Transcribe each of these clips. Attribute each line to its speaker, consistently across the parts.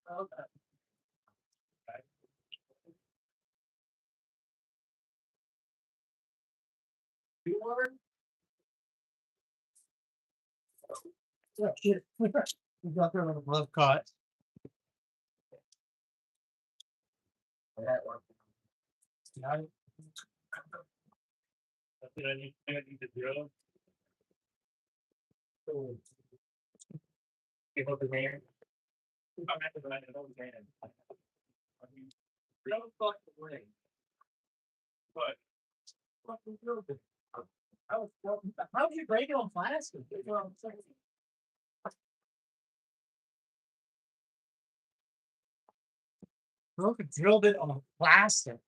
Speaker 1: Okay. Yeah, shit. We got there with a glove caught. That one. Yeah, I need to drill. So, give up the man. I'm at the man. I mean, drill fuck the way. But fucking drill it. How did you break it on plastic? That's what I'm saying. Broke it, drilled it on plastic.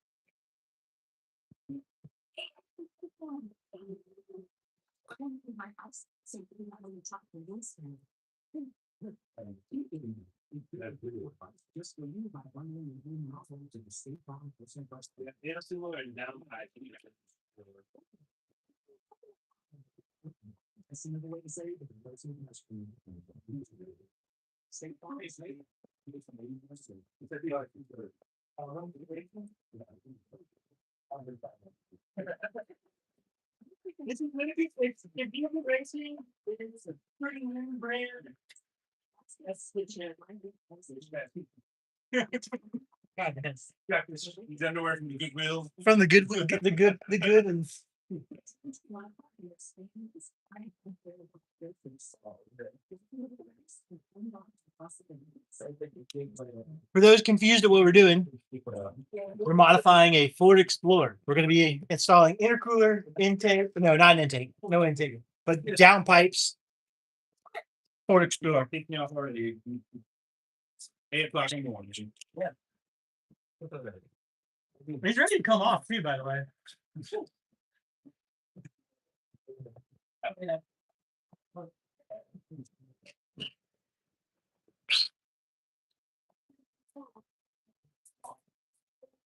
Speaker 1: Just for you, by 1 million households in the state farm percent plus. Yeah, similar and down high. That's another way to say it. State farm is late. This is going to be if you have racing, it's a pretty new brand. That's the channel. God, that's these underwear from the Goodwill. From the good ones. For those confused at what we're doing, we're modifying a Ford Explorer. We're going to be installing intercooler, intake, no, not an intake, no intake, but down pipes. Ford Explorer. Pick me off already. 8 o'clock in the morning. Yeah. He's ready to come off too, by the way.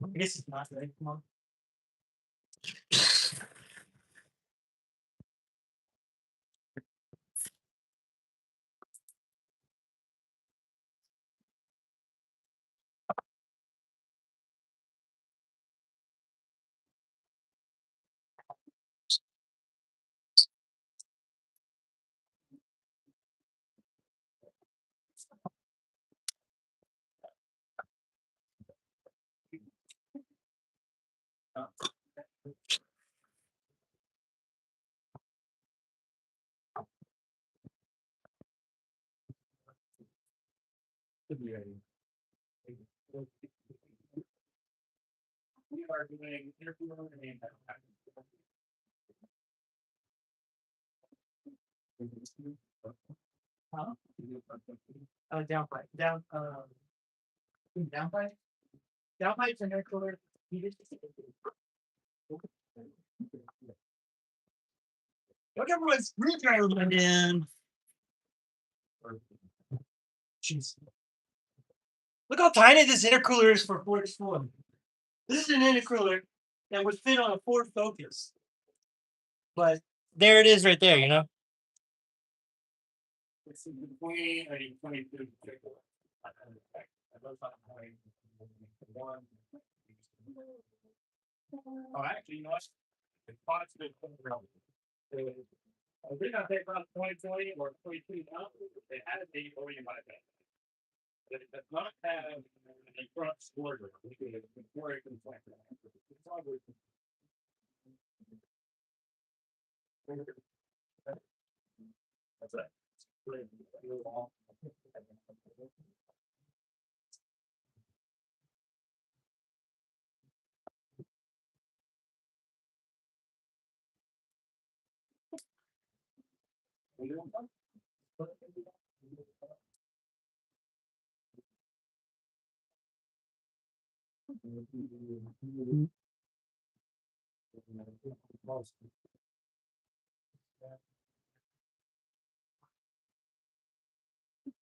Speaker 1: I guess it's not ready. Come on. We are doing intercooler and huh? Down pipe. Down pipe. Down pipes and intercooler. Look at what screwdriver went in. Jeez. Look how tiny this intercooler is for Ford Explorer. This is an intercooler that would fit on a Ford Focus. But there it is right there, you know? It's 20 or 22. Oh, actually, you know what? It's positive. I think I take around 2020 or 22 now. They had a date or you might have. But it does not have a front spoiler. Before it can flex. That's right.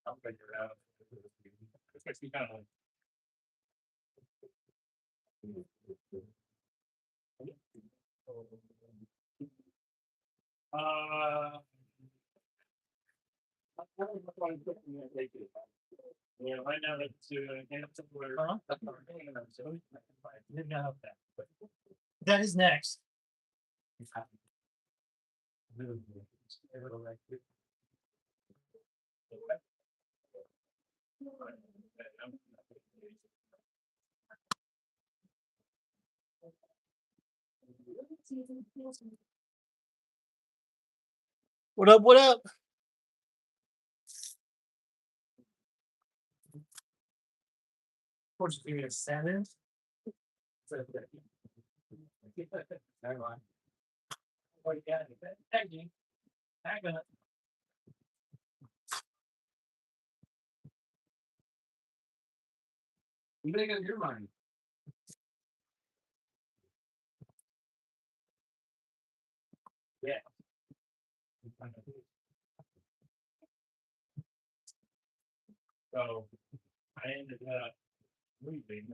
Speaker 1: I'll figure it out. It's makes me kind of like. Yeah, right now it's that is next. What up? What up? What's give me a 7? Oh, yeah. Thank you. I got it. You make up your mind. Yeah. So I ended up moving.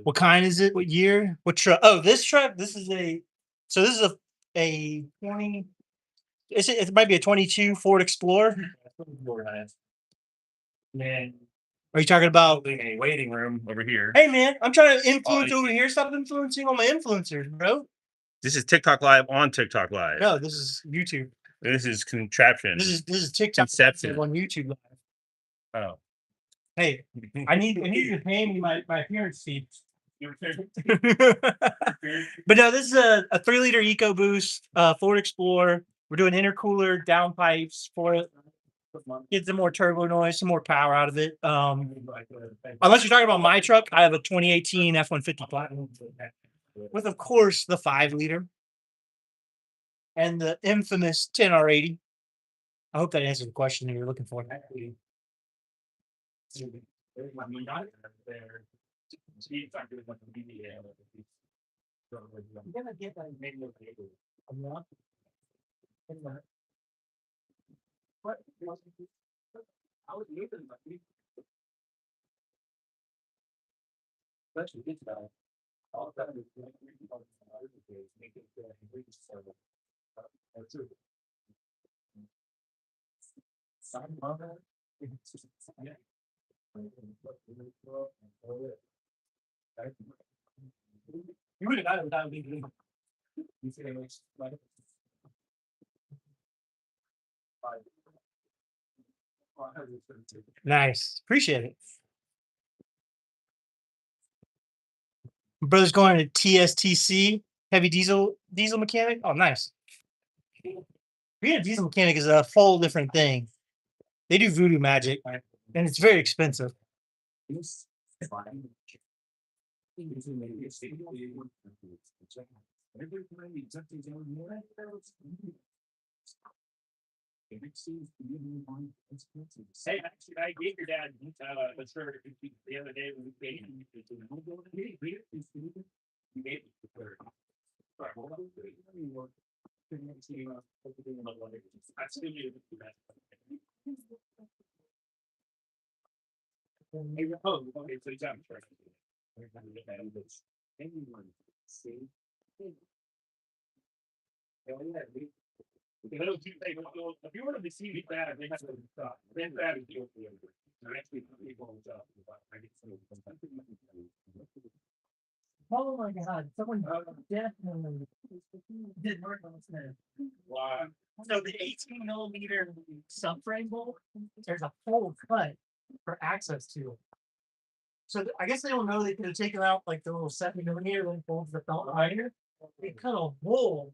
Speaker 1: What kind is it? What year? What truck? Oh, this truck. This is a. So this is a 20. It might be a 22 Ford Explorer. Man, are you talking about
Speaker 2: A waiting room over here.
Speaker 1: Hey man, I'm trying to influence over here. Stop influencing all my influencers, bro.
Speaker 2: This is TikTok Live on TikTok Live.
Speaker 1: No, this is YouTube.
Speaker 2: This is contraption.
Speaker 1: This is TikTok
Speaker 2: Inception.
Speaker 1: on YouTube Live.
Speaker 2: Oh.
Speaker 1: Hey, I need you to pay me my appearance fee. But no, this is a 3-liter EcoBoost Ford Explorer. We're doing intercooler downpipes for it. Get some more turbo noise, some more power out of it. Unless you're talking about my truck, I have a 2018 F-150 Platinum with, of course, the 5-liter and the infamous 10R80. I hope that answers the question that you're looking for. You would have got it without leaving. Nice. Appreciate it. My brother's going to TSTC, heavy diesel mechanic. Oh, nice. Being a diesel mechanic is a whole different thing. They do voodoo magic, and it's very expensive. Hey, actually, I gave your dad a shirt the other day when we paid him. You gave it to her. I still need to do that. Oh, okay, so he's out of church. If you want to see me bad, they have to stop. Then bad is the Oh my god, someone definitely did work on this. Wow. So the 18mm subframe bolt, there's a full cut for access to it. So I guess they don't know they could have taken out like the little 7mm that folds the belt higher. They cut a hole.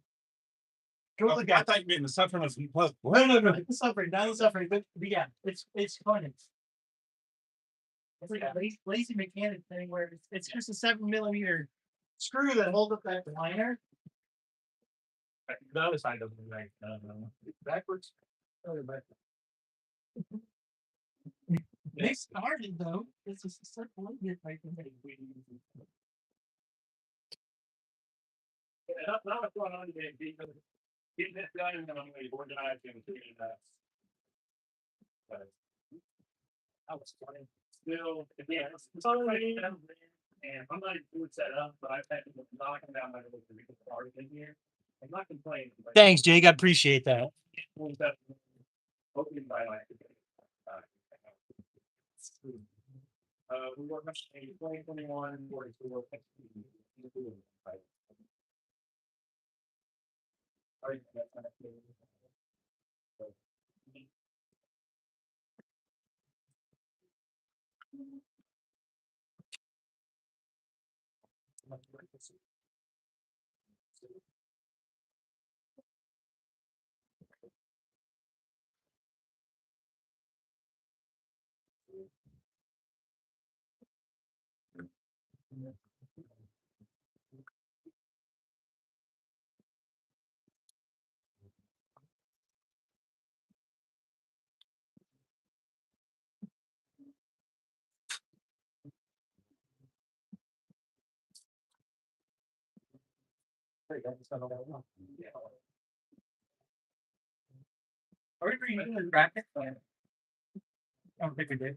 Speaker 2: I thought you meant the suffering was
Speaker 1: No, the suffering, not the suffering, but yeah, it's funny. It's like a lazy mechanic thing where it's just a 7mm screw that holds up that liner.
Speaker 2: The other side doesn't right.
Speaker 1: Backwards. They started though. It's just a simple idea right there.
Speaker 2: Not what's going on today. Getting this done and then I'm going to organize and figure that. But I was starting still, yeah, it's already and I'm not even set up, but I've had to knocking down my little cars in here. I'm not complaining.
Speaker 1: Thanks, Jake. I appreciate that.
Speaker 2: Hoping by like we work on 2021 42.
Speaker 1: Are we reading the bracket? I don't think we did.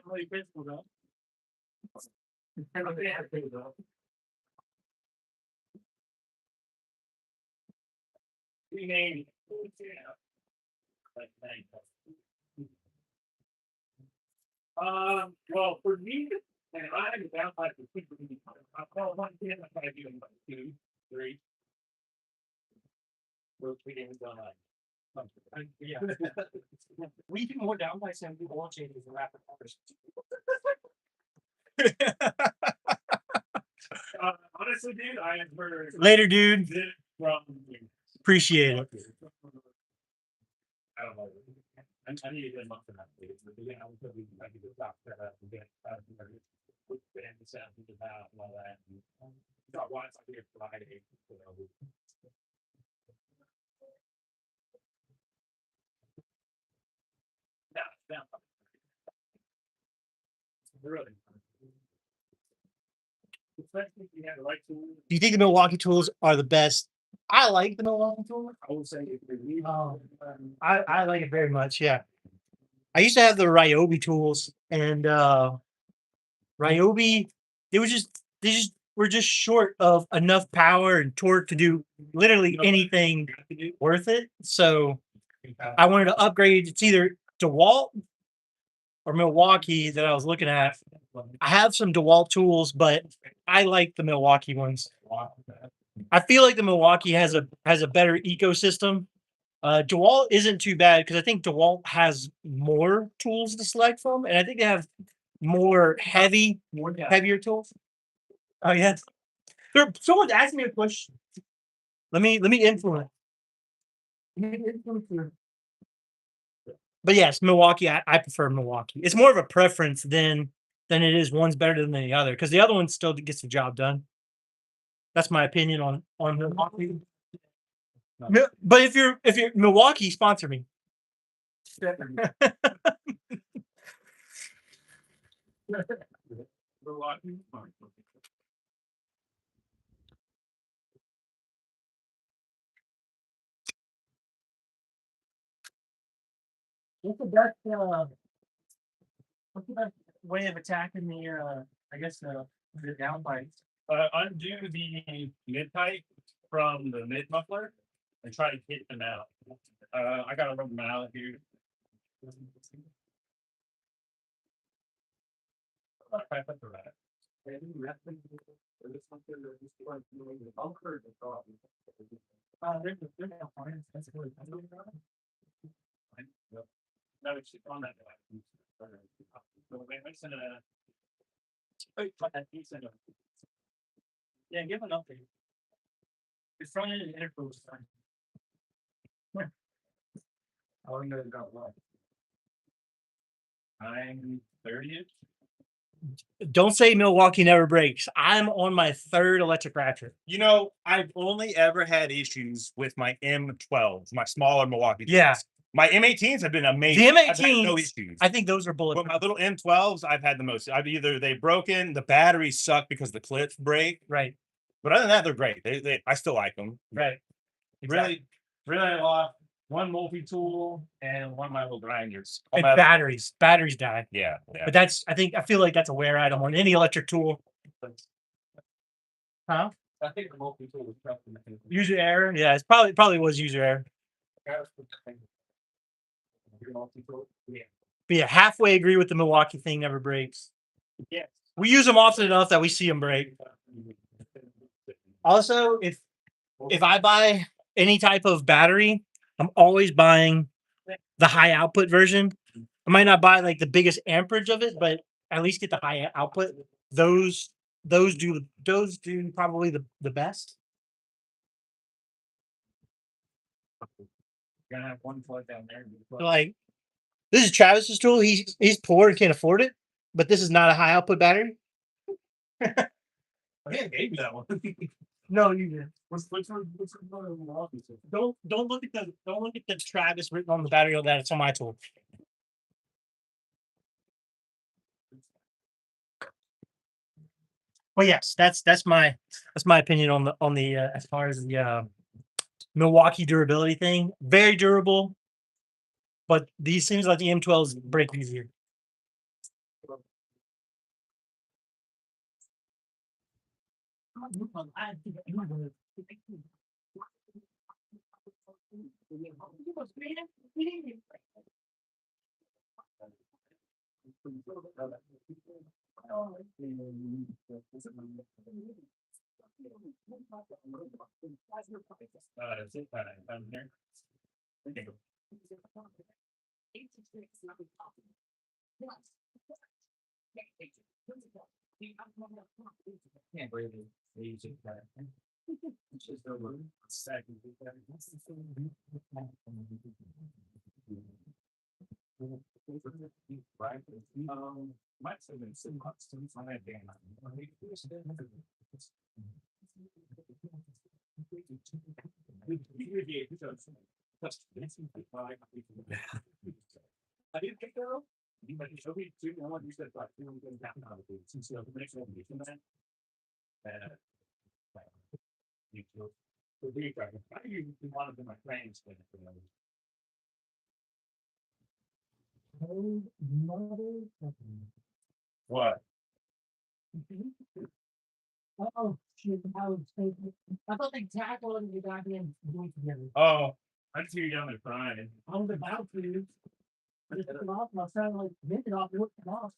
Speaker 1: Really physical though.
Speaker 2: Well, for me, and I have a downside for people. I call one kid, I try to do like 2, 3. We're getting done.
Speaker 1: Yeah. We do more downlights than people want changes in rapid fires.
Speaker 2: Honestly, dude, I have heard
Speaker 1: Later, dude.
Speaker 2: from.
Speaker 1: Appreciate it.
Speaker 2: I don't know. I need to get a month for that. But yeah, I was hoping I could just stop that up and get the sound about and all that. Got one here Friday. Really. Especially if you have the right tools.
Speaker 1: Do you think the Milwaukee tools are the best? I like the Milwaukee tools.
Speaker 2: I would say if you
Speaker 1: I like it very much. Yeah. I used to have the Ryobi tools, and Ryobi, they just were just short of enough power and torque to do literally anything worth it. So I wanted to upgrade. It's either DeWalt or Milwaukee that I was looking at. I have some DeWalt tools, but I like the Milwaukee ones. I feel like the Milwaukee has a better ecosystem. DeWalt isn't too bad because I think DeWalt has more tools to select from, and I think they have more heavier tools. Oh yeah, someone's asking me a question. Let me influence. But yes, Milwaukee. I prefer Milwaukee. It's more of a preference than it is one's better than the other because the other one still gets the job done. That's my opinion on Milwaukee. No, but if you're Milwaukee, sponsor me. What's the best way of attacking the I guess the downbites?
Speaker 2: Undo the mid pipe from the mid muffler and try to get them out. I gotta rub them out here. No, it's on that.
Speaker 1: Yeah, give an update. The front end intercooler is fine.
Speaker 2: I wonder about what. I'm 30th.
Speaker 1: Don't say Milwaukee never breaks. I'm on my third electric ratchet.
Speaker 2: You know, I've only ever had issues with my M12s, my smaller Milwaukee.
Speaker 1: Yeah.
Speaker 2: tools. My M18s have been amazing.
Speaker 1: The
Speaker 2: I've had no
Speaker 1: M18s,
Speaker 2: issues.
Speaker 1: I think those are
Speaker 2: But
Speaker 1: bulletproof.
Speaker 2: my little M12s, I've had the most. I've either they broken, the batteries suck because the clips break.
Speaker 1: Right.
Speaker 2: But other than that, they're great. I still like them.
Speaker 1: Right.
Speaker 2: Really, I lost one multi-tool and one of my little grinders. All
Speaker 1: And
Speaker 2: my-
Speaker 1: batteries die.
Speaker 2: yeah.
Speaker 1: But I feel like that's a wear item on any electric tool. Huh?
Speaker 2: I think the multi-tool was probably
Speaker 1: User error. Yeah, it's probably was user error.
Speaker 2: Yeah.
Speaker 1: But yeah, halfway agree with the Milwaukee thing never breaks.
Speaker 2: Yes.
Speaker 1: We use them often enough that we see them break. Also, if I buy any type of battery, I'm always buying the high output version. I might not buy like the biggest amperage of it, but at least get the high output. Those do probably the best.
Speaker 2: Gonna have one plug down there.
Speaker 1: Like this is Travis's tool. He's poor and can't afford it, but this is not a high output battery.
Speaker 2: I think I gave you that one.
Speaker 1: No, you didn't.
Speaker 2: What's Milwaukee?
Speaker 1: Don't look at the Travis written on the battery of that. It's on my tool. Well, yes, that's my opinion on the as far as the Milwaukee durability thing. Very durable, but these seems like the M12s break easier.
Speaker 2: I'm here. Can't believe it. They use it. It's just over. Second. Right. Might have been some months since I had been. I didn't think there. You might show me two. I want you said like 2 happen out of it. Since the next one you can you feel so deep. I you one of my friends. What?
Speaker 1: Oh, shit, I thought they tackled and the goddamn doing together.
Speaker 2: Oh, I see you down there crying.
Speaker 1: I was about to. I just took it off and I was trying to like rip it off, rip it off.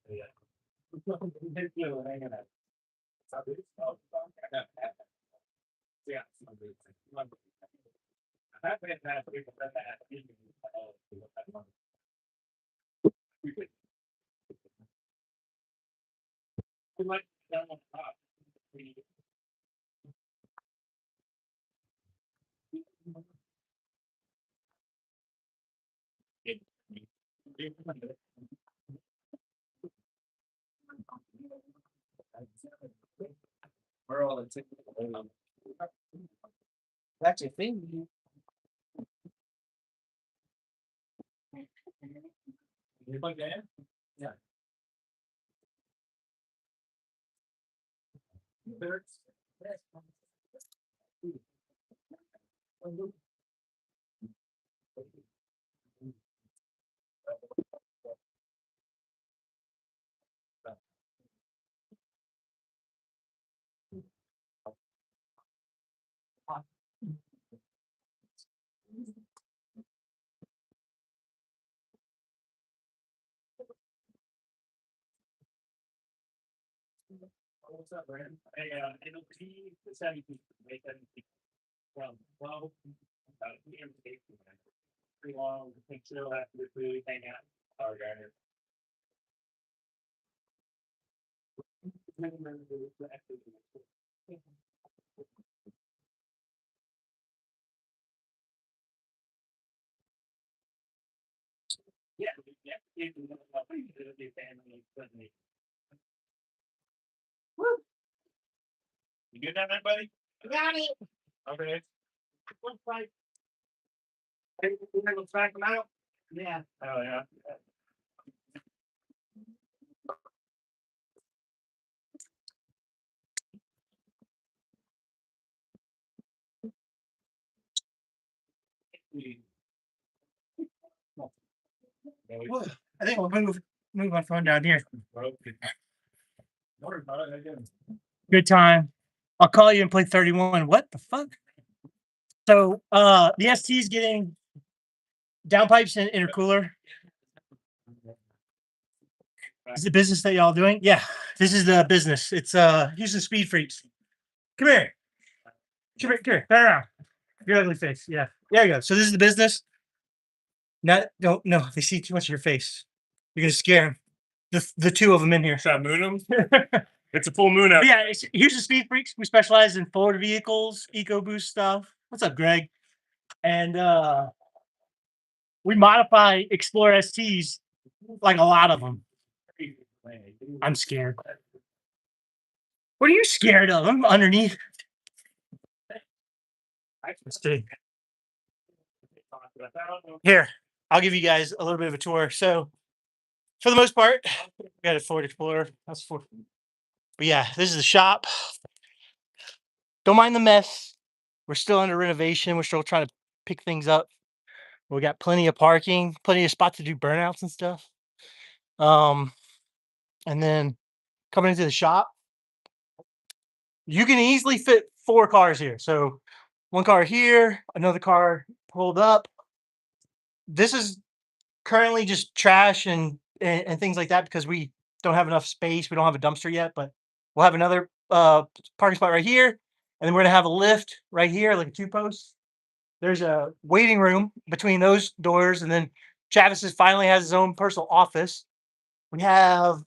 Speaker 2: Yeah. We're all in
Speaker 1: That's your thing.
Speaker 2: You plug that in? Yeah. What's up, Brandon? Hey, NLP, the 17th, May 17th. From 12 p.m. to 8 p.m. Pretty long, think chill after the food, hang out. Our guy. Yeah, yeah, family, friendly. You good on that, buddy?
Speaker 1: Got it.
Speaker 2: Okay.
Speaker 1: Looks like,
Speaker 2: Let's back them out.
Speaker 1: yeah.
Speaker 2: Oh, yeah.
Speaker 1: I think we'll move my phone down here. Good time. I'll call you and play 31. What the fuck? So the ST is getting downpipes and intercooler. Is the business that y'all doing? Yeah, this is the business. It's Houston Speed Freaks. Come here. Come here. Turn around. Your ugly face. Yeah. There you go. So this is the business. Don't no, they see too much of your face. You're gonna scare them. The two of them in here.
Speaker 2: Should I moon them? It's a full moon out.
Speaker 1: But yeah, here's the Speed Freaks. We specialize in forward vehicles, EcoBoost stuff. What's up, Greg? And we modify Explorer STs, like a lot of them. I'm scared. What are you scared of? I'm underneath. Let's see. Here, I'll give you guys a little bit of a tour. So, for the most part, we got a Ford Explorer. That's Ford. But yeah, this is the shop. Don't mind the mess. We're still under renovation. We're still trying to pick things up. We got plenty of parking, plenty of spots to do burnouts and stuff. And then coming into the shop, you can easily fit 4 cars here. So one car here, another car pulled up. This is currently just trash and things like that because we don't have enough space. We don't have a dumpster yet, but we'll have another parking spot right here. And then we're gonna have a lift right here, like a 2-post. There's a waiting room between those doors, and then Travis finally has his own personal office. We have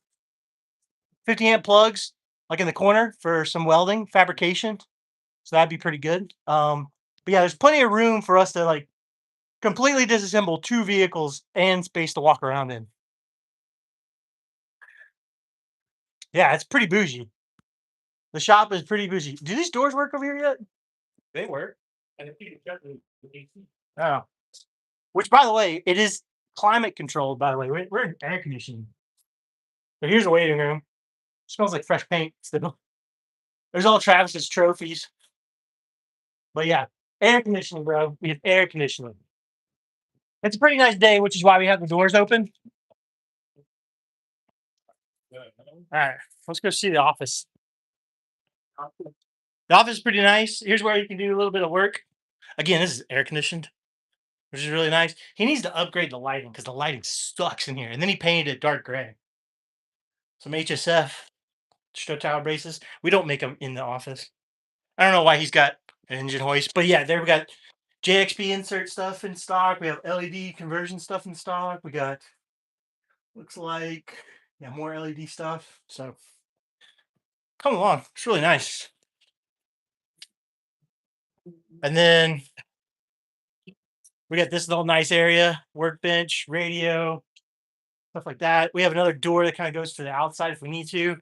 Speaker 1: 50-amp plugs like in the corner for some welding fabrication, so that'd be pretty good. But yeah, there's plenty of room for us to like completely disassemble 2 vehicles and space to walk around in. Yeah, it's pretty bougie. The shop is pretty bougie. Do these doors work over here yet?
Speaker 2: They work. And if you can
Speaker 1: Oh, which by the way, it is climate controlled. By the way, we're in air conditioning. So here's a waiting room. Smells like fresh paint still. There's all Travis's trophies. But yeah, air conditioning, bro. We have air conditioning. It's a pretty nice day, which is why we have the doors open. All right, let's go see the office. The office is pretty nice. Here's where you can do a little bit of work. Again, this is air conditioned, which is really nice. He needs to upgrade the lighting because the lighting sucks in here. And then he painted it dark gray. Some HSF show tower braces. We don't make them in the office. I don't know why he's got an engine hoist, but yeah, there we got JXP insert stuff in stock. We have LED conversion stuff in stock. We got looks like more LED stuff. So come along, it's really nice. And then we got this little nice area, workbench, radio, stuff like that. We have another door that kind of goes to the outside if we need to.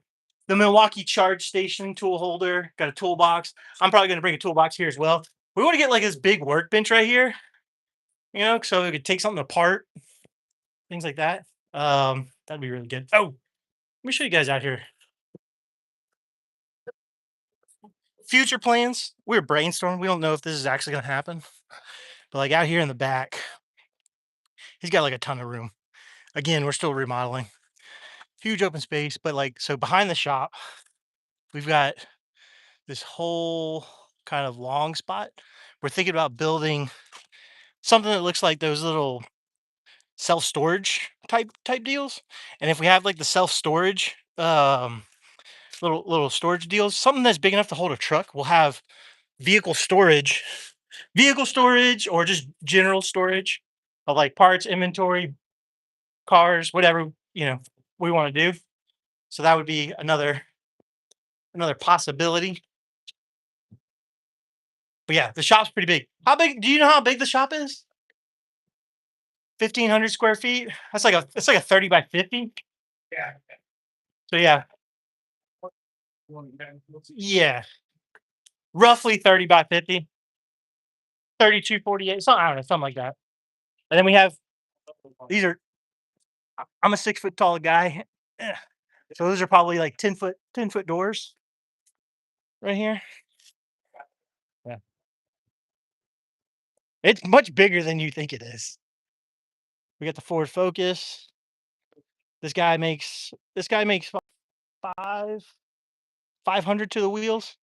Speaker 1: The Milwaukee charge station tool holder, got a toolbox. I'm probably going to bring a toolbox here as well. We want to get like this big workbench right here, so we could take something apart, things like that. That'd be really good. Oh, let me show you guys out here. future plans, we're brainstorming. We don't know if this is actually going to happen, but like out here in the back, he's got like a ton of room. Again, we're still remodeling. Huge open space, but like so behind the shop, we've got this whole kind of long spot. We're thinking about building something that looks like those little self-storage type deals. And if we have like the self-storage little storage deals, something that's big enough to hold a truck, we'll have vehicle storage, or just general storage of like parts, inventory, cars, whatever, we want to do. So that would be another possibility. But yeah, the shop's pretty big. How big? Do you know how big the shop is? 1,500 square feet. It's like a 30 by 50.
Speaker 2: Yeah.
Speaker 1: So yeah, yeah, roughly 30 by 50, 3248. Something I don't know, something like that. And then we have these are. I'm a 6 foot tall guy, eh, so those are probably like 10 foot doors right here. Yeah, it's much bigger than you think it is. We got the Ford Focus. This guy makes five 500 to the wheels.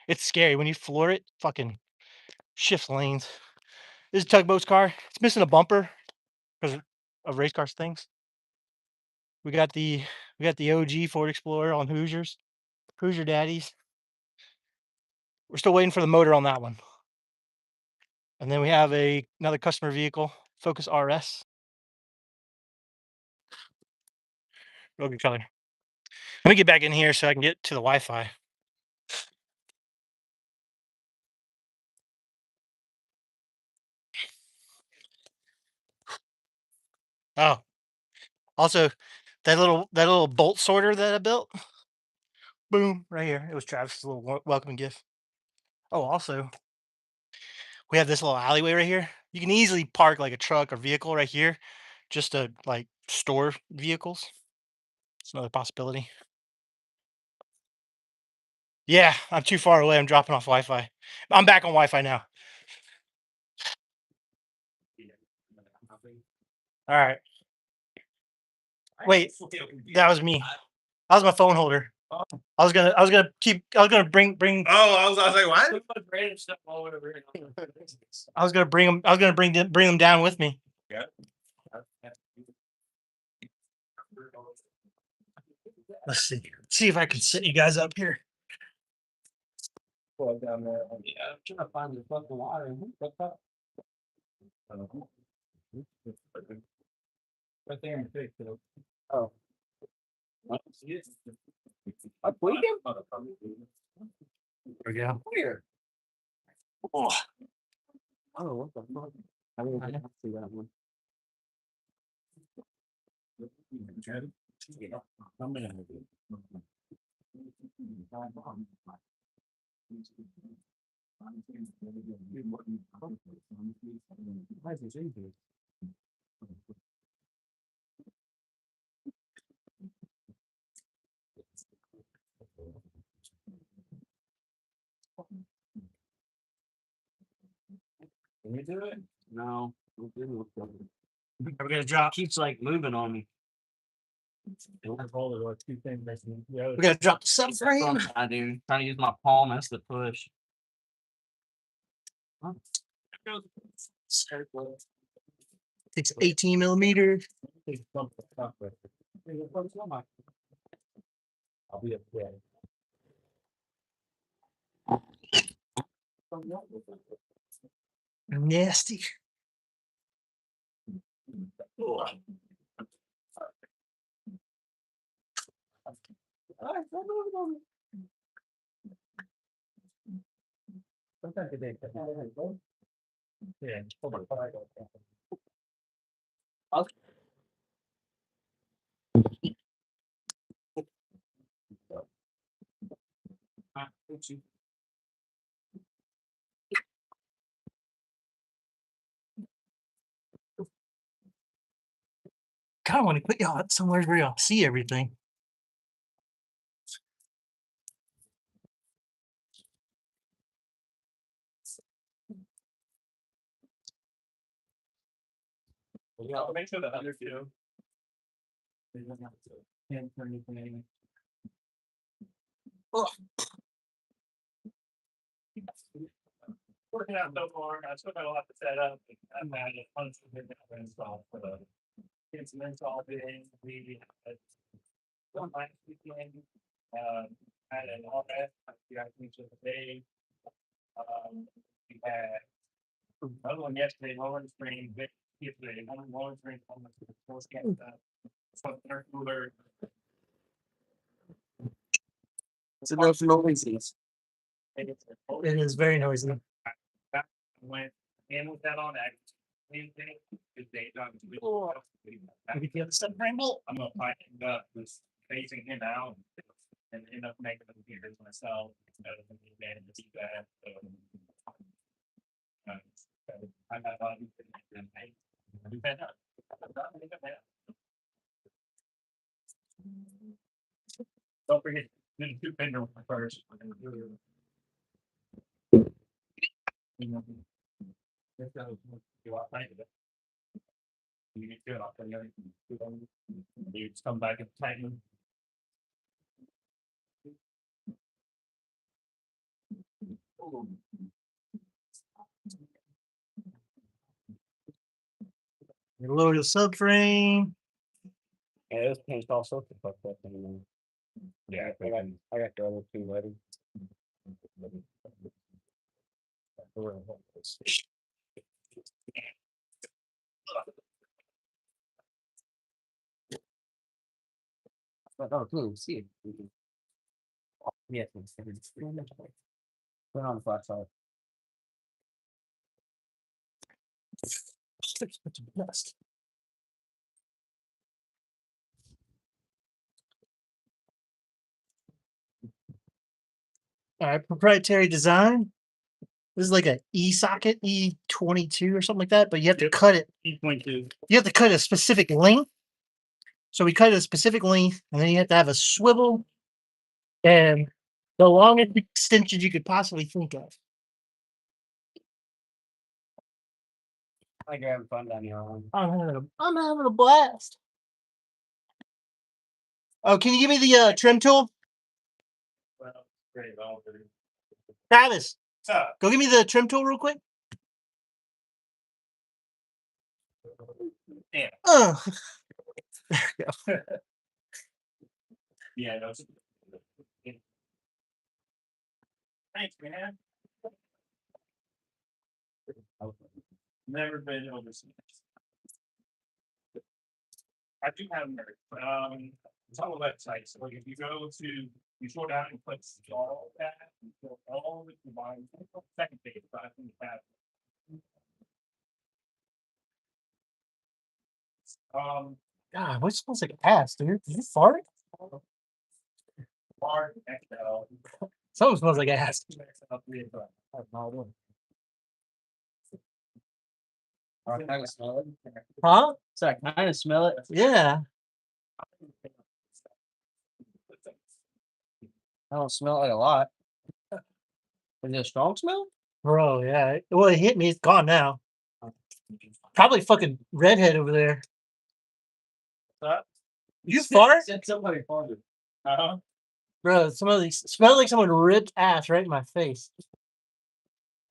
Speaker 1: It's scary when you floor it. Fucking shifts lanes. This is Tugboat's car. It's missing a bumper because of race cars things. We got the OG Ford Explorer on Hoosier Daddies. We're still waiting for the motor on that one. And then we have another customer vehicle, Focus RS. Real good color. Let me get back in here so I can get to the Wi-Fi. Oh, also that little bolt sorter that I built. Boom, right here. It was Travis's little welcoming gift. Oh, also, we have this little alleyway right here. You can easily park like a truck or vehicle right here just to like store vehicles. It's another possibility. Yeah, I'm too far away. I'm dropping off Wi-Fi. I'm back on Wi-Fi now. All right. Wait, that was me. That was my phone holder. I was gonna bring.
Speaker 2: I was like, why?
Speaker 1: I was gonna bring them. I was gonna bring them down with me.
Speaker 2: Yeah.
Speaker 1: Let's see. See if I can sit you guys up here.
Speaker 2: Down there. Yeah, I'm trying to find the fucking water. Right there in the face. Oh. I played him?
Speaker 1: There we go.
Speaker 2: Where?
Speaker 1: Oh,
Speaker 2: Oh, what the fuck? I didn't even see that one. Yeah, I'm gonna have it. Why is this in here? Can you do it? No.
Speaker 1: we're gonna drop.
Speaker 2: Keeps like moving on me.
Speaker 1: We're gonna drop the subframe.
Speaker 2: I do. Trying to use my palm as the push.
Speaker 1: It's 18 millimeter.
Speaker 2: I'll be up there.
Speaker 1: Nasty.
Speaker 2: Sometimes they yeah, hold on.
Speaker 1: Kind of want to put y'all somewhere where y'all see everything.
Speaker 2: I'll make sure the other two. Can't turn anything. Working out so far, I still got a lot to set up. I've had a bunch of things to install for the. Get some install bidding, we had. One last weekend, had an RF, the outreach of the day. We had. Another one yesterday, Lawrence Spring, yesterday, one Lawrence Spring, almost the force gas stuff. So Intercooler.
Speaker 3: It's enough noises.
Speaker 1: It is very noisy.
Speaker 2: Went in with that on that. Same thing, because they done.
Speaker 1: Maybe the other subframe bolt.
Speaker 2: I'm gonna end up this phasing him out and end up making them here myself. Instead of the man to see that. I got a lot of better. Don't forget, do the two finger one first. You get good off the other. You just come back and tighten.
Speaker 1: You lower the subframe.
Speaker 3: Yeah, this paint's all sorts of fucked up anymore.
Speaker 2: Yeah,
Speaker 3: I got the other two ready. Oh, cool. See it. Yeah, put on the flat side.
Speaker 1: All right, proprietary design. This is like a E socket, E22 or something like that, but you have to cut it.
Speaker 2: E.2.
Speaker 1: You have to cut a specific length. So we cut it a specific length, and then you have to have a swivel and the longest extension you could possibly think of.
Speaker 3: I like having fun down here.
Speaker 1: I'm having a blast. Oh, can you give me the trim tool?
Speaker 2: Well, great, all good.
Speaker 1: Travis,
Speaker 2: So,
Speaker 1: go give me the trim tool real quick.
Speaker 2: Yeah.
Speaker 1: There we go.
Speaker 2: yeah, no. Thanks, man. Never been overseas. I do have nerds. It's on the website. So if you go to, you scroll down and click all that, you go all the combined second page, but I think that.
Speaker 1: God, what smells like ass, dude? Did you fart?
Speaker 2: Bar Excel.
Speaker 1: Something smells like ass.
Speaker 3: I kind of smell it.
Speaker 1: Huh?
Speaker 3: So I kind of smell it.
Speaker 1: Yeah.
Speaker 3: I don't smell it a lot. Is it a strong smell?
Speaker 1: Bro, yeah. Well, it hit me. It's gone now. Probably fucking redhead over there. You fart?
Speaker 3: Said somebody farted.
Speaker 1: Bro, smelled like someone ripped ass right in my face.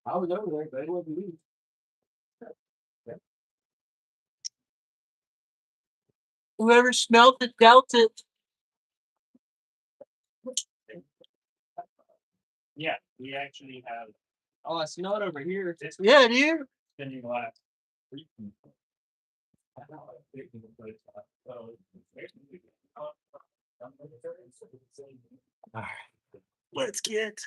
Speaker 3: I was over there, but it wasn't me.
Speaker 1: Whoever smelled it dealt it.
Speaker 2: Yeah, we actually have.
Speaker 3: Oh, I smell it over here.
Speaker 2: This
Speaker 1: Yeah, dude.
Speaker 2: spinning glass.
Speaker 1: All right. Let's get.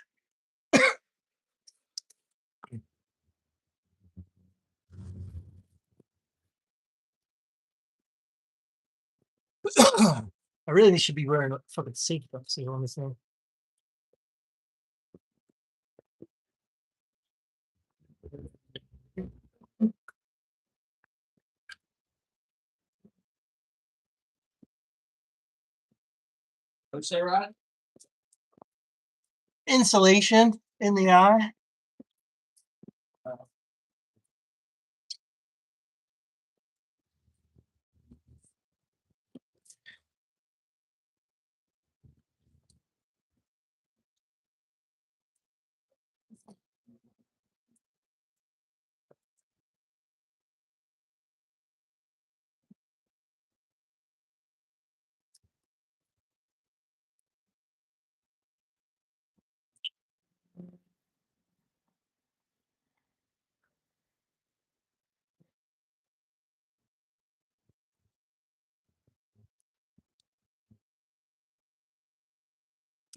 Speaker 1: I really should be wearing a fucking safety seal on this thing.
Speaker 3: What'd you say, Rod?
Speaker 1: Insulation in the eye.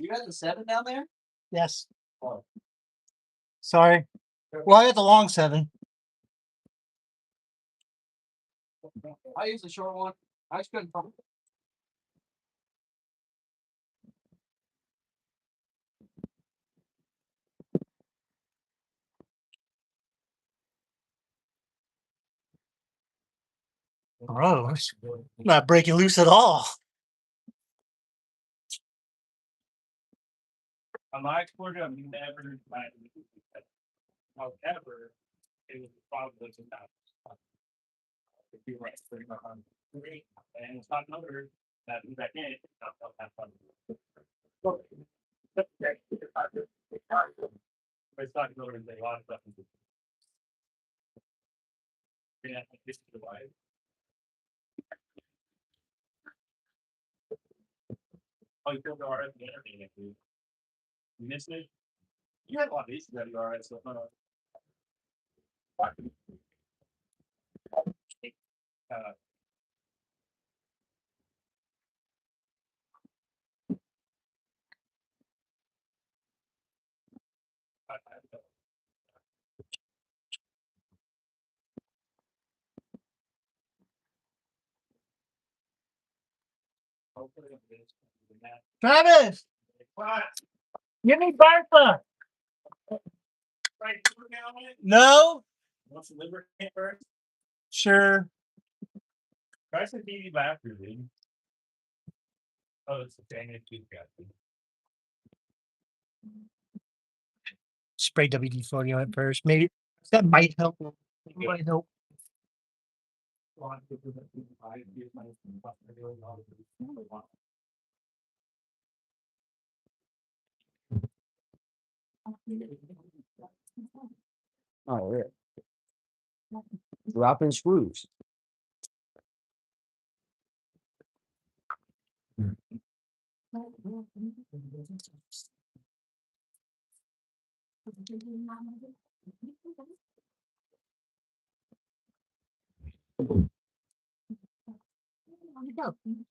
Speaker 3: You got the 7 down there?
Speaker 1: Yes.
Speaker 3: Oh.
Speaker 1: Sorry. Well, I got the long 7.
Speaker 3: I use the short one. I just couldn't find it.
Speaker 1: Gross. Not breaking loose at all.
Speaker 2: On my exporter, I've never tried it. However, it was probably about. If you write 300, and it's not another that in it, it's not that fun. But it's not another a lot of stuff. Yeah, this is the way. Oh, you feel the RF and everything. You missed it? You had a lot of these that you alright, so
Speaker 1: Travis,
Speaker 2: what?
Speaker 1: give me Bertha.
Speaker 2: Right, put it down on it.
Speaker 1: No.
Speaker 2: Want some lubricant first?
Speaker 1: Sure.
Speaker 2: Try some TV bathroom, dude. Oh, it's the thing that you've got.
Speaker 1: Spray WD-40 on it first. Maybe that might help. Might help.
Speaker 3: Oh, yeah. Dropping screws.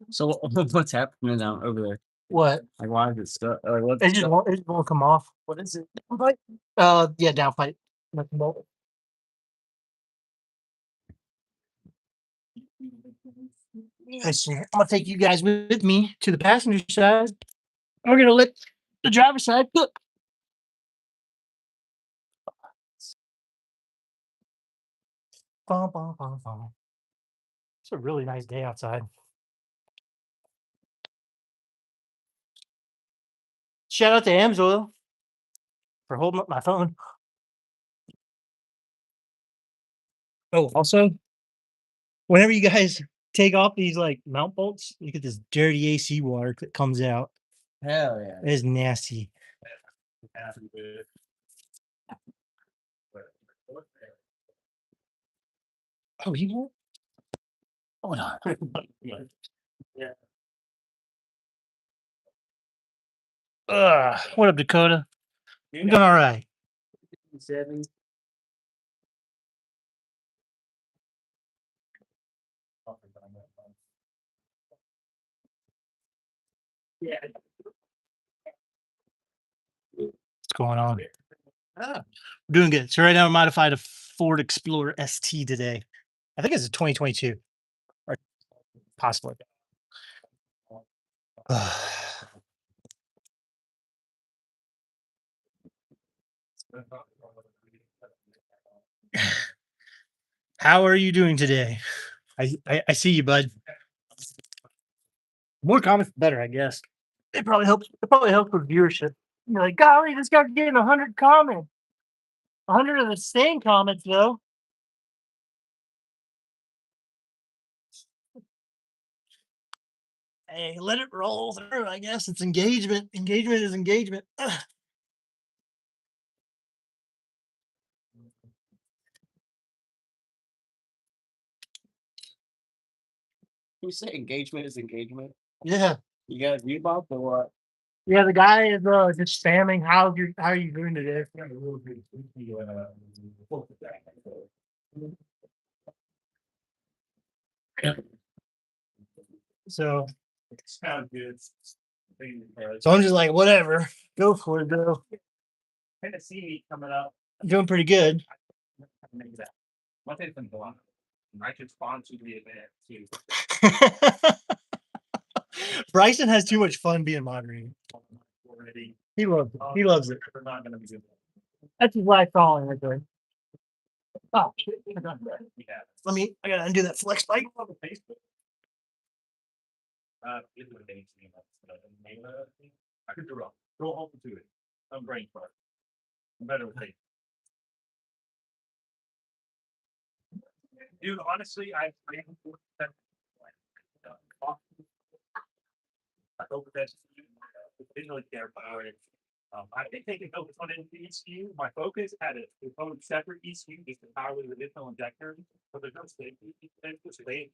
Speaker 3: So what's happening down over there?
Speaker 1: What?
Speaker 3: Like why is it stuck? Like what's
Speaker 1: It just won't come off.
Speaker 3: what is it?
Speaker 1: Yeah, downpipe. Nothing but- I see. I'm gonna take you guys with me to the passenger side. We're gonna let the driver's side cook. Bum, bum, bum, bum. It's a really nice day outside. Shout out to Amsoil for holding up my phone. Oh, also, whenever you guys take off these like mount bolts, you get this dirty AC water that comes out.
Speaker 3: Hell yeah.
Speaker 1: It is nasty. Oh, you know? Hold on.
Speaker 2: Yeah.
Speaker 1: What up, Dakota? I'm doing all right.
Speaker 3: 7.
Speaker 2: Yeah.
Speaker 1: What's going on? We're doing good. So right now, I modified a Ford Explorer ST today. I think it's a 2022, or possibly. How are you doing today? I see you, bud. More comments, the better, I guess. It probably helps. It probably helps with viewership. You're like, golly, this guy's getting 100 comments. 100 of the same comments, though. Hey, let it roll through. I guess it's engagement. Engagement is engagement. Ugh.
Speaker 3: You say engagement is engagement?
Speaker 1: Yeah.
Speaker 3: You got a view bump or what?
Speaker 1: Yeah, the guy is just spamming. How are you doing today? So
Speaker 2: Sounds good.
Speaker 1: So I'm just like, whatever, go for it, bro.
Speaker 2: Tennessee coming up.
Speaker 1: Doing pretty good.
Speaker 2: Maybe that. What is in July? I should sponsor the event too.
Speaker 1: Bryson has too much fun being moderator.
Speaker 2: Already.
Speaker 1: He loves it. He loves it.
Speaker 2: We're not gonna be doing
Speaker 1: That's his life calling right there. Oh, shit.
Speaker 2: that. Yeah.
Speaker 1: I gotta undo that flex bike.
Speaker 2: On the Facebook. It's a thing, I could do wrong. Go home to it. I'm brain fart. I'm better with it. Dude, honestly, I hope that's didn't really care about it. I think they can focus on an ECU. My Focus had a own separate ECU just to power with additional injector, but there's no safety. So they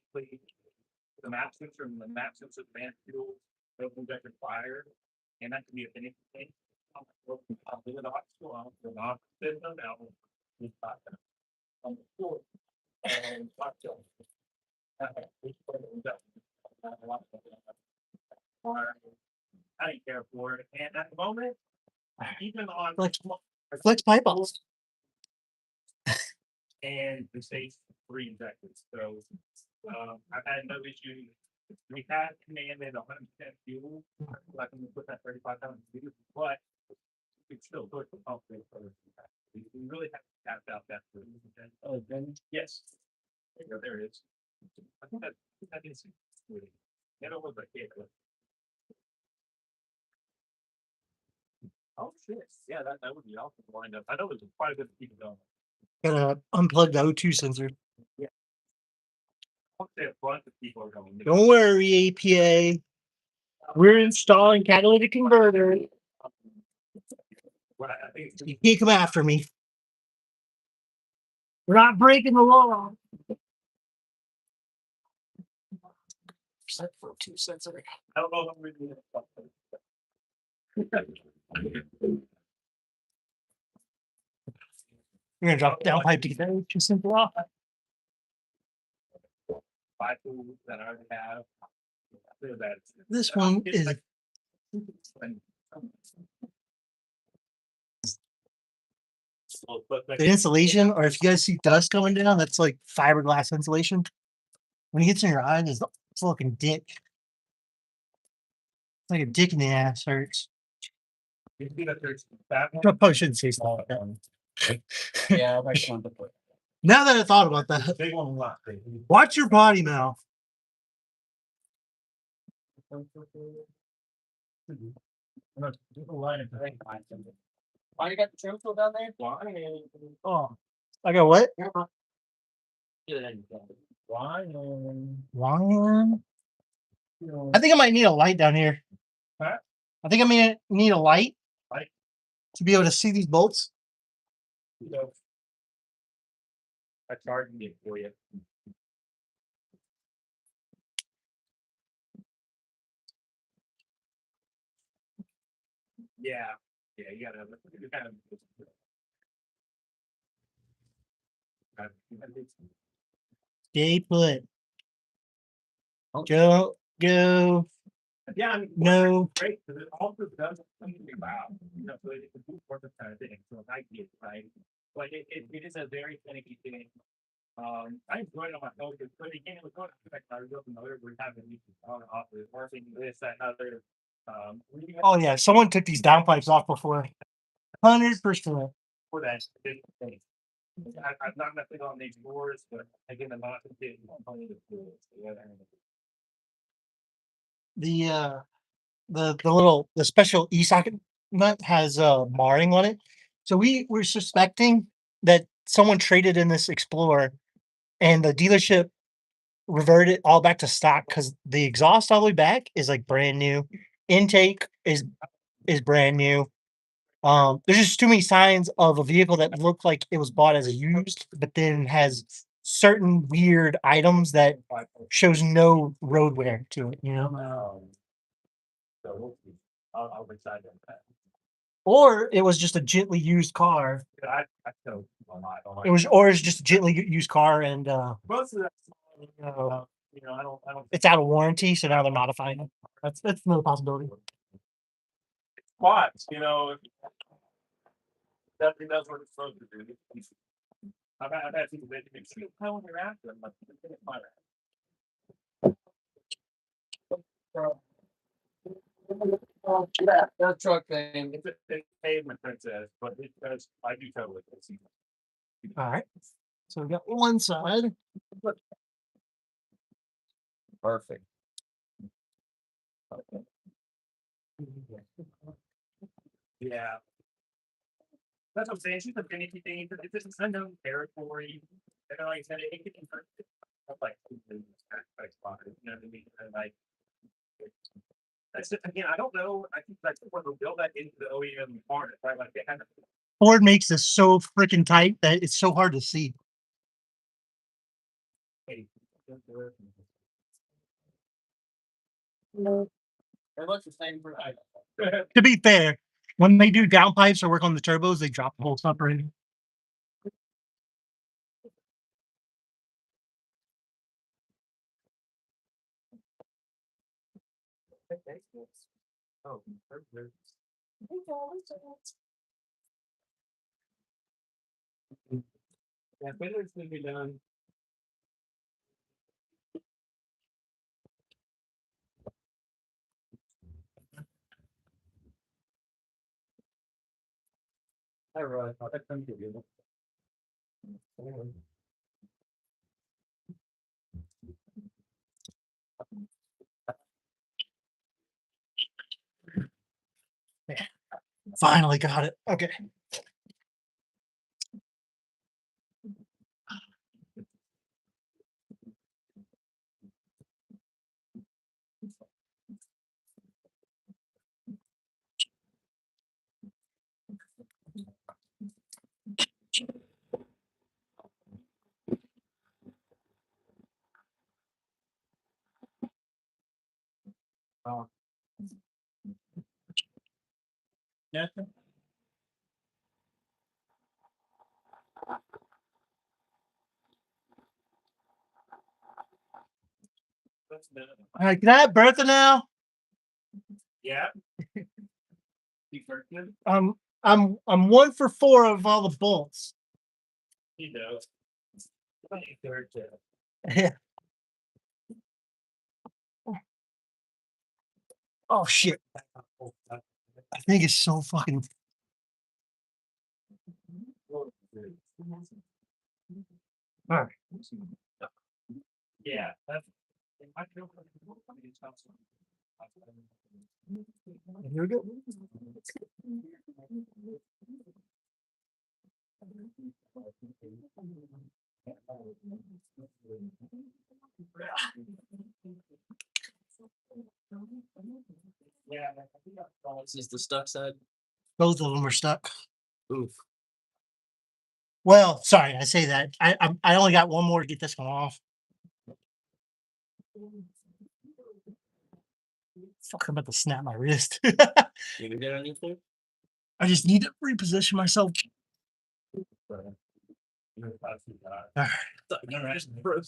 Speaker 2: the map sensor and the map sensor man fuel, those injector fire, and that can be a anything. I didn't care for it, and at the moment, even on
Speaker 1: Flex pipe balls.
Speaker 2: and the state's 3 injectors, so I've had no issue. We had commanded 100% fuel, I can put that 35,000 liters, but it's still good for pump rate for we really have to tap out that. Oh, then yes, there it is. I think that is really. It was like oh shit, yeah, that would be awesome to wind up. I know there's quite a bit of people going.
Speaker 1: Gotta unplug the O2 sensor.
Speaker 2: I'll say a bunch of people are going.
Speaker 1: Don't worry, APA. We're installing catalytic converter.
Speaker 2: What I think
Speaker 1: You can't come after me. We're not breaking the law. Set for O2 sensor.
Speaker 2: I don't know if I'm really.
Speaker 1: You're gonna drop the downpipe to get that O2 sensor off.
Speaker 2: 5 tools that I already have. I feel that
Speaker 1: This one is the insulation, or if you guys see dust coming down, that's like fiberglass insulation. When it gets in your eyes, it's looking dick. It's like a dick in the ass hurts.
Speaker 2: you see that there's that
Speaker 1: I
Speaker 2: one.
Speaker 1: probably shouldn't say stuff like that.
Speaker 3: Yeah, I might want to put.
Speaker 1: Now that I thought about that,
Speaker 2: Big one left.
Speaker 1: watch your body mouth.
Speaker 3: Oh, you got the trim tool down there?
Speaker 1: Oh, I got what?
Speaker 2: Why?
Speaker 1: Wire. I think I might need a light down here.
Speaker 2: Huh?
Speaker 1: I think I may need a light
Speaker 2: Light?
Speaker 1: to be able to see these bolts.
Speaker 2: I charged it for you. Yeah, you gotta you kind of.
Speaker 1: Stay put. Go.
Speaker 2: Yeah, I mean,
Speaker 1: No.
Speaker 2: great, because it also does something about, so it can do work kind of thing, so I get it, right? But it is a very finicky thing. I enjoyed it on my focus, but again, it was going to affect our real another, we're having issues on and off, we're working this, that, and other.
Speaker 1: Oh yeah, someone took these downpipes off before. 100%.
Speaker 2: For that big thing. I'm not messing on these doors, but again, I'm not getting on the doors.
Speaker 1: The special e-socket nut has marring on it. So we were suspecting that someone traded in this Explorer and the dealership reverted all back to stock because the exhaust all the way back is like brand new. Intake is brand new. There's just too many signs of a vehicle that looked like it was bought as a used, but then has certain weird items that shows no road wear to it, you know?
Speaker 2: So we'll see. I'll decide on that.
Speaker 1: Or it was just a gently used car.
Speaker 2: I still a lot.
Speaker 1: Or it's just a gently used car and
Speaker 2: Most of that,
Speaker 1: uh,
Speaker 2: I don't.
Speaker 1: it's out of warranty, so now they're modifying it. That's another possibility.
Speaker 2: spots, you know. Definitely knows what it's supposed to do. I've had people that can see how they're after them, but it's fine.
Speaker 3: That truck thing.
Speaker 2: It's a pavement princess, but it does, I do totally see.
Speaker 1: All right. So we got one side.
Speaker 3: Perfect.
Speaker 2: Yeah. That's what I'm saying. She's a finicky thing. It's just unknown territory. And like I said, it can hurt. Like, you know what I mean? And like, that's just, again, I don't know. I think that's what they'll build that into the OEM part, right? Like they had
Speaker 1: Ford makes this so freaking tight that it's so hard to see.
Speaker 2: It
Speaker 3: looks the same for
Speaker 1: To be fair, when they do downpipes or work on the turbos, they drop the whole separator.
Speaker 2: Oh, yeah, Finland's gonna be done. I really thought that couldn't be good.
Speaker 1: Finally got it. Okay.
Speaker 2: Yeah.
Speaker 1: All right, can I have Bertha now?
Speaker 2: Yeah. He working?
Speaker 1: I'm 1 for 4 of all the bolts.
Speaker 2: He knows.
Speaker 1: Yeah. Oh shit. I think it's so fucking. All right.
Speaker 2: Yeah, that's.
Speaker 1: Here we go.
Speaker 2: Yeah.
Speaker 3: This is the stuck side.
Speaker 1: Both of them are stuck.
Speaker 3: Oof.
Speaker 1: Well, sorry, I say that. I only got one more to get this one off. Fuck, I'm about to snap my wrist.
Speaker 3: You gonna get anything?
Speaker 1: I just need to reposition myself.
Speaker 3: Just broke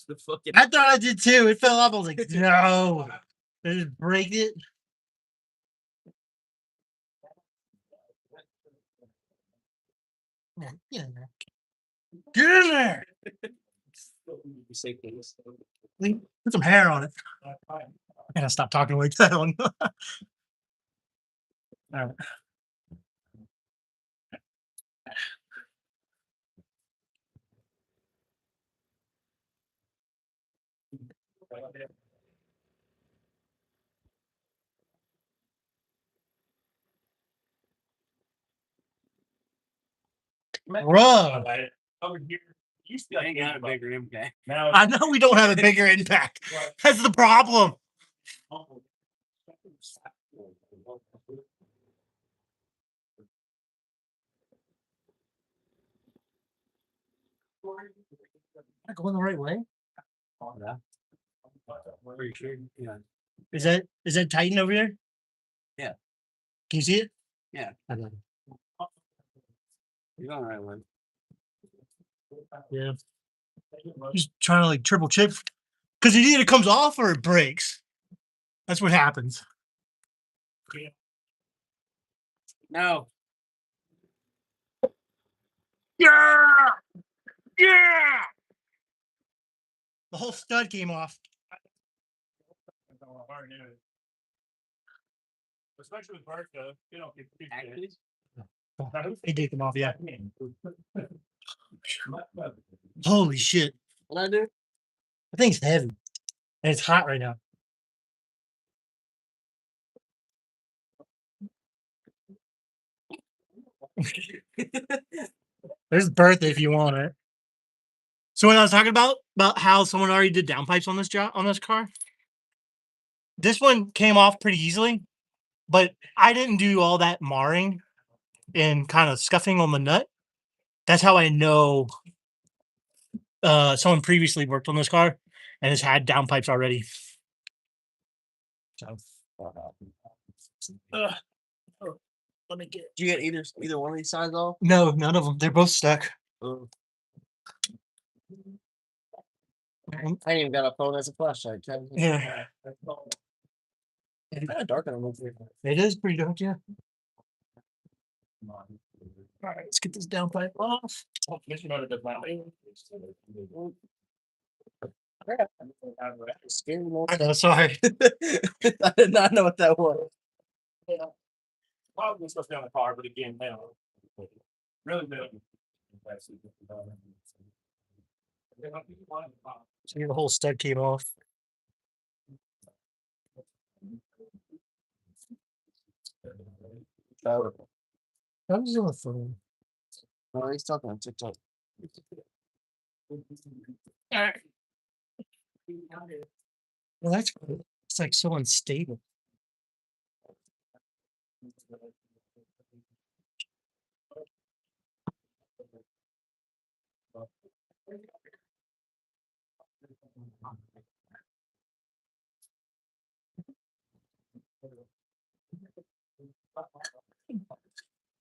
Speaker 3: the fucking.
Speaker 1: I thought I did too. It fell off. I was like, no. I just break it. Yeah, get in there. Get in there.
Speaker 3: You say things.
Speaker 1: Put some hair on it. I gotta stop talking like that on. All right. Bro,
Speaker 2: Over here, used to
Speaker 3: I ain't got a bigger impact.
Speaker 2: Now
Speaker 1: I know we don't have a bigger impact. That's the problem. Am I going the right way?
Speaker 3: Pretty sure. Yeah.
Speaker 1: Is that Titan over here?
Speaker 3: Yeah.
Speaker 1: Can you see it?
Speaker 3: Yeah.
Speaker 1: Okay.
Speaker 3: You're going the right way.
Speaker 1: Yeah. He's trying to like triple chip because it either comes off or it breaks. That's what happens.
Speaker 3: No.
Speaker 1: Yeah! Yeah! The whole stud came off.
Speaker 2: Especially with Bertha, you know,
Speaker 3: Actually?
Speaker 1: He did come off, yeah. Holy shit.
Speaker 3: What I do?
Speaker 1: The thing's heavy. And it's hot right now. There's Bertha if you want it. So when I was talking about how someone already did downpipes on this job on this car, this one came off pretty easily, but I didn't do all that marring and kind of scuffing on the nut. That's how I know someone previously worked on this car and has had downpipes already. So let me get.
Speaker 3: Did you get either one of these sides off?
Speaker 1: No, none of them. They're both stuck.
Speaker 3: I ain't even got a phone as a flashlight.
Speaker 1: Yeah.
Speaker 3: It's kind of dark on the movie.
Speaker 1: It is pretty dark, yeah. All right, let's get this downpipe off. I know, sorry.
Speaker 3: I did not know what that was.
Speaker 2: Probably supposed to be on the car, but again, now. Really good.
Speaker 1: See, the whole stud came off. I was on the phone.
Speaker 3: Oh, he's talking on TikTok.
Speaker 1: Well, that's cool. It's like so unstable.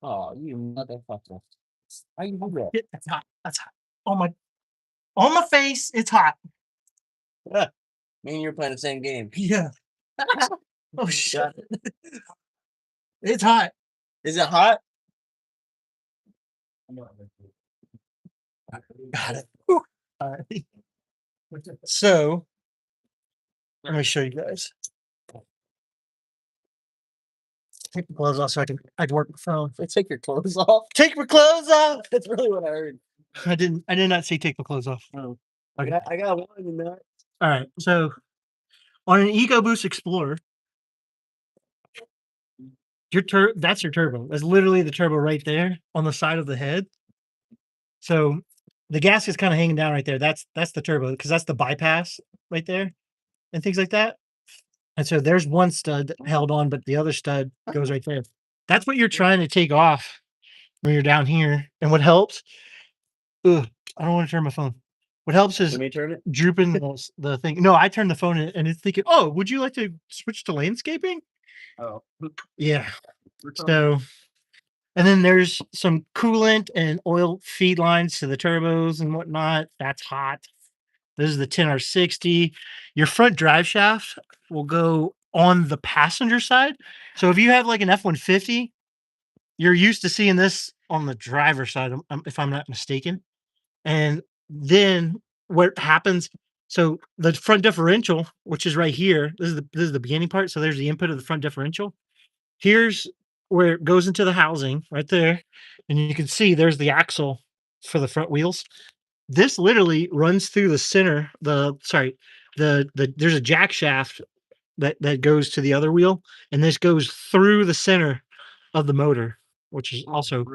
Speaker 3: Oh, you motherfucker. How you do that?
Speaker 1: Shit, that's hot. That's hot. On my face, it's hot.
Speaker 3: Me and you were playing the same game.
Speaker 1: Yeah. Oh shit. It's hot.
Speaker 3: Is it hot?
Speaker 1: Got it. Whew. All right. So let me show you guys. Take the gloves off so I can work my phone.
Speaker 3: Take your clothes off.
Speaker 1: Take my clothes off.
Speaker 3: That's really what I heard.
Speaker 1: I did not say take my clothes off.
Speaker 3: Oh.
Speaker 1: Okay.
Speaker 3: I got one in there.
Speaker 1: All right. So on an EcoBoost Explorer, that's your turbo. That's literally the turbo right there on the side of the head. So the gasket's kind of hanging down right there. That's the turbo because that's the bypass right there and things like that. And so there's one stud held on, but the other stud goes right there. That's what you're trying to take off when you're down here. And what helps, I don't want to turn my phone. What helps is
Speaker 3: Let me turn it.
Speaker 1: drooping the thing. No, I turned the phone and it's thinking, oh, would you like to switch to landscaping?
Speaker 3: Oh.
Speaker 1: Yeah. So, and then there's some coolant and oil feed lines to the turbos and whatnot. That's hot. This is the 10R60. Your front drive shaft will go on the passenger side. So if you have like an F-150, you're used to seeing this on the driver's side, if I'm not mistaken. And then what happens? So the front differential, which is right here, this is the beginning part. So there's the input of the front differential. Here's where it goes into the housing right there, and you can see there's the axle for the front wheels. This literally runs through the center. There's a jack shaft that goes to the other wheel, and this goes through the center of the motor, which is also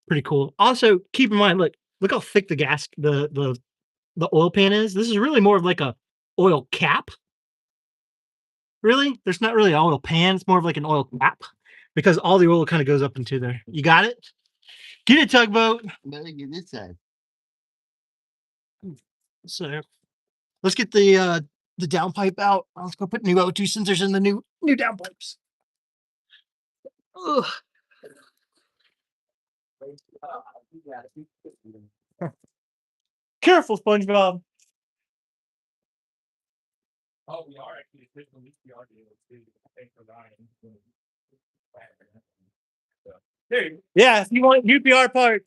Speaker 1: pretty cool. Also, keep in mind, look how thick the oil pan is. This is really more of like a oil cap. Really, there's not really an oil pan. It's more of like an oil cap because all the oil kind of goes up into there. You got it? Get it, tugboat.
Speaker 3: Better get this side.
Speaker 1: So let's get the downpipe out. Let's go put new O2 sensors in the new downpipes. Ugh. Careful, SpongeBob.
Speaker 2: Oh, we are actually officially we are doing too. Thanks for dying.
Speaker 1: Yeah, if you want UPR part,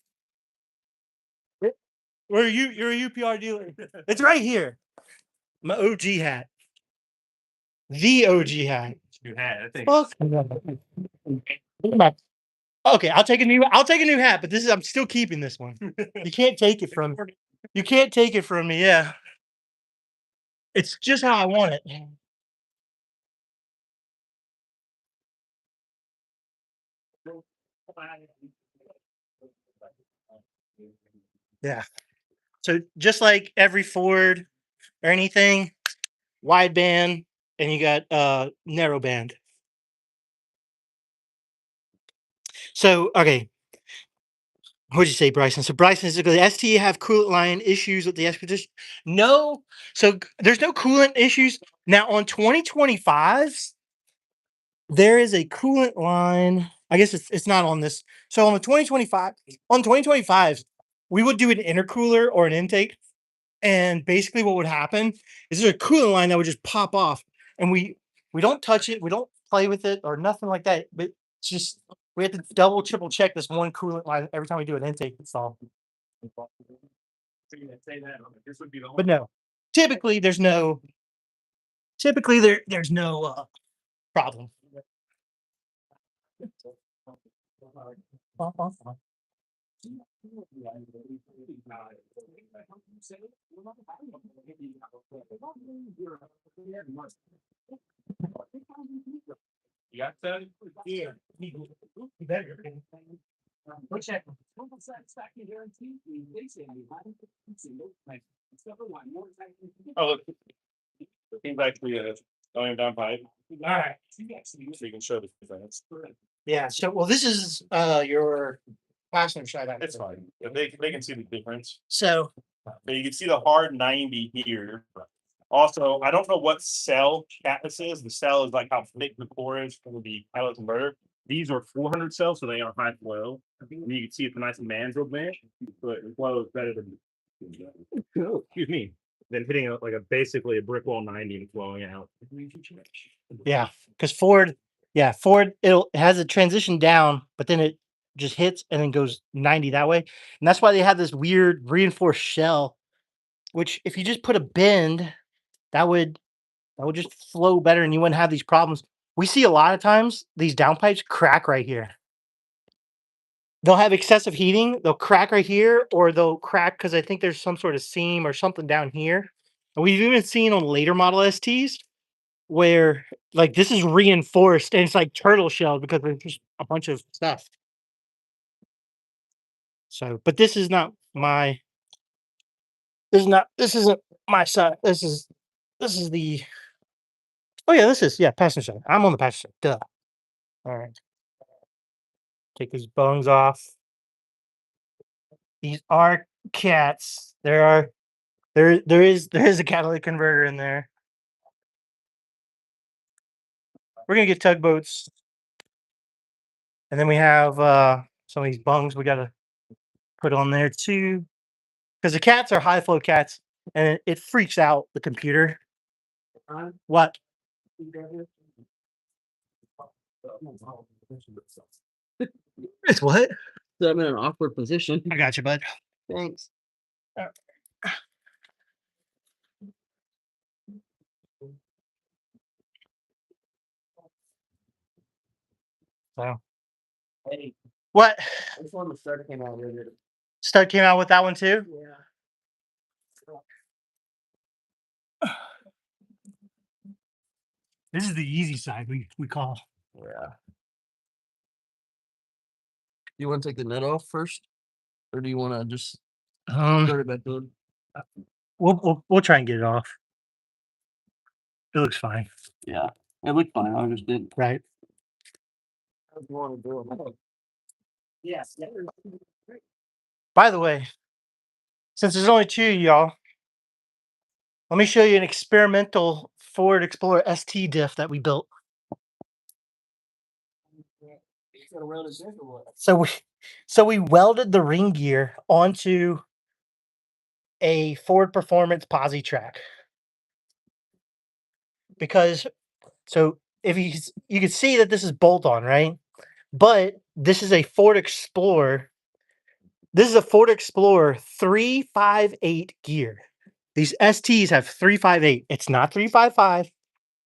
Speaker 1: you're a UPR dealer. It's right here. My OG hat. The OG hat.
Speaker 2: You had, I think.
Speaker 1: Fuck. Okay, I'll take a new hat, but this is I'm still keeping this one. You can't take it from me. You can't take it from me, yeah. It's just how I want it. Yeah. So just like every Ford or anything, wide band, and you got narrow band. So okay. What'd you say, Bryson? So Bryson is the ST have coolant line issues with the Expedition? No. So there's no coolant issues. Now on 2025s, there is a coolant line. I guess it's not on this. So on the 2025s, we would do an intercooler or an intake. And basically what would happen is there's a coolant line that would just pop off. And we don't touch it, we don't play with it or nothing like that. But it's just we have to double, triple check this one coolant line every time we do an intake install. But no, typically there's no problem.
Speaker 2: You got that?
Speaker 1: Yeah, you better. We'll check.
Speaker 2: Oh, look. He's actually going down pipe,
Speaker 1: All right.
Speaker 2: so you can show the difference.
Speaker 1: Yeah. So well, this is your passenger side.
Speaker 2: It's fine. But they can see the difference.
Speaker 1: So
Speaker 2: So you can see the hard 90 here. Also, I don't know what cell cat this is. The cell is like how thick the core is for the pilot converter. These are 400 cells, so they are high flow. And you can see it's a nice mandrel bench, but it flows better than excuse me, than hitting basically a brick wall 90 and flowing out.
Speaker 1: yeah, because Ford it has a transition down, but then it just hits and then goes 90 that way. And that's why they have this weird reinforced shell, which if you just put a bend, that would just flow better and you wouldn't have these problems. We see a lot of times these downpipes crack right here. They'll have excessive heating, they'll crack right here, or they'll crack because I think there's some sort of seam or something down here. And we've even seen on later model STs where like this is reinforced and it's like turtle shell because there's just a bunch of stuff. So, but this is not my this isn't my side. This is the oh yeah, this is passenger side. I'm on the passenger side. Duh. All right. Take these bungs off. These are cats. There is a catalytic converter in there. We're gonna get tugboats. And then we have some of these bungs we gotta put on there too. Because the cats are high flow cats and it freaks out the computer. What? It's what?
Speaker 3: So I'm in an awkward position.
Speaker 1: I got you, bud.
Speaker 3: Thanks.
Speaker 1: So
Speaker 3: Hey,
Speaker 1: what?
Speaker 3: this one the start came out with it.
Speaker 1: Stud came out with that one too?
Speaker 3: Yeah.
Speaker 1: This is the easy side we call.
Speaker 3: Yeah. You want to take the net off first, or do you want to just start it back on?
Speaker 1: We'll try and get it off. It looks fine.
Speaker 3: Yeah, it looked fine. I just didn't.
Speaker 1: Right.
Speaker 3: Want to do it.
Speaker 1: Yes. By the way, since there's only two of y'all, let me show you an experimental Ford Explorer ST diff that we built. So we welded the ring gear onto a Ford Performance posi track. Because so if you can see that this is bolt on, right? But this is a Ford Explorer. This is a Ford Explorer 358 gear. These STs have 358. It's not 355.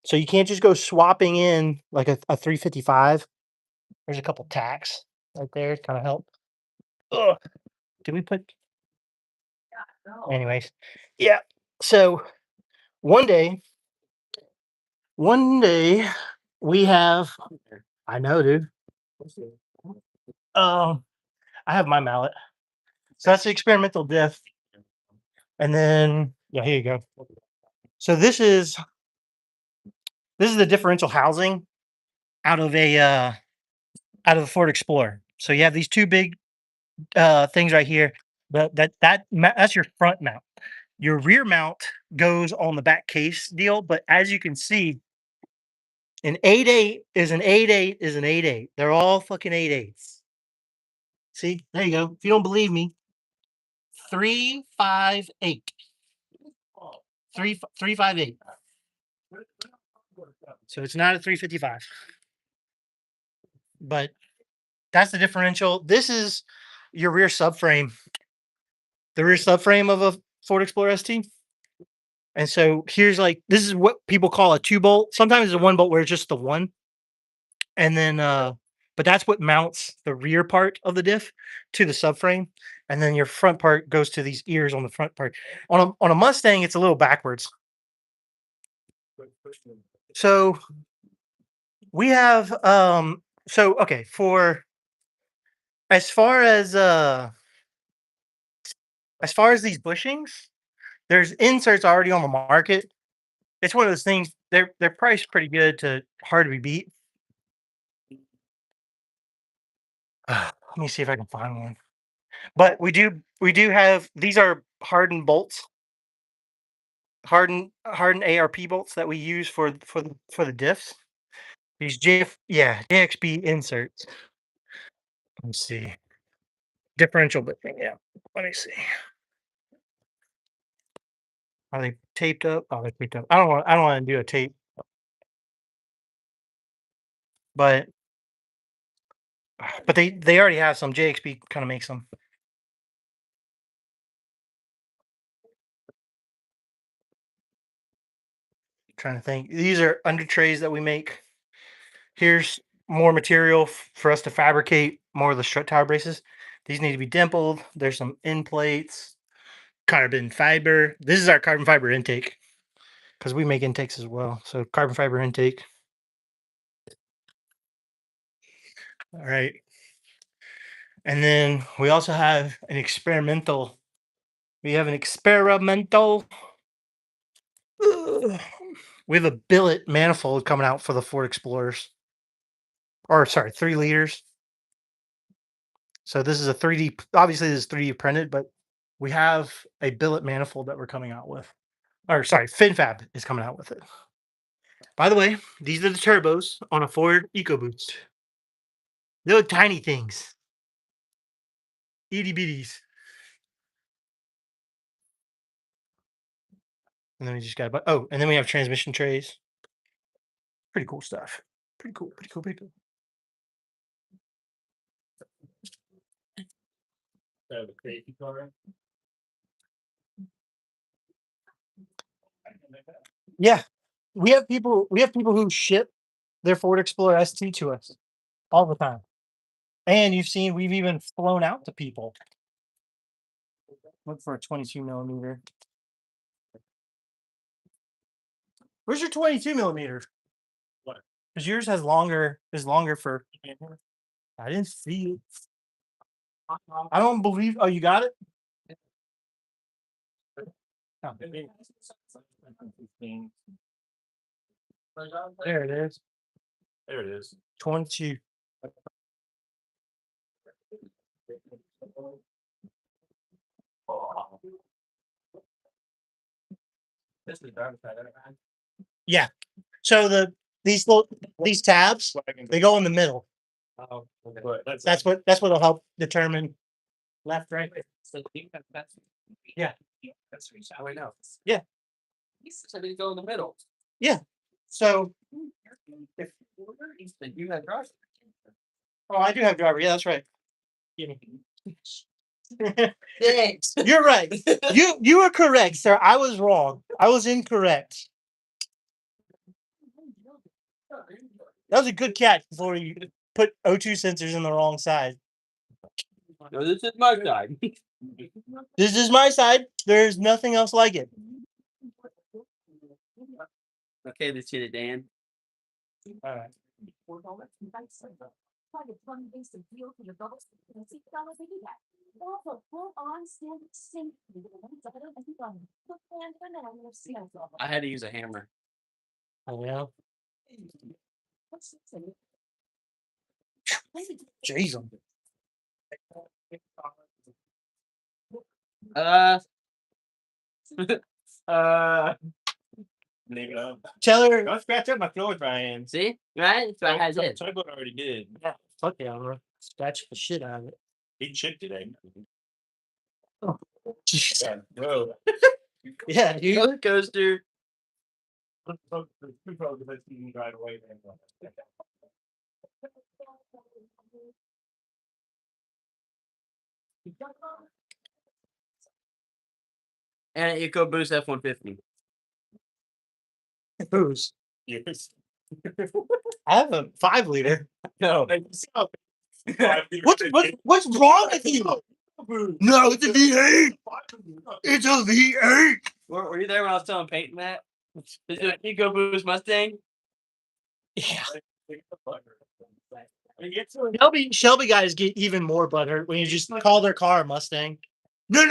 Speaker 1: So you can't just go swapping in like a 355. There's a couple tacks right there. Kind of help. Ugh. Did we put? Anyways, yeah. So one day, one day we have. I know, dude. Um, I have my mallet. So that's the experimental diff. And then yeah, here you go. So this is the differential housing out of a Ford Explorer. So you have these two big things right here. But that's your front mount. Your rear mount goes on the back case deal, but as you can see, an 8.8 is an 8.8 is an 8.8. They're all fucking 8.8s. See, there you go. If you don't believe me, 358. 358. So it's not a 355. But that's the differential. This is your rear subframe. The rear subframe of a Ford Explorer ST. And so here's like this is what people call a 2-bolt. Sometimes it's a 1-bolt where it's just the one. And then but that's what mounts the rear part of the diff to the subframe. And then your front part goes to these ears on the front part. On a Mustang, it's a little backwards. So we have so okay, for as far as these bushings, there's inserts already on the market. It's one of those things, they're priced pretty good to hard to be beat. Let me see if I can find one. But we do have these are hardened bolts, hardened ARP bolts that we use for the diffs. These JXB inserts. Let me see. Differential bushing, yeah. Let me see. Are they taped up? Oh, they're taped up. I don't want to do a tape, but they already have some. JXB kind of makes them. Trying to think. These are under trays that we make. Here's more material for us to fabricate more of the strut tower braces. These need to be dimpled. There's some end plates, carbon fiber. This is our carbon fiber intake because we make intakes as well. So carbon fiber intake. All right. And then we also have an experimental. We have an experimental. We have a billet manifold coming out for the Ford Explorers. Or sorry, 3 liters. So this is a 3D. Obviously, this is 3D printed, but we have a billet manifold that we're coming out with. Or sorry, FinFab is coming out with it. By the way, these are the turbos on a Ford EcoBoost. Little tiny things. Itty bitties. And then we just got and then we have transmission trays. Pretty cool stuff. Pretty cool, pretty cool, pretty cool.
Speaker 2: The crazy car.
Speaker 1: Yeah. We have people who ship their Ford Explorer ST to us all the time. And you've seen we've even flown out to people. Look for a 22 millimeter. Where's your 22 millimeter?
Speaker 2: What?
Speaker 1: Because yours is longer for. I didn't see it. I don't believe. Oh, you got it? Oh, there it is.
Speaker 2: There it is.
Speaker 1: 22.
Speaker 2: This is dark side.
Speaker 1: Yeah. So these tabs, they go in the middle.
Speaker 2: Oh,
Speaker 1: That's what'll help determine left, right. Yeah.
Speaker 2: That's how I know.
Speaker 1: Yeah.
Speaker 2: So they go in the middle.
Speaker 1: Yeah. So
Speaker 2: If you had crossed.
Speaker 1: Oh, I do have driver. Yeah, that's right. Give me.
Speaker 3: Thanks.
Speaker 1: You're right. You were correct, sir. I was wrong. I was incorrect. That was a good catch before you put O2 sensors in the wrong side.
Speaker 3: No, this is my side.
Speaker 1: This is my side. There's nothing else like it.
Speaker 3: Okay, let's hit it, Dan.
Speaker 1: All right.
Speaker 3: I had to use a hammer.
Speaker 1: Oh, yeah. Jeez.
Speaker 2: Leave it up.
Speaker 1: Tell her.
Speaker 2: Don't scratch up my floor, Brian.
Speaker 3: See? Right? So I had it.
Speaker 2: Tugboat already did.
Speaker 1: Yeah, fuck yeah, I'm gonna scratch the shit out of it.
Speaker 2: He chipped today.
Speaker 1: Jeez.
Speaker 2: Yeah, no.
Speaker 1: Yeah, dude.
Speaker 3: Roller coaster.
Speaker 2: Drive away.
Speaker 3: And an EcoBoost F-150.
Speaker 1: Who's?
Speaker 2: Yes.
Speaker 1: I have a 5-liter.
Speaker 3: No.
Speaker 1: What's wrong with you? No, it's a V8. It's a V8.
Speaker 3: Were you there when I was telling Peyton that? Is it an EcoBoost Mustang?
Speaker 1: Yeah. Shelby guys get even more butthurt when you just call their car a Mustang. No.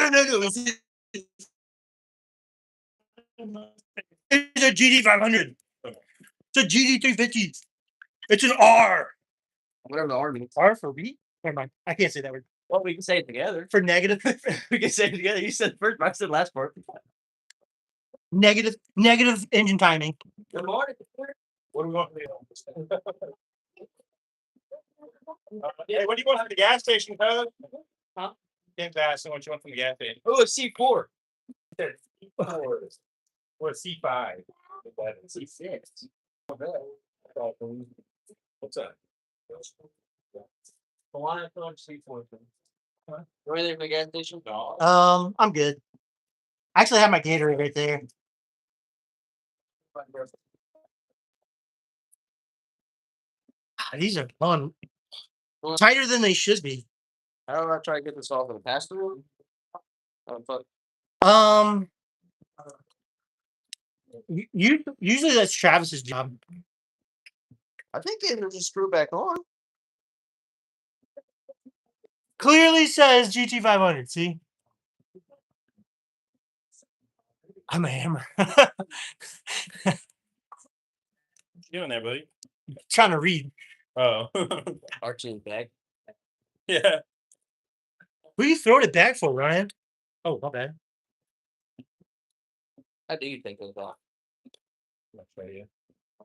Speaker 1: It's a GT500. It's a GT350. It's an R.
Speaker 3: Whatever the R means.
Speaker 1: R for B? Never mind. I can't say that word.
Speaker 3: Well, we can say it together.
Speaker 1: For negative.
Speaker 3: We can say it together. You said first, but I said last part.
Speaker 1: Negative engine timing.
Speaker 3: Good morning.
Speaker 2: What do we want? Hey, what do you want from the gas station, cuz?
Speaker 3: Huh?
Speaker 2: Can't ask what you want from the gas station.
Speaker 3: Oh, a C4.
Speaker 2: Or a C5.
Speaker 3: C6.
Speaker 2: What's that?
Speaker 3: Why not throw C4? Were they for the gas station? No.
Speaker 1: I'm good. I actually have my Gatorade right there. These are fun. Tighter than they should be.
Speaker 3: How do I try to get this off of the pass-through? Oh, fuck.
Speaker 1: Usually that's Travis's job.
Speaker 3: I think it'll just screw back on.
Speaker 1: Clearly says GT500. See, I'm a hammer.
Speaker 2: You doing there, buddy?
Speaker 1: Trying to read.
Speaker 2: Oh.
Speaker 3: Archie back.
Speaker 2: Yeah.
Speaker 1: What are you throwing it back for, Ryan? Oh, my bad.
Speaker 3: How do you think of that?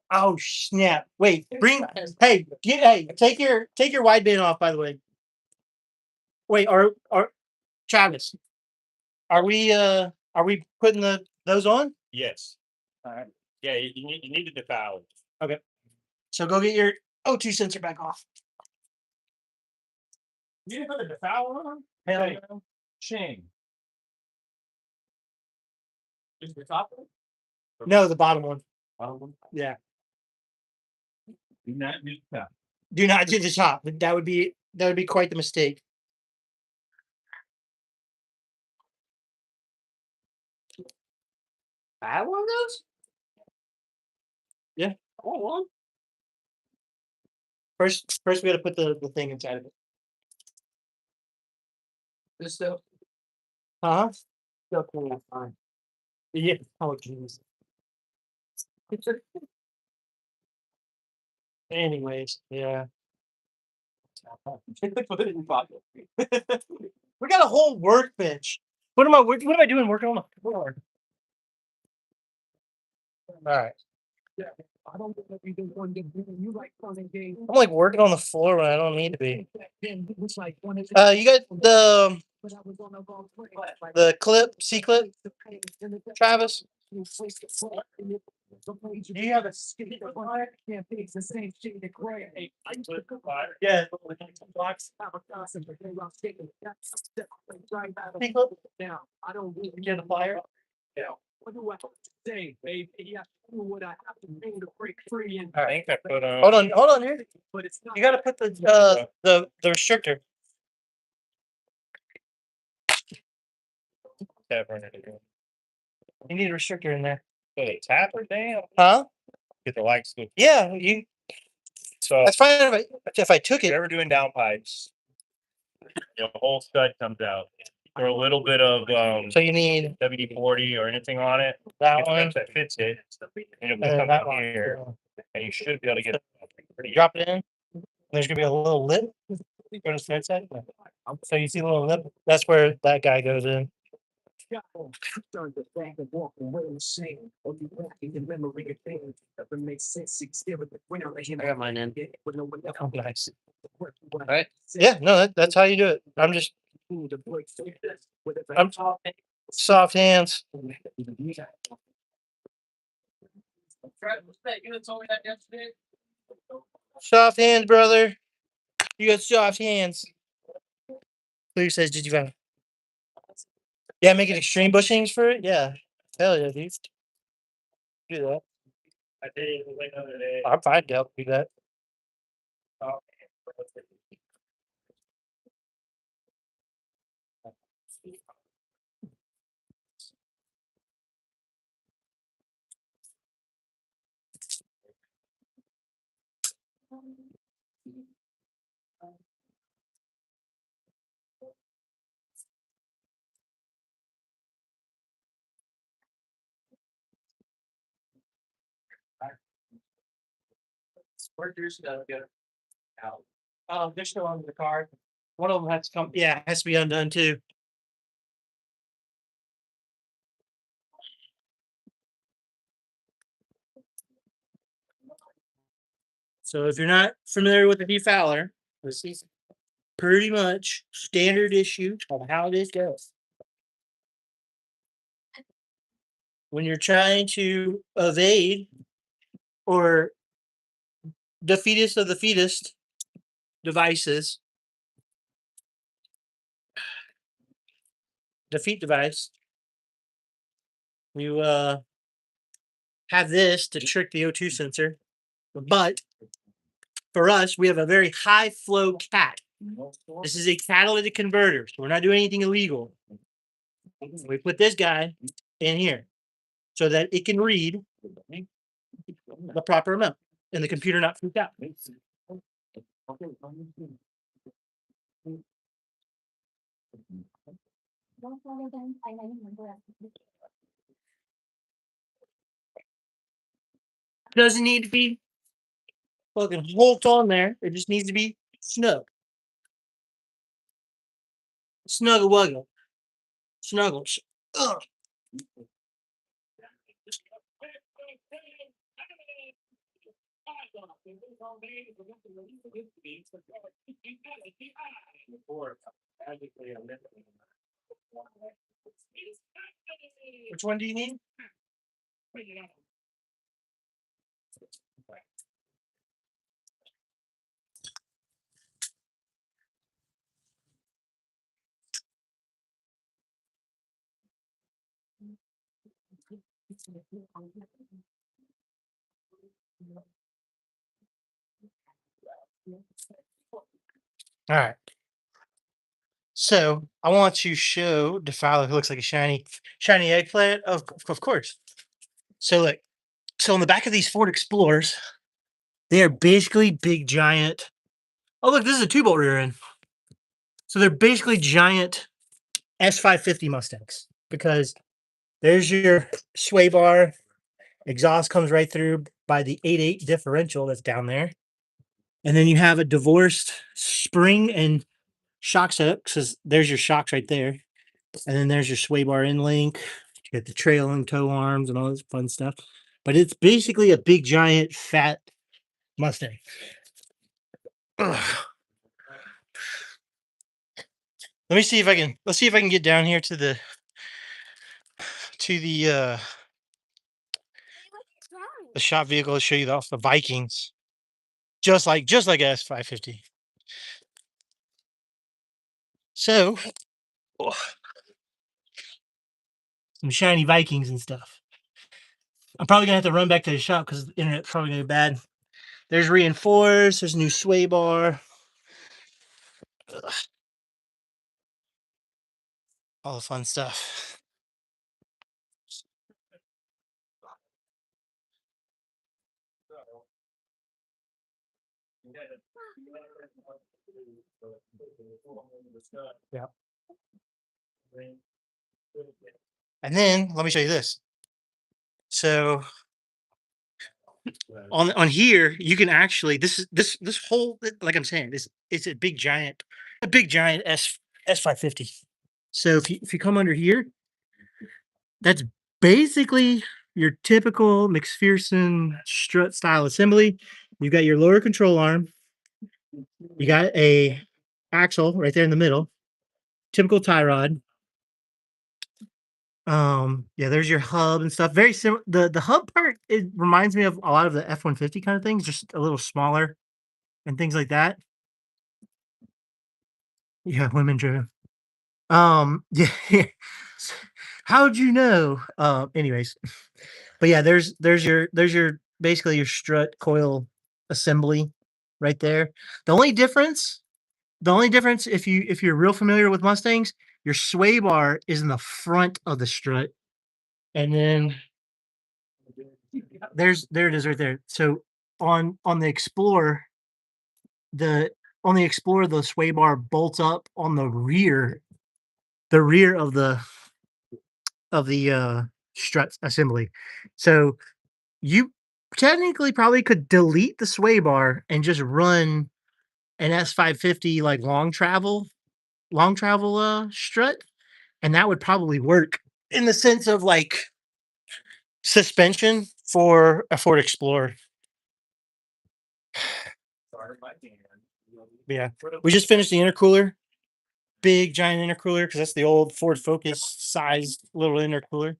Speaker 1: Oh snap! Wait, hey, take your wideband off. By the way, wait, are Travis? Are we putting those on?
Speaker 2: Yes.
Speaker 1: All right.
Speaker 2: Yeah, you need to defoul.
Speaker 1: Okay. So go get your O2 sensor back off.
Speaker 2: You didn't put the defoul on?
Speaker 1: Hell
Speaker 2: no. Shame. Is the top one?
Speaker 1: No, the bottom one.
Speaker 2: Bottom one?
Speaker 1: Yeah.
Speaker 2: Do not use the top.
Speaker 1: Do not do the top. That would be quite the mistake.
Speaker 3: I have one of those?
Speaker 1: Yeah.
Speaker 3: I want one.
Speaker 1: First we got to put the thing inside of it.
Speaker 3: This stuff.
Speaker 1: Huh? Still cool. Fine. Yeah. Oh jeez. Anyways, yeah.
Speaker 3: Put it in your pocket.
Speaker 1: We got a whole workbench. What am I doing working on the floor? All right.
Speaker 4: I don't know if you do one game. You like fun game.
Speaker 1: I'm like working on the floor when I don't need to be.
Speaker 4: It's like one of
Speaker 1: You got the clip, C clip, Travis? Do you have a skid fire?
Speaker 4: Yeah, it's the same shit that gray. Hey, I used to cook fire.
Speaker 1: Yeah.
Speaker 4: Box. Have a constant, but they lost it. That's right out of
Speaker 1: Think of-
Speaker 4: now. I don't really
Speaker 1: Get a fire.
Speaker 4: What do I have to say, baby? Yeah, I do what I have to do to break free and
Speaker 2: I think I put
Speaker 1: Hold on here.
Speaker 4: but it's not
Speaker 1: You gotta put the the restrictor. You need a restrictor in there.
Speaker 2: Put a tapper down.
Speaker 1: Huh?
Speaker 2: Get the lights. Good.
Speaker 1: Yeah, you
Speaker 2: So
Speaker 1: that's fine if I took
Speaker 2: if you're
Speaker 1: it.
Speaker 2: ever doing down pipes, the whole stud comes out. Throw a little bit of
Speaker 1: So you need
Speaker 2: WD-40 or anything on it.
Speaker 1: that
Speaker 2: It's
Speaker 1: one
Speaker 2: nice that fits it. And it will
Speaker 1: and
Speaker 2: come
Speaker 1: that
Speaker 2: out
Speaker 1: one.
Speaker 2: here. And you should be able to get
Speaker 1: You drop it in. There's gonna be a little lip. Go to the third side. So you see a little lip. That's where that guy goes in.
Speaker 4: starting to think and walk away the same. Or you back in the memory of things that would make sense. You stare at the ground.
Speaker 3: I got mine in.
Speaker 4: With no one else.
Speaker 1: Oh, nice.
Speaker 3: Right.
Speaker 1: Yeah, no, that's how you do it. I'm just I'm soft hands. Soft hands, brother. You got soft hands. Clear says, did you find? Yeah, making extreme bushings for it? Yeah. Hell yeah, dude. Do that.
Speaker 2: I did the other day.
Speaker 1: I'm fine to help do that.
Speaker 2: Workers gotta get out.
Speaker 1: They're still under the car. One of them has to come. Yeah, has to be undone too. So if you're not familiar with the defouler, this is pretty much standard issue of how this goes. When you're trying to evade or the fetus of the fetus devices, defeat device, you have this to trick the O2 sensor. But for us, we have a very high flow cat. This is a catalytic converter, so we're not doing anything illegal. We put this guy in here so that it can read the proper amount and the computer not freak out. Doesn't need to be fucking hooked on there. It just needs to be snug. Snuggle wuggle. Snuggles. Ugh. Which one do you need? All right. So I want to show Defiler who looks like a shiny eggplant. Of course. So look. So on the back of these Ford Explorers, they are basically big giant. Oh look, this is a 2-bolt rear end. So they're basically giant S550 Mustangs because there's your sway bar. Exhaust comes right through by the 8.8 differential that's down there. And then you have a divorced spring and shock setup because there's your shocks right there. And then there's your sway bar in link. You got the trailing tow arms and all this fun stuff. But it's basically a big, giant, fat Mustang. Ugh. Let's see if I can get down here to the the shop vehicle to show you the Vikings, just like a S550. So, some shiny Vikings and stuff. I'm probably gonna have to run back to the shop because the internet's probably gonna be bad. There's reinforced. There's a new sway bar. Ugh. All the fun stuff. Yeah. And then let me show you this. So on here, you can actually this whole, like I'm saying, this it's a big giant S550. So if you come under here, that's basically your typical McPherson strut style assembly. You got your lower control arm. You got a axle right there in the middle. Typical tie rod. Yeah, there's your hub and stuff. Very similar. The hub part, it reminds me of a lot of the F-150 kind of things, just a little smaller and things like that. Yeah, women driven. Yeah. How'd you know? Anyways, but yeah, there's your basically your strut coil assembly right there. The only difference, if you're real familiar with Mustangs, your sway bar is in the front of the strut, and then there it is right there. So on the Explorer, the the sway bar bolts up on the rear of the strut assembly. So you technically probably could delete the sway bar and just run an S550 like long travel strut, and that would probably work in the sense of like suspension for a Ford Explorer. Yeah, we just finished the intercooler, big giant intercooler, because that's the old Ford Focus sized little intercooler.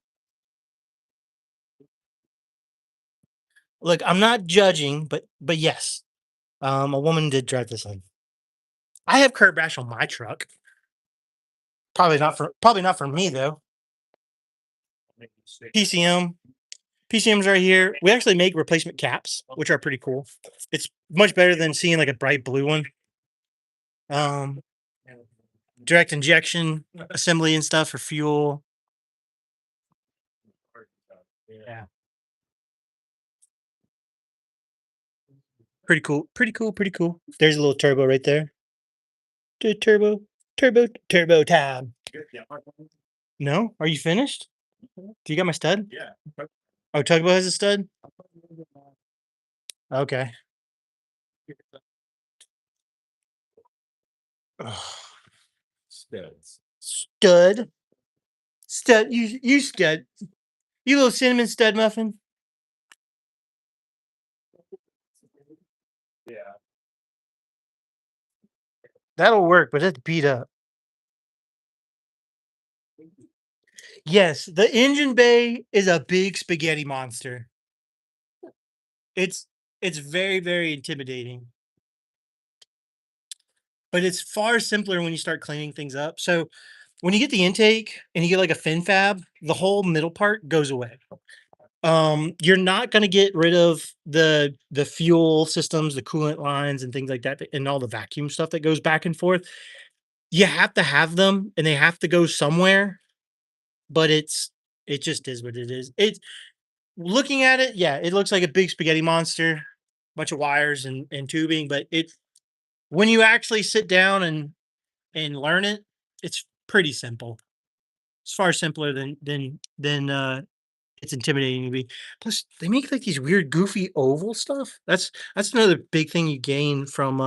Speaker 1: Look, I'm not judging, but yes, a woman did drive this one. I have curb rash on my truck. Probably not for me though. PCM. PCM's right here. We actually make replacement caps, which are pretty cool. It's much better than seeing like a bright blue one. Um, direct injection assembly and stuff for fuel. Yeah. Pretty cool. Pretty cool. Pretty cool. There's a little turbo right there. Turbo tab. No? Are you finished? Do you got my stud?
Speaker 2: Yeah.
Speaker 1: Oh, Tugboat has a stud? Okay. Ugh.
Speaker 2: Studs.
Speaker 1: Stud. Stud. You stud. You little cinnamon stud muffin.
Speaker 2: Yeah.
Speaker 1: That'll work, but it's beat up. Yes, the engine bay is a big spaghetti monster. It's very, very intimidating. But it's far simpler when you start cleaning things up. So when you get the intake and you get like a fin fab, the whole middle part goes away. You're not going to get rid of the fuel systems, the coolant lines and things like that, and all the vacuum stuff that goes back and forth. You have to have them and they have to go somewhere, but it just is what it is. It's looking at it, yeah, it looks like a big spaghetti monster, bunch of wires and tubing, but when you actually sit down and learn it, it's pretty simple. It's far simpler than it's intimidating to be. Plus, they make like these weird, goofy oval stuff. That's another big thing you gain from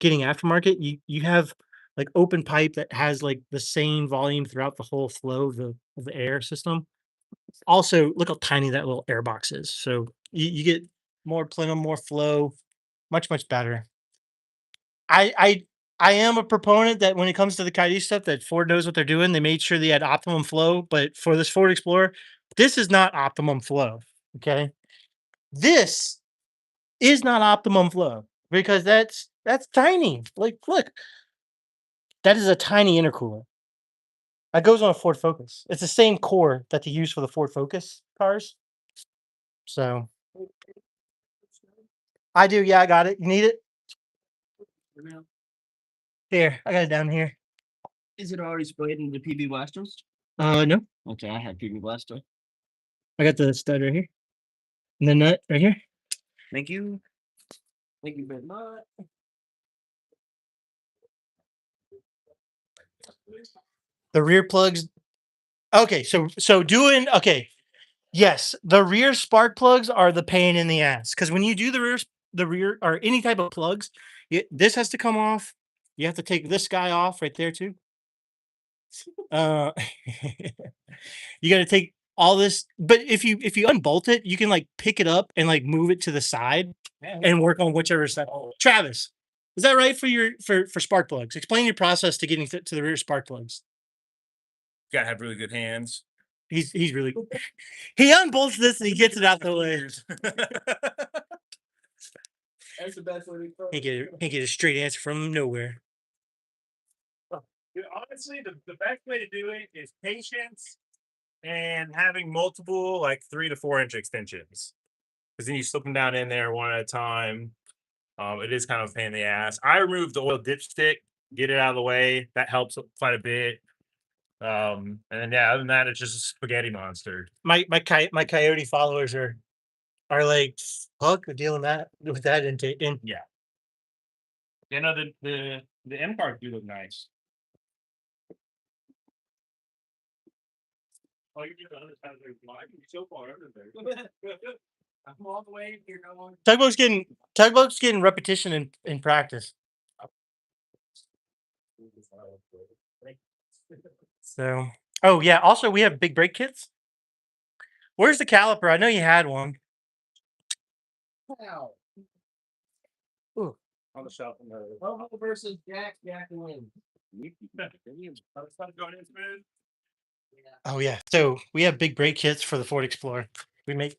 Speaker 1: getting aftermarket. You have like open pipe that has like the same volume throughout the whole flow of the air system. Also, look how tiny that little air box is. So you get more plenum, more flow, much better. I I I am a proponent that when it comes to the Coyote stuff, that Ford knows what they're doing. They made sure they had optimum flow, but for this Ford Explorer, this is not optimum flow. Okay, This is not optimum flow because that's tiny. Like, look, that is a tiny intercooler. That goes on a Ford Focus. It's the same core that they use for the Ford Focus cars. So I do. Yeah, I got it. You need it? Here, I got it down here.
Speaker 3: Is it already sprayed into PB blasters?
Speaker 1: No,
Speaker 3: Okay, I have PB blaster.
Speaker 1: I got the stud right here, and the nut right here.
Speaker 3: Thank you. Thank you very much.
Speaker 1: The rear plugs. Okay, so doing okay. Yes, the rear spark plugs are the pain in the ass because when you do the rear or any type of plugs, this has to come off. You have to take this guy off right there too. Uh, you got to take all this, but if you unbolt it, you can like pick it up and like move it to the side and work on whichever side. Travis, is that right for your for spark plugs? Explain your process to getting to the rear spark plugs.
Speaker 2: Gotta have really good hands.
Speaker 1: He's really he unbolts this and he gets it out the way.
Speaker 3: That's the best way to
Speaker 1: Can't get a straight answer from nowhere.
Speaker 2: Dude, honestly, the best way to do it is patience and having multiple like 3 to 4 inch extensions. Because then you slip them down in there one at a time. It is kind of a pain in the ass. I removed the oil dipstick, get it out of the way. That helps quite a bit. And then yeah, other than that, it's just a spaghetti monster.
Speaker 1: My coyote followers are like fuck dealing with that intake. And
Speaker 2: Yeah. You know the M cars do look nice. Oh, you're just understand there's light. You're so far under there. I'm all the way here.
Speaker 1: Tugboat's getting repetition in practice. So oh yeah, also we have big brake kits. Where's the caliper? I know you had one.
Speaker 3: Wow.
Speaker 2: On the shelf.
Speaker 3: Momo versus Jack wins.
Speaker 2: Going in smooth.
Speaker 1: Oh yeah. So we have big brake kits for the Ford Explorer. We make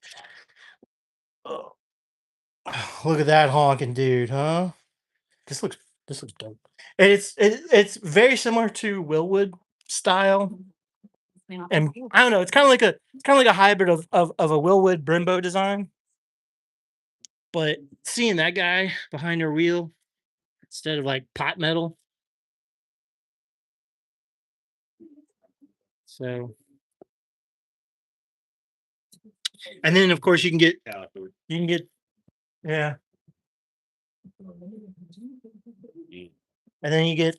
Speaker 1: oh, look at that honking dude, huh? This looks dope. And it's very similar to Willwood style. And I don't know, it's kind of like a hybrid of a Willwood Brembo design. But seeing that guy behind her wheel instead of like pot metal. So and then of course you can get yeah. And then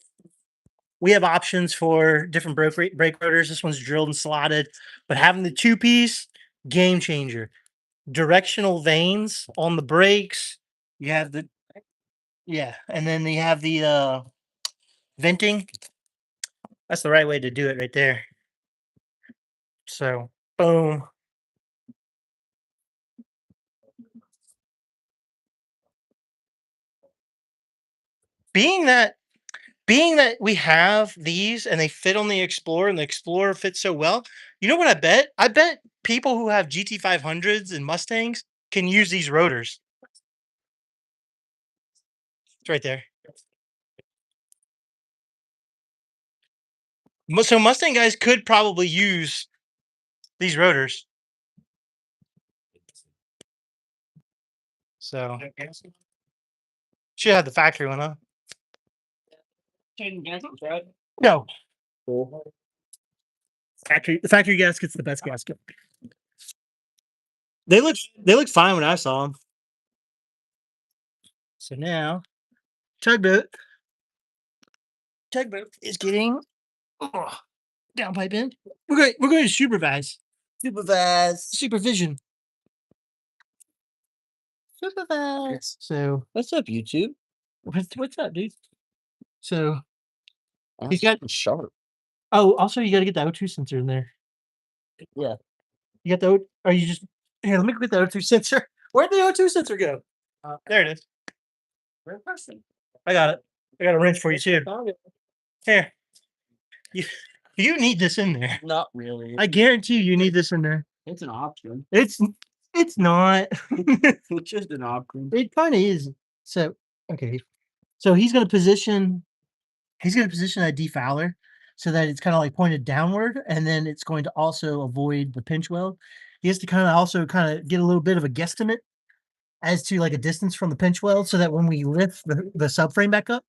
Speaker 1: we have options for different brake rotors. This one's drilled and slotted, but having the 2-piece, game changer. Directional vanes on the brakes. You have and then you have the venting. That's the right way to do it right there. So boom. Being that we have these and they fit on the Explorer and the Explorer fits so well, you know what I bet? I bet people who have GT500s and Mustangs can use these rotors. It's right there. So Mustang guys could probably use these rotors. So should have the factory one, huh? No. The factory gasket's the best gasket. They look fine when I saw them. So now Tugboat is getting downpipe in. We're going to supervision. Supervise. So
Speaker 3: What's up, YouTube?
Speaker 1: what's up, dude? So
Speaker 3: He's got sharp.
Speaker 1: oh, also you got to get the O2 sensor in there.
Speaker 3: Yeah.
Speaker 1: You got the are you just here? Let me get the O2 sensor. Where'd the O2 sensor go? There it is. I got it. I got a wrench for you too. Here. You need this in there.
Speaker 3: Not really.
Speaker 1: I guarantee you need this in there.
Speaker 3: It's an option.
Speaker 1: It's It's not.
Speaker 3: It's just an option.
Speaker 1: It kind of is. So okay. So he's gonna position that defouler so that it's kind of like pointed downward, and then it's going to also avoid the pinch weld. He has to kind of get a little bit of a guesstimate as to like a distance from the pinch weld, so that when we lift the subframe back up,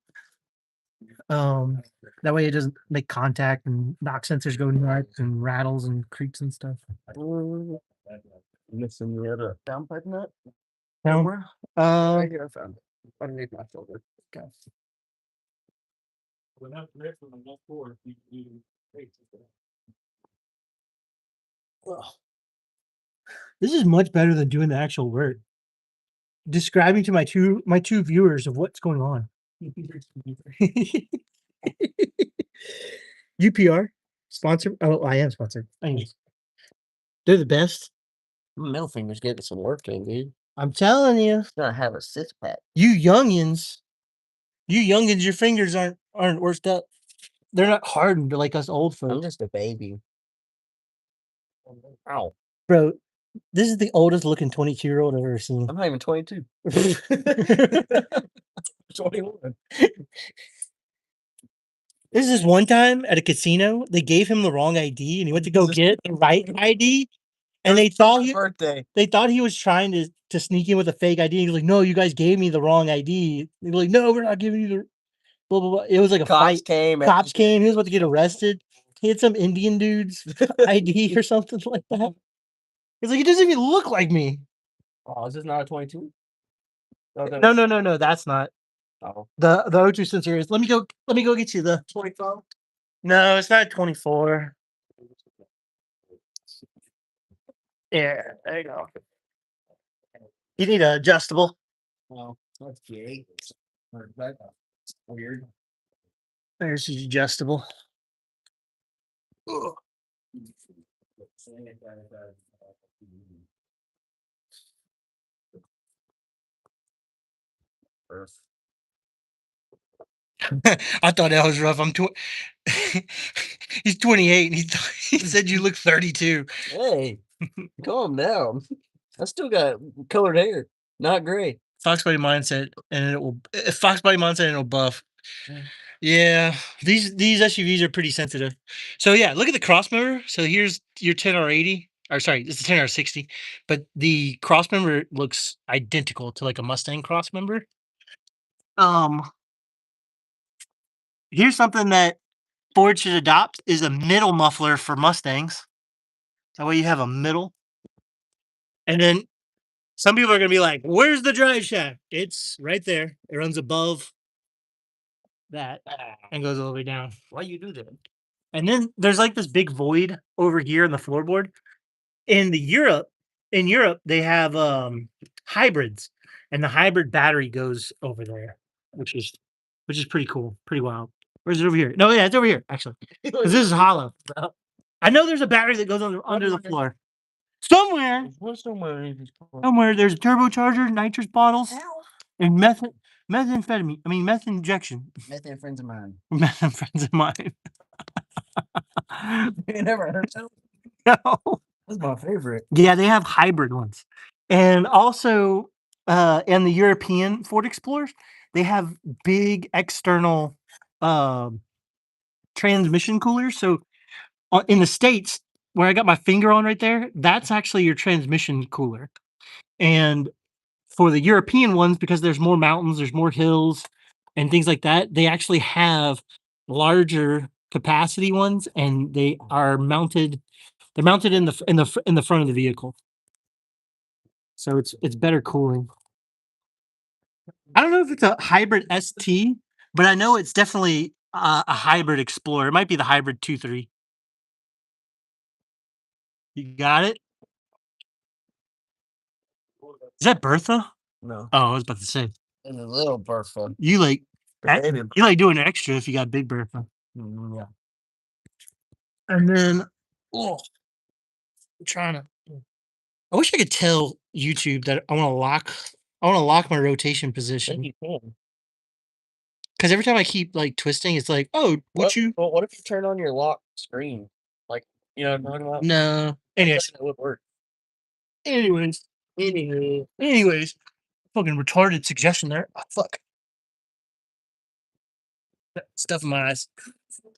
Speaker 1: that way it doesn't make contact and knock sensors go nuts and rattles and creaks and stuff.
Speaker 3: Missing the other downpipe nut.
Speaker 1: Now,
Speaker 3: Right here, I found it underneath my shoulder. Okay.
Speaker 2: Without lift from the left forward, you can do.
Speaker 1: this is much better than doing the actual work. Describing to my two viewers of what's going on. UPR sponsor. Oh, I am sponsored. Anyways, they're the best.
Speaker 3: My middle finger's getting some work in, dude.
Speaker 1: I'm telling you,
Speaker 3: Gonna have a six pack.
Speaker 1: you youngins, your fingers aren't worked up. They're not hardened like us old
Speaker 3: I'm
Speaker 1: folks,
Speaker 3: just a baby. Ow.
Speaker 1: bro. This is the oldest looking 22-year-old I've ever seen.
Speaker 3: I'm not even 22. 21.
Speaker 1: This is one time at a casino, they gave him the wrong ID and he went to go get the right ID. And they thought
Speaker 3: Birthday.
Speaker 1: he was trying to sneak in with a fake ID. He was like, "No, you guys gave me the wrong ID." They were like, "No, we're not giving you the blah blah blah." It was like a
Speaker 3: Cops
Speaker 1: fight.
Speaker 3: came.
Speaker 1: Cops came. He was about to get arrested. He had some Indian dude's ID or something like that. He's like, "It doesn't even look like me."
Speaker 3: Oh, is this not a 22? Oh,
Speaker 1: No. That's not
Speaker 3: Oh.
Speaker 1: the O2 sensor is. Let me go get you the
Speaker 3: 24.
Speaker 1: No, it's not 24. Yeah, there you go. You need an adjustable.
Speaker 3: Oh, that's gay. That's weird.
Speaker 1: There's the adjustable. Ugh. I thought that was rough. He's 28 and he said you look 32.
Speaker 3: Hey, calm down. I still got colored hair, not gray.
Speaker 1: Fox body mindset and it'll buff. Yeah, these SUVs are pretty sensitive. So yeah, look at the crossmember. So here's your 10R80. Or sorry, it's a 10R60, but the crossmember looks identical to like a Mustang crossmember. Here's something that Ford should adopt is a middle muffler for Mustangs. That way you have a middle. And then some people are going to be like, where's the drive shaft? It's right there. It runs above that and goes all the way down.
Speaker 3: Why you do that?
Speaker 1: And then there's like this big void over here in the floorboard. In Europe, they have hybrids, and the hybrid battery goes over there, which is pretty cool, pretty wild. Where's it over here? No, yeah, it's over here actually, because this is hollow. I know there's a battery that goes under the floor somewhere. Somewhere there's a turbocharger, nitrous bottles, and methamphetamine. I mean meth injection.
Speaker 3: Methane friends of mine.
Speaker 1: Meth friends of mine.
Speaker 3: You never heard that?
Speaker 1: No.
Speaker 3: That's my favorite.
Speaker 1: Yeah, they have hybrid ones. And also, in the European Ford Explorers, they have big external transmission coolers. So in the States, where I got my finger on right there, that's actually your transmission cooler. And for the European ones, because there's more mountains, there's more hills and things like that, they actually have larger capacity ones, and they are mounted. They're mounted in the front of the vehicle, so it's better cooling. I don't know if it's a hybrid ST, but I know it's definitely a hybrid Explorer. It might be the hybrid 2.3. You got it? Is that Bertha?
Speaker 3: No.
Speaker 1: Oh, I was about to say.
Speaker 3: It's a little Bertha.
Speaker 1: You like
Speaker 3: Baby.
Speaker 1: you like doing extra if you got big Bertha.
Speaker 3: Yeah.
Speaker 1: And then, I'm trying to. I wish I could tell YouTube that I want to lock my rotation position.
Speaker 3: You can.
Speaker 1: Because every time I keep like twisting, it's like, oh,
Speaker 3: What if you turn on your lock screen? Like, you know what I'm talking about?
Speaker 1: No. Anyways,
Speaker 3: That would work.
Speaker 1: anyways, Anyways, fucking retarded suggestion there. Oh, fuck. Stuff in my eyes.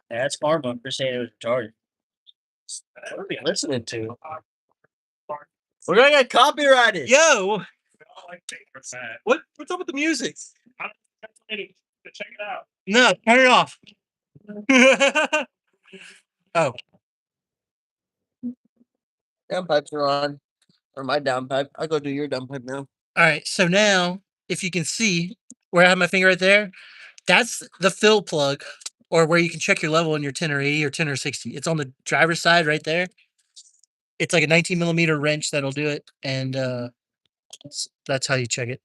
Speaker 3: Yeah, that's Farbuck for saying it was retarded. What are we listening to? We're gonna get copyrighted.
Speaker 1: Yo,
Speaker 2: What?
Speaker 1: what's up with the music?
Speaker 2: Check it out.
Speaker 1: No, turn it off. Oh,
Speaker 3: Downpipes are on. Or my downpipe. I'll go do your downpipe now.
Speaker 1: all right. So now, if you can see where I have my finger right there, that's the fill plug, or where you can check your level in your 10 or 80 or 10 or 60. It's on the driver's side right there. It's like a 19 millimeter wrench that'll do it, and that's how you check it.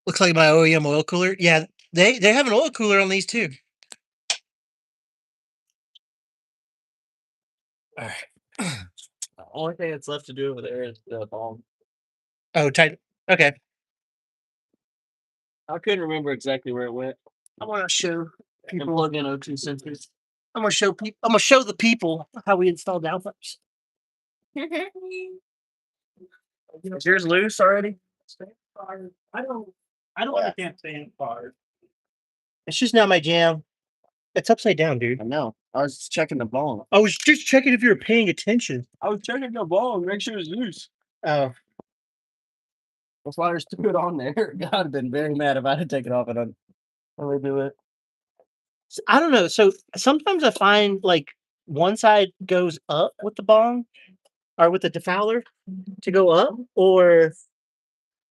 Speaker 1: Looks like my OEM oil cooler. Yeah, they have an oil cooler on these too. All right.
Speaker 3: The only thing that's left to do over there is the ball.
Speaker 1: Oh, tight. Okay.
Speaker 3: I couldn't remember exactly where it went.
Speaker 1: I want to show
Speaker 3: And
Speaker 1: people.
Speaker 3: plug in O2 sensors.
Speaker 1: I'm gonna show people. I'm gonna show the people how we install downpipes.
Speaker 3: Is yours loose already?
Speaker 2: I don't I can't stand cars.
Speaker 1: It's just not my jam. It's upside down, dude.
Speaker 3: I know. I was checking the ball.
Speaker 1: I was just checking if you were paying attention.
Speaker 3: I was checking the ball and make sure it's loose.
Speaker 1: Oh,
Speaker 3: That's why there's two it on there. God, I'd been very mad if I had taken off and only do it.
Speaker 1: I don't know. So sometimes I find like one side goes up with the bong or with the defouler to go up or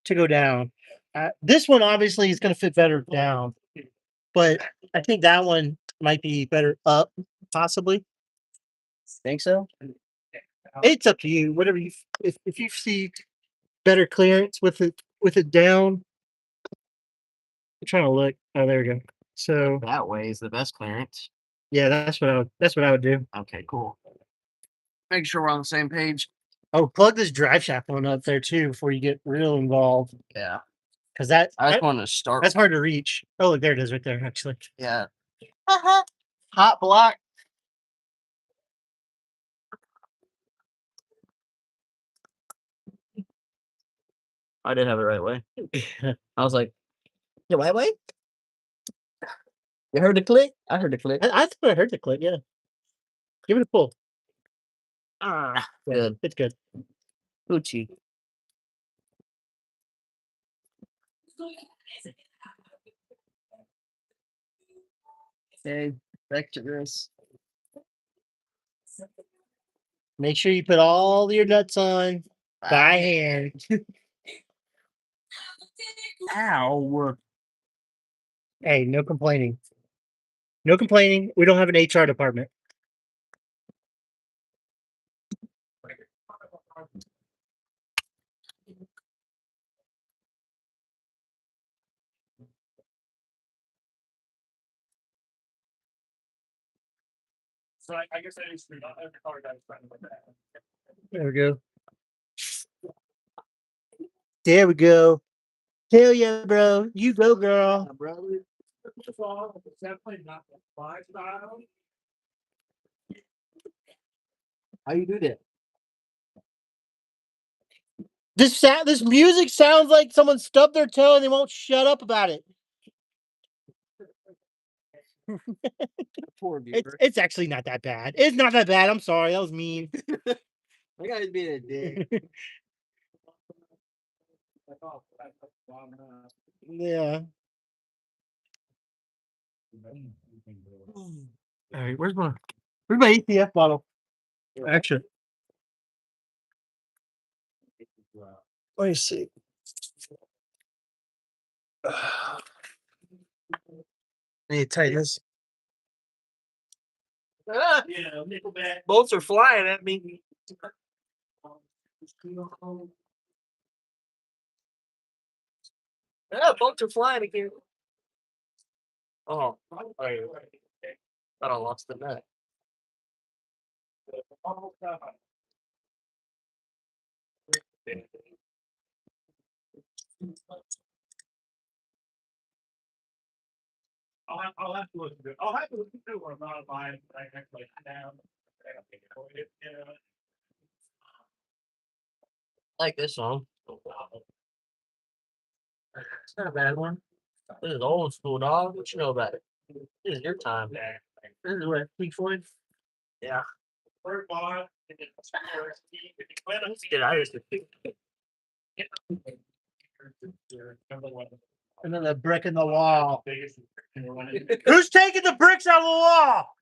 Speaker 1: to go down. This one obviously is going to fit better down, but I think that one might be better up, possibly.
Speaker 3: Think so?
Speaker 1: It's up to you. Whatever you, if you see better clearance with it down. I'm trying to look. Oh, there we go. So
Speaker 3: That way is the best clearance.
Speaker 1: yeah, that's what I would do.
Speaker 3: Okay, cool. Make sure we're on the same page.
Speaker 1: Oh, plug this drive shaft one up there too before you get real involved.
Speaker 3: Yeah.
Speaker 1: Because that
Speaker 3: I just want to start.
Speaker 1: that's hard to reach. Oh, look, there it is right there, actually.
Speaker 3: Yeah. Hot block. I did have it right way. I was like, the right way? You heard the click? I heard the click.
Speaker 1: I thought I heard the click, yeah. Give it a pull.
Speaker 3: Ah,
Speaker 1: Yeah,
Speaker 3: good.
Speaker 1: it's good.
Speaker 3: Gucci. Okay, back to this.
Speaker 1: Make sure you put all your nuts on by hand.
Speaker 3: Ow.
Speaker 1: Hey, no complaining. No complaining. We don't have an HR department.
Speaker 2: So I guess I just not every car guy's friendly with that.
Speaker 1: There we go. There we go. Hell yeah, bro. You go, girl.
Speaker 3: Brother.
Speaker 2: First of all, it's definitely not the fly style.
Speaker 3: How you do that?
Speaker 1: This music sounds like someone stubbed their toe and they won't shut up about it.
Speaker 3: Poor viewer.
Speaker 1: It's actually not that bad. It's not that bad. I'm sorry. That was mean.
Speaker 3: That guy's being a dick.
Speaker 1: Yeah. All right, where's my ATF bottle? Action. Let me see. I need to tighten this.
Speaker 3: Ah,
Speaker 2: Yeah, Nickelback.
Speaker 3: bolts are flying at me. Ah, bolts are flying again. Oh, I thought I lost the nut.
Speaker 2: I'll have to listen to it. I'll have to listen to it or not mine. I actually down.
Speaker 3: I like this song. It's not a bad one. This is old school, dog. What you know about it? This is your time. This is what Pink Floyd. Yeah. Let's get out of this.
Speaker 1: Another brick in the wall. Who's taking the bricks out of the wall?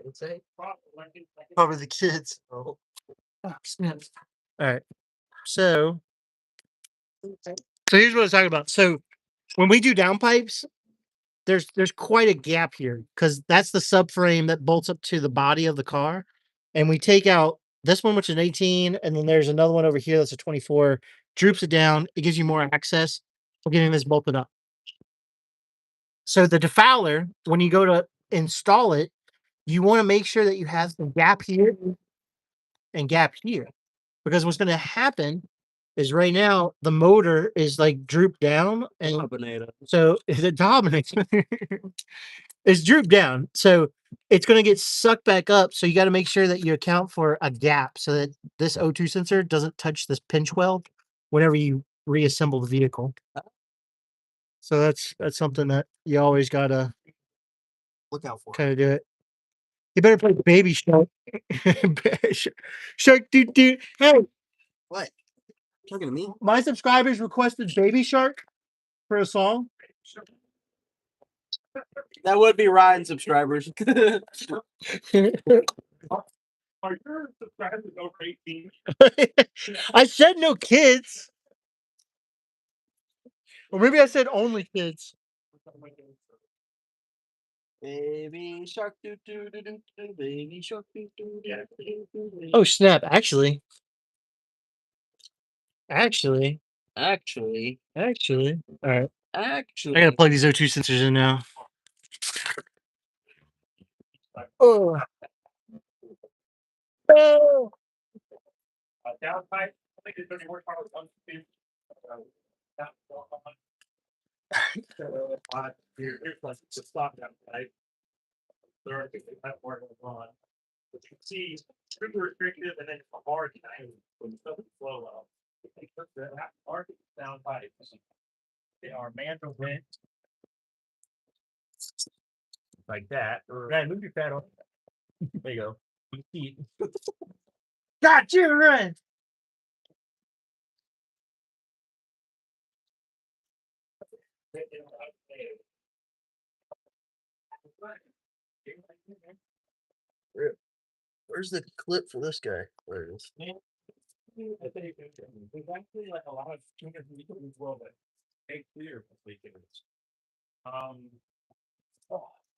Speaker 3: I'd say.
Speaker 1: Probably the kids.
Speaker 3: Oh.
Speaker 1: Oh, snap. All right. So here's what I was talking about. So when we do downpipes, there's quite a gap here because that's the subframe that bolts up to the body of the car. And we take out this one, which is an 18, and then there's another one over here that's a 24, droops it down. It gives you more access for getting this bolted up. So the defouler, when you go to install it, you want to make sure that you have some gap here and gap here. Because what's going to happen is right now the motor is like drooped down, and
Speaker 3: Combinator.
Speaker 1: so it dominates. It's drooped down, so it's going to get sucked back up. So you got to make sure that you account for a gap so that this O2 sensor doesn't touch this pinch weld whenever you reassemble the vehicle. So that's something that you always got to
Speaker 3: Look out for.
Speaker 1: kind of do it. You better play Baby Shark. Shark doo doo. Hey,
Speaker 3: What? Talking to me?
Speaker 1: my subscribers requested Baby Shark for a song.
Speaker 3: That would be Ryan subscribers.
Speaker 2: Are your subscribers over 18?
Speaker 1: I said no kids. Or maybe I said only kids.
Speaker 3: Baby shark doo doo doo doo doo. Baby shark doo doo doo doo doo.
Speaker 1: Oh snap! Actually.
Speaker 3: Actually.
Speaker 1: All right.
Speaker 3: Actually.
Speaker 1: I gotta plug these O2 sensors in now. Oh. Oh.
Speaker 2: Downpipe. I think it's going to work hard with one speed. Here's like the stop downpipe. There are things that work on. But you can see super restrictive and then a hard time when it doesn't flow well. That hard downpipe. They are manual vent. Like that. Yeah, move your pad on. There you go.
Speaker 1: God, you're right.
Speaker 3: Where's the clip for this guy? Where it is?
Speaker 2: I think there's actually like a lot of tuners as well that make clear leakage.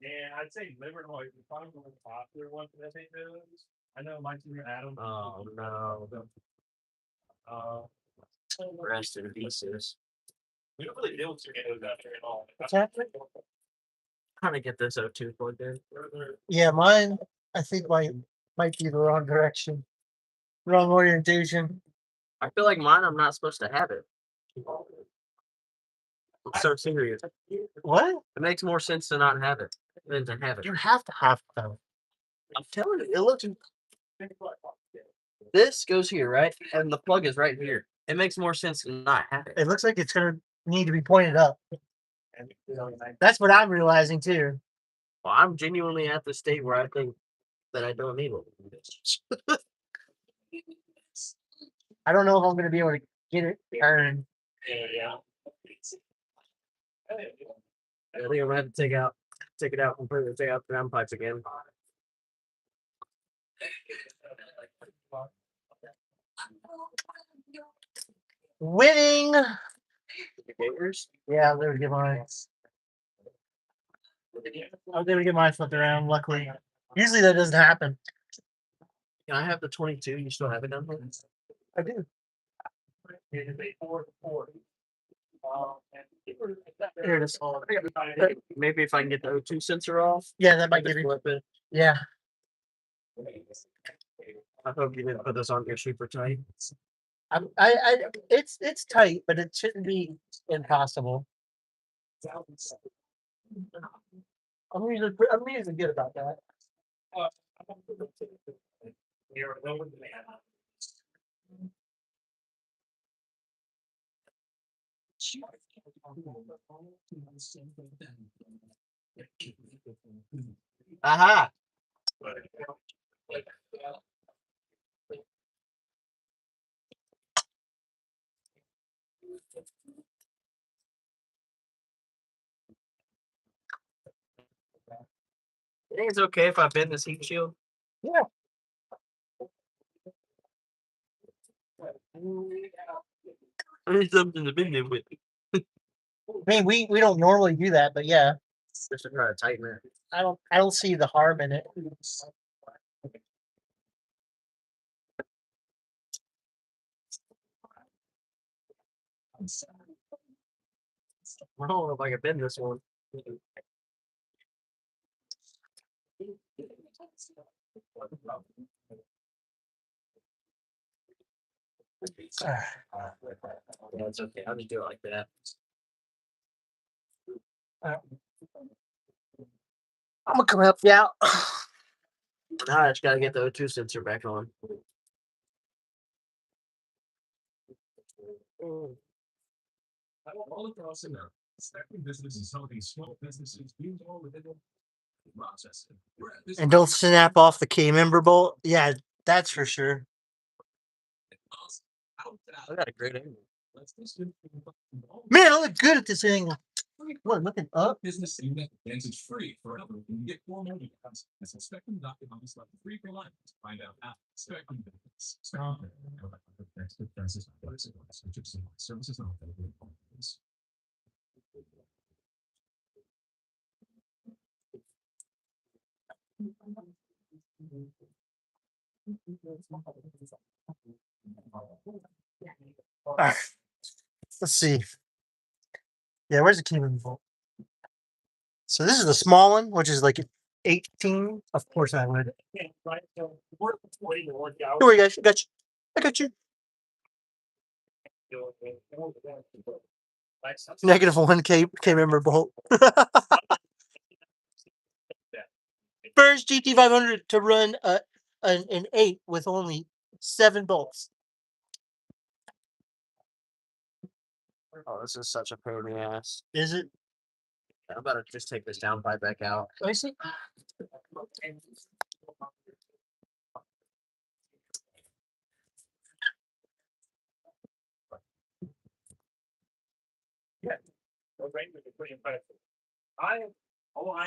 Speaker 2: And I'd say liver noise is probably one of the popular ones that I think those. I know my tuner Adam.
Speaker 3: Oh no. Rest in pieces.
Speaker 2: We don't really deal with tornadoes out there at all.
Speaker 1: What's happening?
Speaker 3: Trying to get this O2 plugged in.
Speaker 1: Yeah, mine. I think might be the wrong direction, wrong orientation.
Speaker 3: I feel like mine, I'm not supposed to have it. I'm so serious.
Speaker 1: What?
Speaker 3: It makes more sense to not have it than to have it.
Speaker 1: You have to have them.
Speaker 3: I'm telling you, it looks. This goes here, right? And the plug is right here. It makes more sense to not have it.
Speaker 1: It looks like it's gonna need to be pointed up. That's what I'm realizing too.
Speaker 3: Well, I'm genuinely at the state where I think that I don't need it.
Speaker 1: I don't know if I'm gonna be able to get it turned.
Speaker 2: Yeah.
Speaker 3: I think I'm gonna have to take it out completely, take out the downpipes again.
Speaker 1: Winning.
Speaker 3: Gators?
Speaker 1: Yeah, they would get mine. I was able to get mine flipped around. Luckily, usually that doesn't happen.
Speaker 3: Can I have the 22? You still have it down here?
Speaker 1: I do. Here it is.
Speaker 3: Maybe if I can get the O2 sensor off.
Speaker 1: Yeah, that might give you.
Speaker 3: Flip it.
Speaker 1: Yeah.
Speaker 3: I hope you didn't put this on here super tight.
Speaker 1: It's tight, but it shouldn't be impossible. I'm usually good about that.
Speaker 2: You're over the man.
Speaker 1: Aha.
Speaker 3: You think it's okay if I bend this heat shield?
Speaker 1: Yeah.
Speaker 3: I need something to bend it with.
Speaker 1: I mean, we don't normally do that, but yeah,
Speaker 3: Just to try to tighten it.
Speaker 1: I don't see the harm in it.
Speaker 3: I don't know if I can bend this one. Yeah, it's okay. I'll just do it like that.
Speaker 1: I'm gonna come help you out.
Speaker 3: Now I just gotta get the O2 sensor back on.
Speaker 4: All across America, stacking business is helping small businesses do more within the process.
Speaker 1: And don't snap off the K member bolt. Yeah, that's for sure.
Speaker 3: I got a great angle.
Speaker 1: Man, I look good at this angle. What, looking up?
Speaker 4: Business unit and it's free forever. You can get more money. That's Spectrum.com/free for life. Find out how. Spectrum Business. Spectrum. Services not available in homes.
Speaker 1: All right. Let's see. Yeah, where's the K member bolt? So this is the small one, which is like 18. Of course I would.
Speaker 2: Right, so we're waiting to work out.
Speaker 1: Here we go. I got you. I got you. Negative 1 K member bolt. First GT500 to run an 8 with only 7 bolts.
Speaker 3: Oh, this is such a pain in the ass.
Speaker 1: Is it?
Speaker 3: I'm about to just take this downpipe back out.
Speaker 1: I see.
Speaker 2: I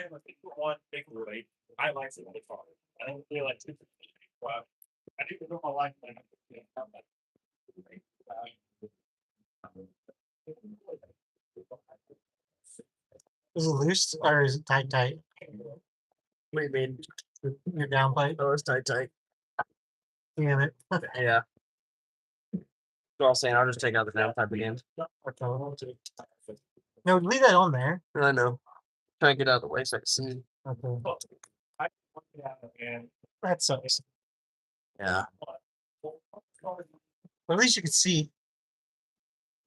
Speaker 2: am a big one, big relate. I like it really far. I don't feel like super. Wow. I think it's all my life.
Speaker 1: Is it loose or is it tight?
Speaker 3: What do you mean?
Speaker 1: Your downpipe.
Speaker 3: Oh, it's tight.
Speaker 1: Damn it.
Speaker 3: Yeah. So I was saying I'll just take out the downpipe again.
Speaker 1: No, leave that on there.
Speaker 3: I know. Try to get out of the way so I can see.
Speaker 1: Okay.
Speaker 2: And
Speaker 1: That sucks.
Speaker 3: Yeah.
Speaker 1: But at least you can see.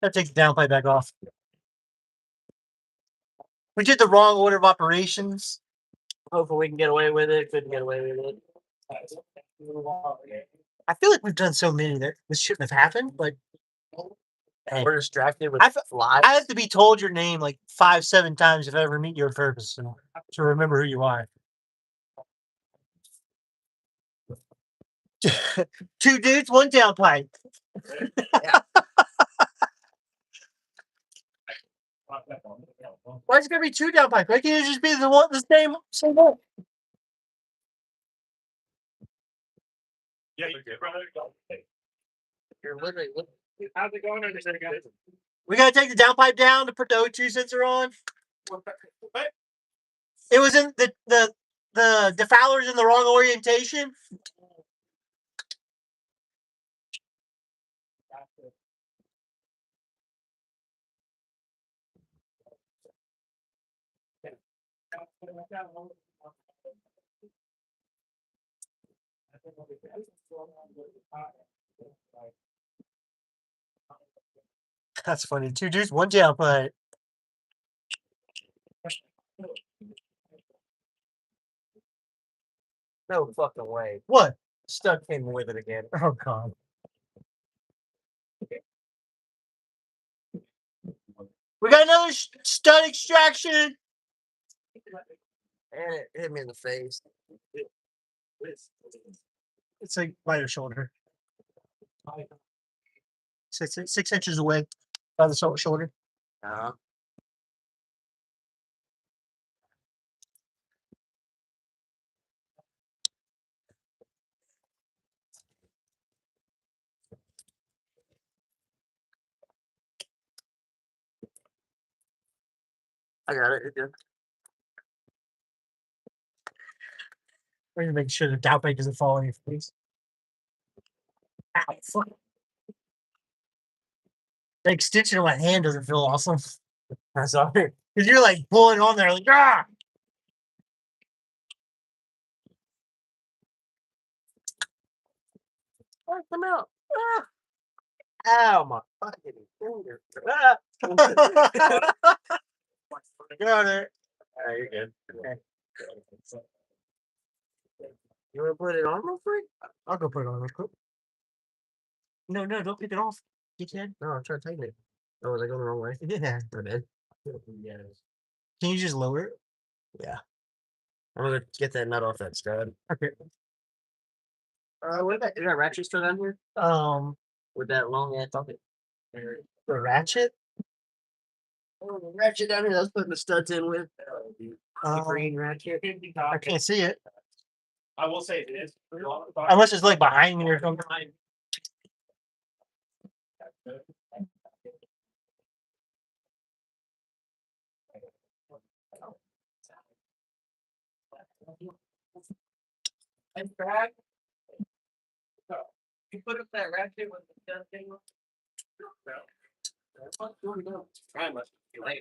Speaker 1: Gotta take the downpipe back off. We did the wrong order of operations.
Speaker 3: Hopefully we can get away with it. Couldn't get away with it.
Speaker 1: I feel like we've done so many that this shouldn't have happened, but hey,
Speaker 3: We're distracted with
Speaker 1: I
Speaker 3: flies.
Speaker 1: I have to be told your name like 5-7 times if I ever meet you in person to remember who you are. 2 dudes, 1 downpipe. Why is it gonna be 2 downpipe? Why can't it just be the same one?
Speaker 2: yeah, you get brother.
Speaker 3: You're literally
Speaker 2: How's it going under there, guys?
Speaker 1: We gotta take the downpipe down to put the O2 sensor on.
Speaker 2: What?
Speaker 1: It was in the defouler's in the wrong orientation. That's funny. 2 dudes, 1 downpipe.
Speaker 3: No fucking way.
Speaker 1: What?
Speaker 3: Stud came with it again.
Speaker 1: Oh god. We got another stud extraction.
Speaker 3: And it hit me in the face.
Speaker 1: It's like by your shoulder. 6 inches away by the shoulder.
Speaker 3: Uh-huh. I got it. You're good.
Speaker 1: We're gonna make sure the downpipe doesn't fall on your face. Ow, fuck. The extension of my hand doesn't feel awesome.
Speaker 3: I'm sorry.
Speaker 1: Because you're like pulling on there, like, ah!
Speaker 3: Oh, come out. Ah. Ow, my fucking finger. Ah.
Speaker 1: Get out of there.
Speaker 3: All right, you're good.
Speaker 1: Okay.
Speaker 3: You want to put it on real quick?
Speaker 1: I'll go put it on real quick. No, don't pick it off. You can.
Speaker 3: No, I'm trying to tighten it. Oh, was I going the wrong way?
Speaker 1: Yeah.
Speaker 3: I did.
Speaker 1: Can you just lower it?
Speaker 3: Yeah. I'm gonna get that nut off that stud.
Speaker 1: Okay.
Speaker 3: What is that ratchet still down here? With that long ass bucket.
Speaker 1: The ratchet?
Speaker 3: Oh, the ratchet down here. That's putting the studs in with. The green ratchet.
Speaker 1: I can't see it.
Speaker 2: I will say it is.
Speaker 1: Unless it's like behind me or something.
Speaker 3: And Brad, you put up that ratchet with the stud thing. What's going on?
Speaker 2: Try much.
Speaker 3: I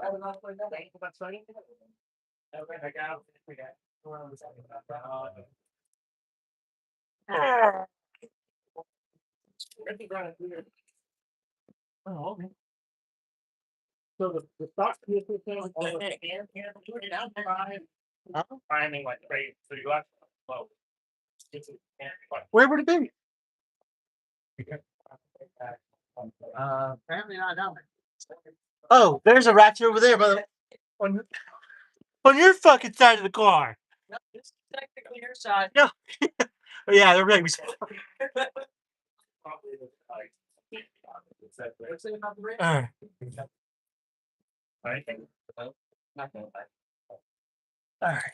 Speaker 3: don't know what that ain't.
Speaker 2: That's funny. Okay, I got it.
Speaker 1: Oh, okay.
Speaker 2: So the stock vehicle thing was finding like trade, so you got well.
Speaker 1: Where would it be?
Speaker 3: Apparently not down there.
Speaker 1: Oh, there's a ratchet over there, by the on your fucking side of the car.
Speaker 3: No, this is technically your side.
Speaker 1: Oh, yeah, they're right.
Speaker 3: What's it about the rate?
Speaker 1: All right.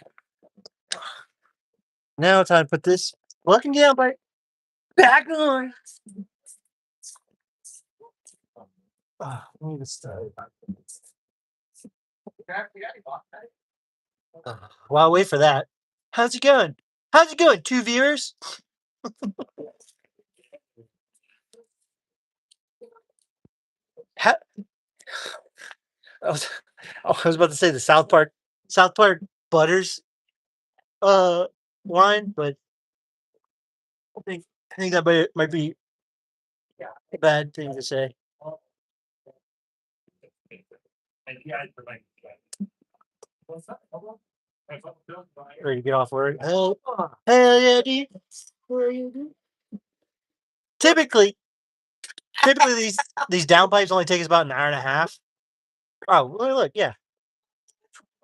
Speaker 1: Now it's time to put this fucking downpipe back on. I need to start. While I wait for that, how's it going? How's it going? 2 viewers? I was about to say the South Park Butters line, but I think that might be a bad thing to say. Ready to get off work? Hell yeah, dude. Typically these downpipes only take us about an hour and a half. Oh, look, yeah.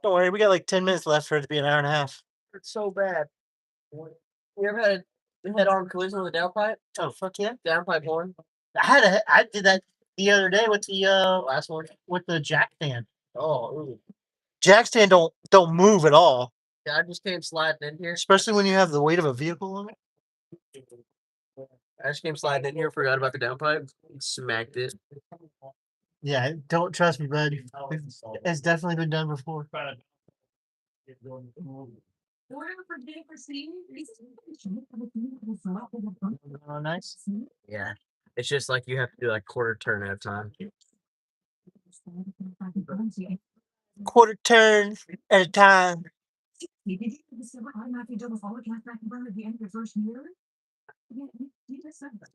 Speaker 1: Don't worry, we got like 10 minutes left for it to be an hour and a half.
Speaker 3: It's so bad. You ever had a head-on collision with a downpipe?
Speaker 1: Oh, fuck yeah.
Speaker 3: Downpipe horn?
Speaker 1: I did that the other day with the
Speaker 3: Last one.
Speaker 1: with the jack stand.
Speaker 3: Oh, ooh.
Speaker 1: Jack stand don't move at all,
Speaker 3: Yeah, I just came sliding in here.
Speaker 1: especially when you have the weight of a vehicle on it.
Speaker 3: I just came sliding in here, forgot about the downpipe, smacked it.
Speaker 1: Yeah, don't trust me, bud. It's definitely been done before. Oh, nice.
Speaker 3: Yeah. It's just like you have to do like quarter turn at a time.
Speaker 1: Quarter turn at a time.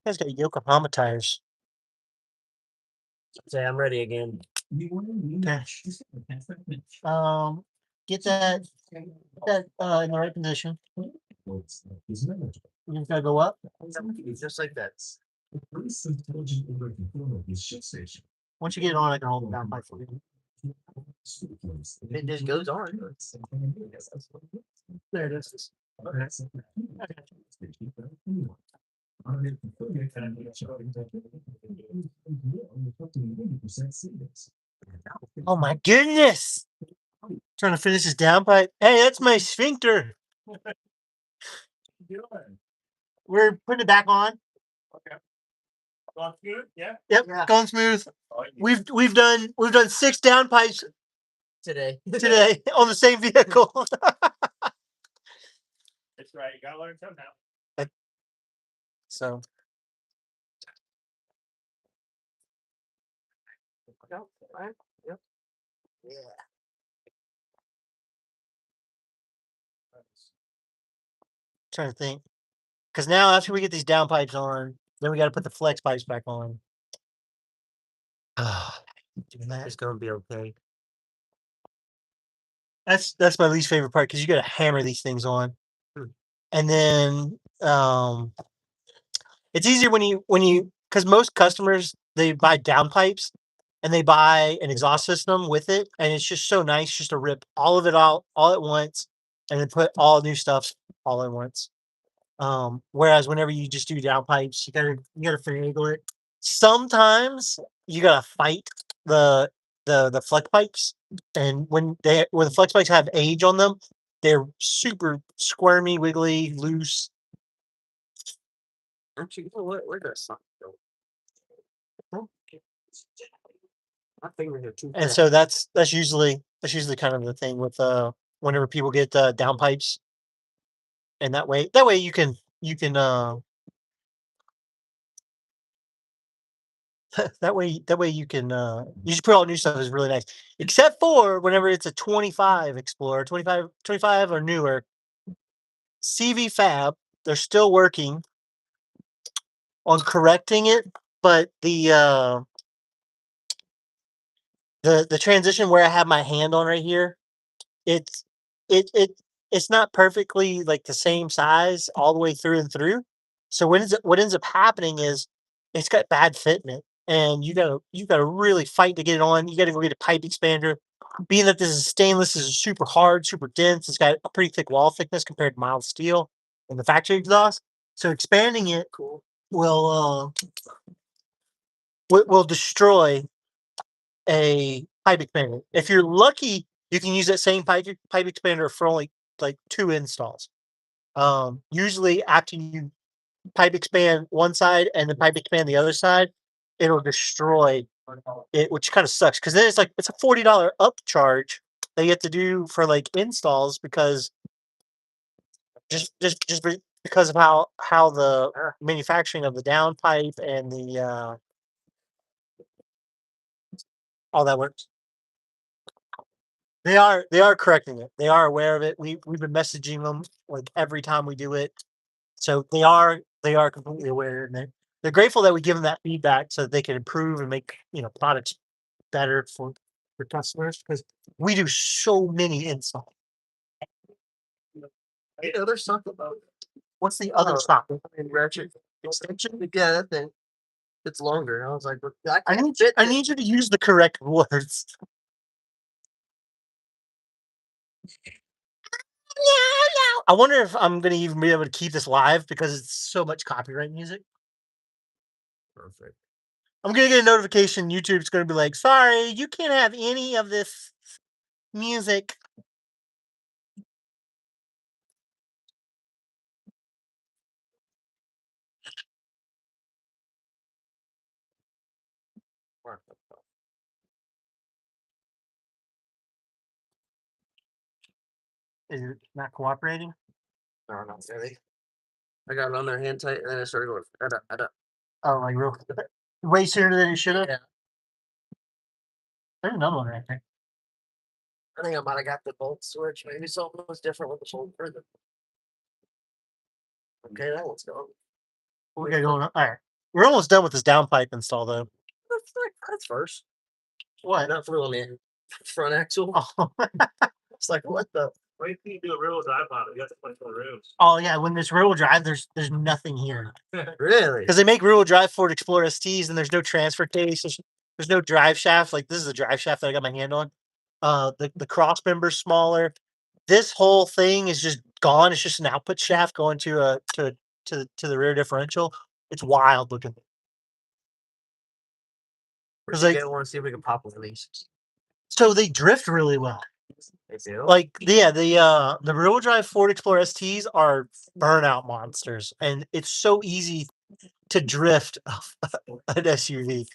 Speaker 1: Guys got Yokohama tires.
Speaker 3: Say I'm ready again.
Speaker 1: Get that in the right position. You just gotta go up.
Speaker 3: Just like that.
Speaker 1: Once you get it on, I can hold it down by for you.
Speaker 3: It just goes on.
Speaker 1: There it is. Oh my goodness! Trying to finish this downpipe. Hey, that's my sphincter. We're putting it back on.
Speaker 2: Going good? Yeah.
Speaker 1: Yep,
Speaker 3: Yeah.
Speaker 1: going smooth. We've done 6 downpipes
Speaker 3: Today.
Speaker 1: today on the same vehicle.
Speaker 2: That's right. You gotta learn somehow.
Speaker 1: So
Speaker 3: Yep. Yeah.
Speaker 1: trying to think. Because now after we get these downpipes on, then we got to put the flex pipes back on. Doing that.
Speaker 3: It's gonna be okay.
Speaker 1: That's my least favorite part because you got to hammer these things on, and then it's easier when you because most customers they buy downpipes and they buy an exhaust system with it, and it's just so nice just to rip all of it out all at once and then put all new stuff all at once. Whereas whenever you just do downpipes, you gotta finagle it. Sometimes you gotta fight the flex pipes, and when the flex pipes have age on them, they're super squirmy, wiggly, loose.
Speaker 3: Aren't you? Where does something go? My fingers are too.
Speaker 1: And so that's usually kind of the thing with whenever people get downpipes, and that way you can that way you can you just put all new stuff is really nice. Except for whenever it's a 25 Explorer, 25 or newer. CV Fab, they're still working on correcting it, but the transition where I have my hand on right here, it's it it it's not perfectly like the same size all the way through and through. So what ends up happening is it's got bad fitment, and you gotta really fight to get it on. You gotta go get a pipe expander. Being that this is stainless, this is super hard, super dense. It's got a pretty thick wall thickness compared to mild steel and the factory exhaust. So expanding it will will destroy a pipe expander. If you're lucky, you can use that same pipe expander for only like 2 installs. Usually after you pipe expand one side and then pipe expand the other side, it'll destroy it, which kind of sucks because then it's a $40 upcharge that you have to do for like installs because because of how the manufacturing of the downpipe and the all that works. They are correcting it. They are aware of it. We've been messaging them like every time we do it. So they are completely aware, and they're grateful that we give them that feedback so that they can improve and make products better for customers because we do so many installs.
Speaker 3: There's something about
Speaker 1: What's the other stop?
Speaker 3: ratchet extension. Yeah, that thing. It's longer. I was like,
Speaker 1: I need you to use the correct words. I wonder if I'm going to even be able to keep this live because it's so much copyright music.
Speaker 3: Perfect.
Speaker 1: I'm going to get a notification. YouTube's going to be like, sorry, you can't have any of this music. Is it not cooperating?
Speaker 3: No, not really. I got it on their hand tight, and then I started going.
Speaker 1: Oh, like real way sooner than it should have.
Speaker 3: Yeah.
Speaker 1: There's another one right there.
Speaker 3: I think I might have got the bolt switch. Maybe something was different with the bolt further. Okay, that one's gone.
Speaker 1: What we got going on? All right, we're almost done with this downpipe install though.
Speaker 3: That's first. Why not through on the front axle? It's like what the?
Speaker 2: Wait till you do a real drive on it. You have to put the roofs.
Speaker 1: Oh yeah, when there's rear wheel drive, there's nothing here
Speaker 3: Really?
Speaker 1: because they make rear wheel drive Ford Explorer STs, and there's no transfer case. There's no drive shaft. Like this is a drive shaft that I got my hand on. The cross member's smaller. This whole thing is just gone. It's just an output shaft going to the rear differential. It's wild looking.
Speaker 3: Because
Speaker 1: like-
Speaker 3: I want to see if we can pop one of these.
Speaker 1: So they drift really well.
Speaker 3: They do.
Speaker 1: Like yeah, the rear wheel drive Ford Explorer STs are burnout monsters, and it's so easy to drift an SUV.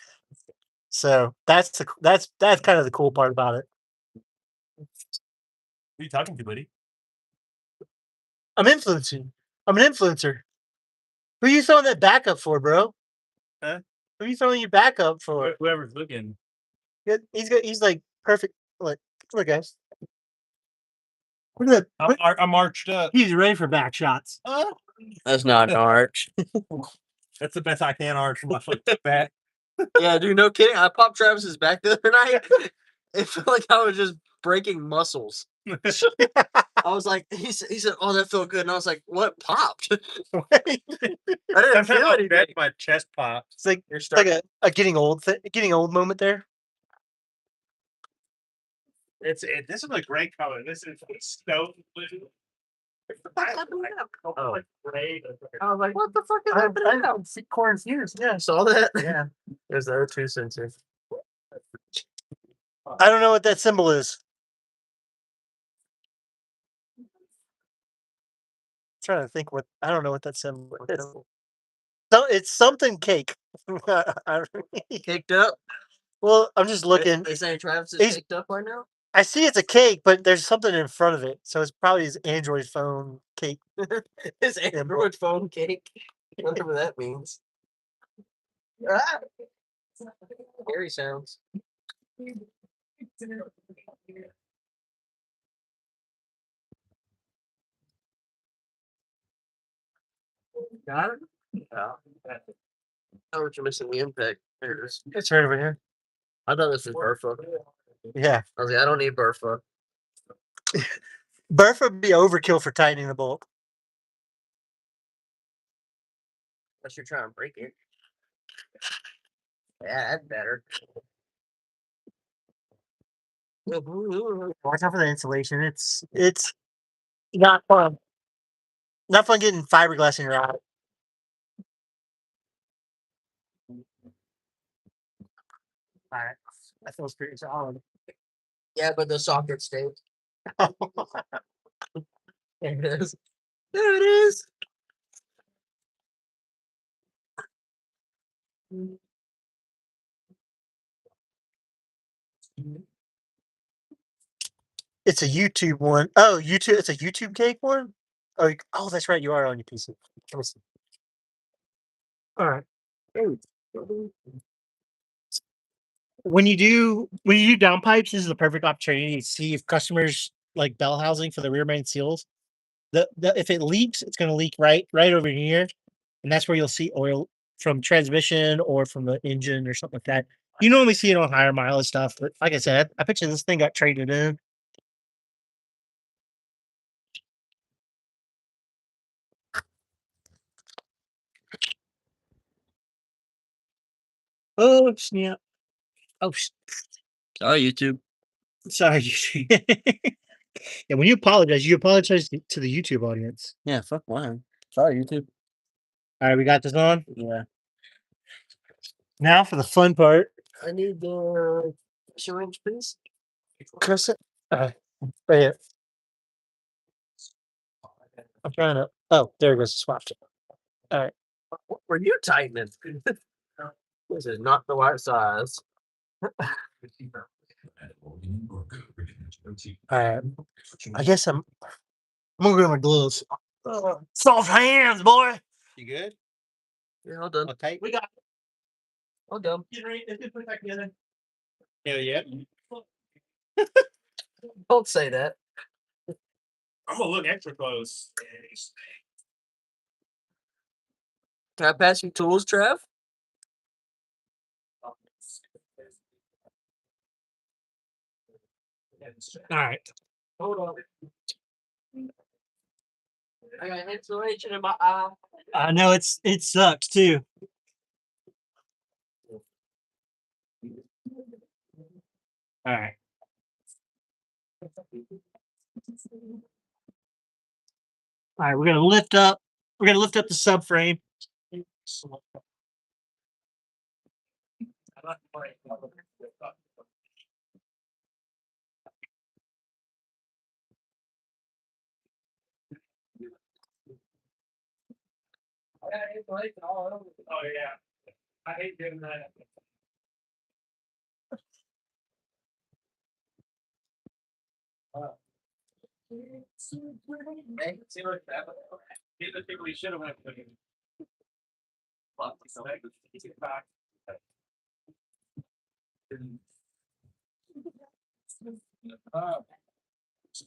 Speaker 1: So that's kind of the cool part about it.
Speaker 2: Who are you talking to, buddy?
Speaker 1: I'm influencing. I'm an influencer. Who you throwing that backup for, bro?
Speaker 2: Huh?
Speaker 1: Who you throwing your backup for?
Speaker 2: Whoever's looking.
Speaker 1: He's like perfect. Look, guys. Look at that.
Speaker 2: I'm arched up.
Speaker 1: He's ready for back shots.
Speaker 3: That's not an arch.
Speaker 2: That's the best I can arch my foot back.
Speaker 3: Yeah, dude, no kidding. I popped Travis's back the other night. It felt like I was just breaking muscles. I was like, he said, "Oh, that felt good," and I was like, "What popped?" I didn't feel anything.
Speaker 2: My chest popped.
Speaker 1: It's like
Speaker 3: You're
Speaker 1: it's like
Speaker 3: starting.
Speaker 1: a getting old moment there.
Speaker 2: This is a great color. This is stone blue.
Speaker 3: Oh.
Speaker 2: Gray.
Speaker 3: I was like, "What the fuck is happening now?"
Speaker 1: see corn's ears.
Speaker 3: Yeah, I saw that.
Speaker 1: Yeah.
Speaker 3: There's the O2 sensor.
Speaker 1: I don't know what that symbol is. Trying to think what I don't know what that symbol is. So it's something cake.
Speaker 3: Caked up.
Speaker 1: Well, I'm just looking.
Speaker 3: They saying Travis is
Speaker 1: He's-
Speaker 3: caked up right now.
Speaker 1: I see it's a cake, but there's something in front of it, so it's probably his Android phone cake.
Speaker 3: His Android phone cake. Whatever that means. Ah. Scary sounds. Got it? Yeah. Oh, you're missing the impact. There it is.
Speaker 1: It's right over here.
Speaker 3: I thought this was Burfa.
Speaker 1: Yeah,
Speaker 3: I was like, I don't need Burfa.
Speaker 1: Burf would be overkill for tightening the bolt.
Speaker 3: Unless you're trying to break it. Yeah, that's better.
Speaker 1: Watch out for the insulation. It's not fun. Not fun getting fiberglass in your eye. All right, that feels pretty solid.
Speaker 3: Yeah, but the socket stayed. There it is. There it is.
Speaker 1: It's a YouTube one. Oh, YouTube. It's a YouTube cake one. Oh, that's right. You are on your PC. Let me see. All right. When you do downpipes, this is the perfect opportunity to see if customers like bell housing for the rear main seals. The if it leaks, it's going to leak right over here, and that's where you'll see oil from transmission or from the engine or something like that. You normally see it on higher mileage stuff, but like I said, I picture this thing got traded in. Oh snap! Oh,
Speaker 3: Sorry, YouTube.
Speaker 1: sorry. Yeah, when you apologize to the YouTube audience.
Speaker 3: Yeah, fuck mine. Sorry, YouTube.
Speaker 1: All right, we got this on.
Speaker 3: Yeah.
Speaker 1: Now for the fun part.
Speaker 3: I need the syringe, please.
Speaker 1: Crescent. Right here. I'm trying to. Oh, there it goes. Swapped it. All right.
Speaker 3: What were you tightening? This is not the right size.
Speaker 1: All right. I guess I'm gonna go to my gloves. Soft hands, boy.
Speaker 2: You good?
Speaker 3: Yeah, all done.
Speaker 2: Okay.
Speaker 1: We got.
Speaker 3: All done.
Speaker 1: Let's put it back together.
Speaker 2: Hell yeah.
Speaker 3: Don't say that.
Speaker 2: I'm gonna look extra close.
Speaker 3: Can I pass you tools, Trev?
Speaker 1: All right.
Speaker 3: Hold on. I got insulation in my eye.
Speaker 1: I know it sucks too. All right. All right, we're gonna lift up the subframe.
Speaker 2: Oh yeah, I hate doing that.
Speaker 3: Hey, see what happened?
Speaker 2: These are people you should have went with. So, hey, get back.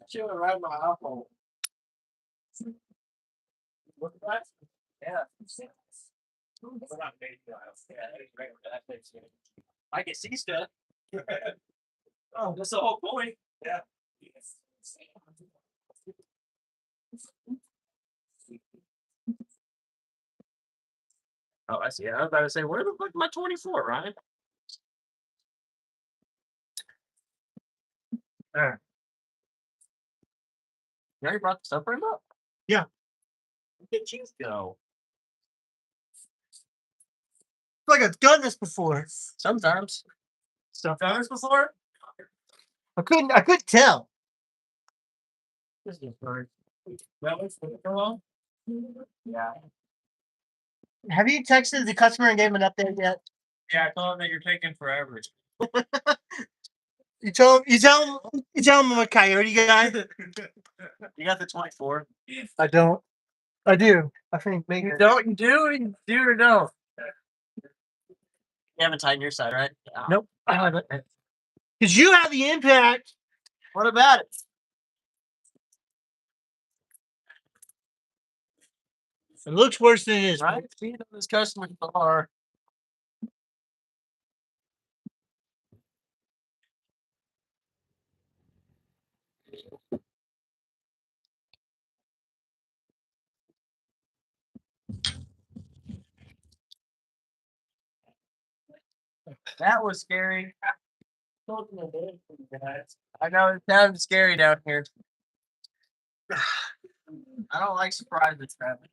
Speaker 3: Chewing around my apple.
Speaker 2: Look at that.
Speaker 3: Yeah.
Speaker 2: We're not made for that. Yeah, it's great for that thing.
Speaker 3: I can see stuff.
Speaker 2: Oh, that's the whole point. Yeah.
Speaker 3: Oh, I see. I was about to say, where the fuck my 24, Ryan?
Speaker 1: Alright.
Speaker 3: You already brought the subframe up?
Speaker 1: Yeah.
Speaker 3: Look at you go.
Speaker 1: Like I've done this before.
Speaker 3: Sometimes.
Speaker 1: So
Speaker 2: Done this before?
Speaker 1: I couldn't tell.
Speaker 3: This is fun.
Speaker 2: That was for long?
Speaker 3: Yeah.
Speaker 1: Have you texted the customer and gave him an update yet?
Speaker 2: Yeah, I told him that you're taking forever.
Speaker 1: You tell him I'm a coyote guy.
Speaker 3: You got the 24.
Speaker 1: I don't. I do. I think maybe.
Speaker 3: You don't? You do? You do or no? You haven't tightened your side, right? Yeah.
Speaker 1: Nope. Because you have the impact.
Speaker 3: What about it?
Speaker 1: It looks worse than it is.
Speaker 3: Right? Feed on this customer car. That was scary. I know it sounds scary down here. I don't like surprises, Travis.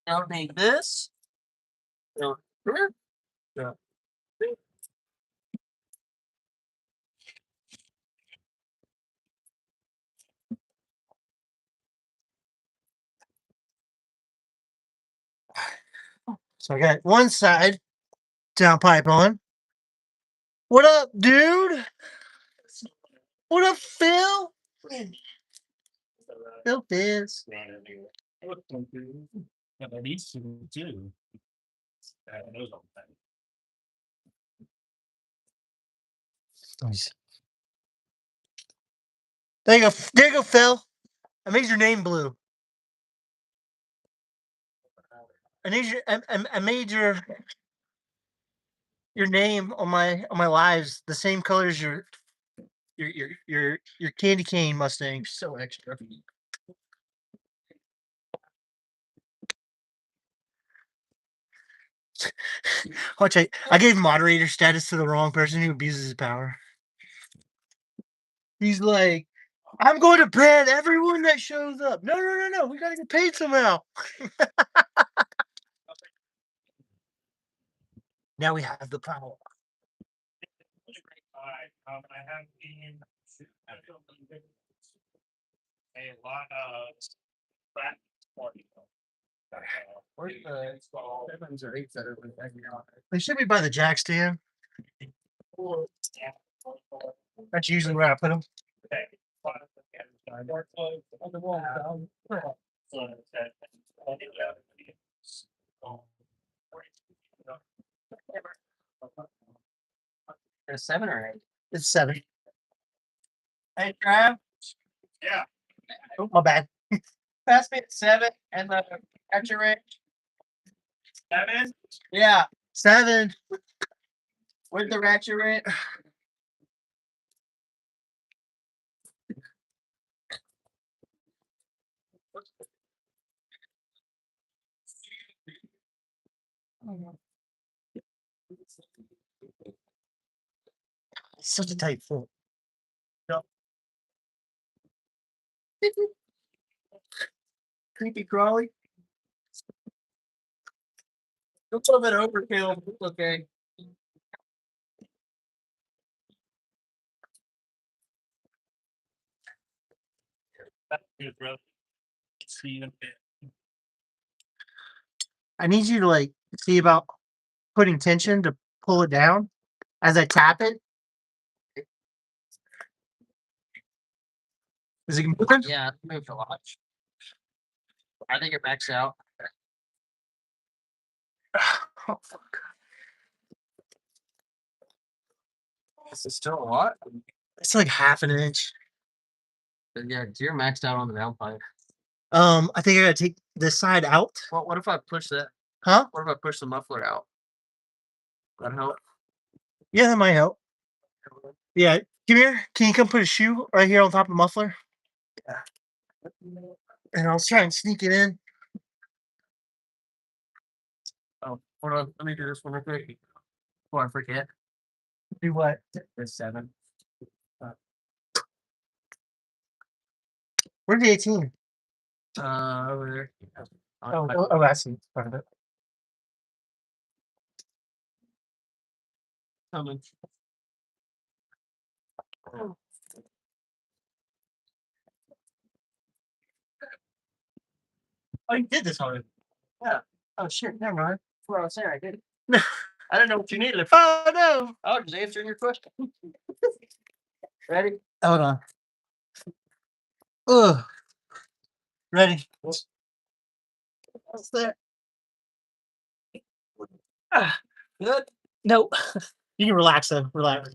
Speaker 3: Don't need this. Don't here. Don't.
Speaker 1: So I got one side downpipe on. What up, dude? What up, Phil? Phil Fizz.
Speaker 2: Yeah, but these two too. Those all the time.
Speaker 1: There you go. There you go, Phil. I made your name blue. I made your name on my lives the same color as your candy cane Mustang. So extra. Watch I gave moderator status to the wrong person who abuses his power. He's like, I'm going to ban everyone that shows up. No. We gotta get paid somehow. Now we have the power.
Speaker 2: Alright, I have been a lot of flat party.
Speaker 3: Where's the 7s or 8s that are
Speaker 1: They should be by the jack stand. That's usually where I put them.
Speaker 3: A 7 or 8?
Speaker 1: It's 7.
Speaker 3: Hey, Trav,
Speaker 1: Oh, my bad.
Speaker 3: pass me 7 and the catcher range.
Speaker 2: 7.
Speaker 3: Yeah,
Speaker 1: 7.
Speaker 3: with the ratchet wrench.
Speaker 1: It's such a tight fit.
Speaker 3: Creepy crawly. It's a little bit overkill. But it's okay.
Speaker 2: That's good, bro. See you in a bit.
Speaker 1: I need you to like see about putting tension to pull it down as I tap it. Is it moving?
Speaker 3: Yeah, it moved a lot. I think it backs out.
Speaker 1: Oh, fuck.
Speaker 3: This is still a lot.
Speaker 1: It's like half an inch.
Speaker 3: But yeah, you're maxed out on the downpipe.
Speaker 1: I think I gotta take this side out.
Speaker 3: Well, what if I push that?
Speaker 1: Huh?
Speaker 3: What if I push the muffler out? That help?
Speaker 1: Yeah, that might help. Yeah, come here. Can you come put a shoe right here on top of the muffler?
Speaker 3: Yeah.
Speaker 1: And I'll try and sneak it in.
Speaker 3: Oh, hold on. Let me do this one real quick before I forget.
Speaker 1: Do what?
Speaker 3: There's 7.
Speaker 1: Where's the 18?
Speaker 3: Over there.
Speaker 1: Oh, I see. Part of it.
Speaker 3: Coming.
Speaker 1: Oh, you did this already.
Speaker 3: Yeah.
Speaker 1: Oh shit, never mind.
Speaker 3: That's what I was saying. I did. I didn't know what you needed.
Speaker 1: Oh no.
Speaker 3: I was just answering your question. Ready?
Speaker 1: Hold on. Ugh. Ready? What's that? Ah,
Speaker 3: Good.
Speaker 1: no. You can relax though. Relax.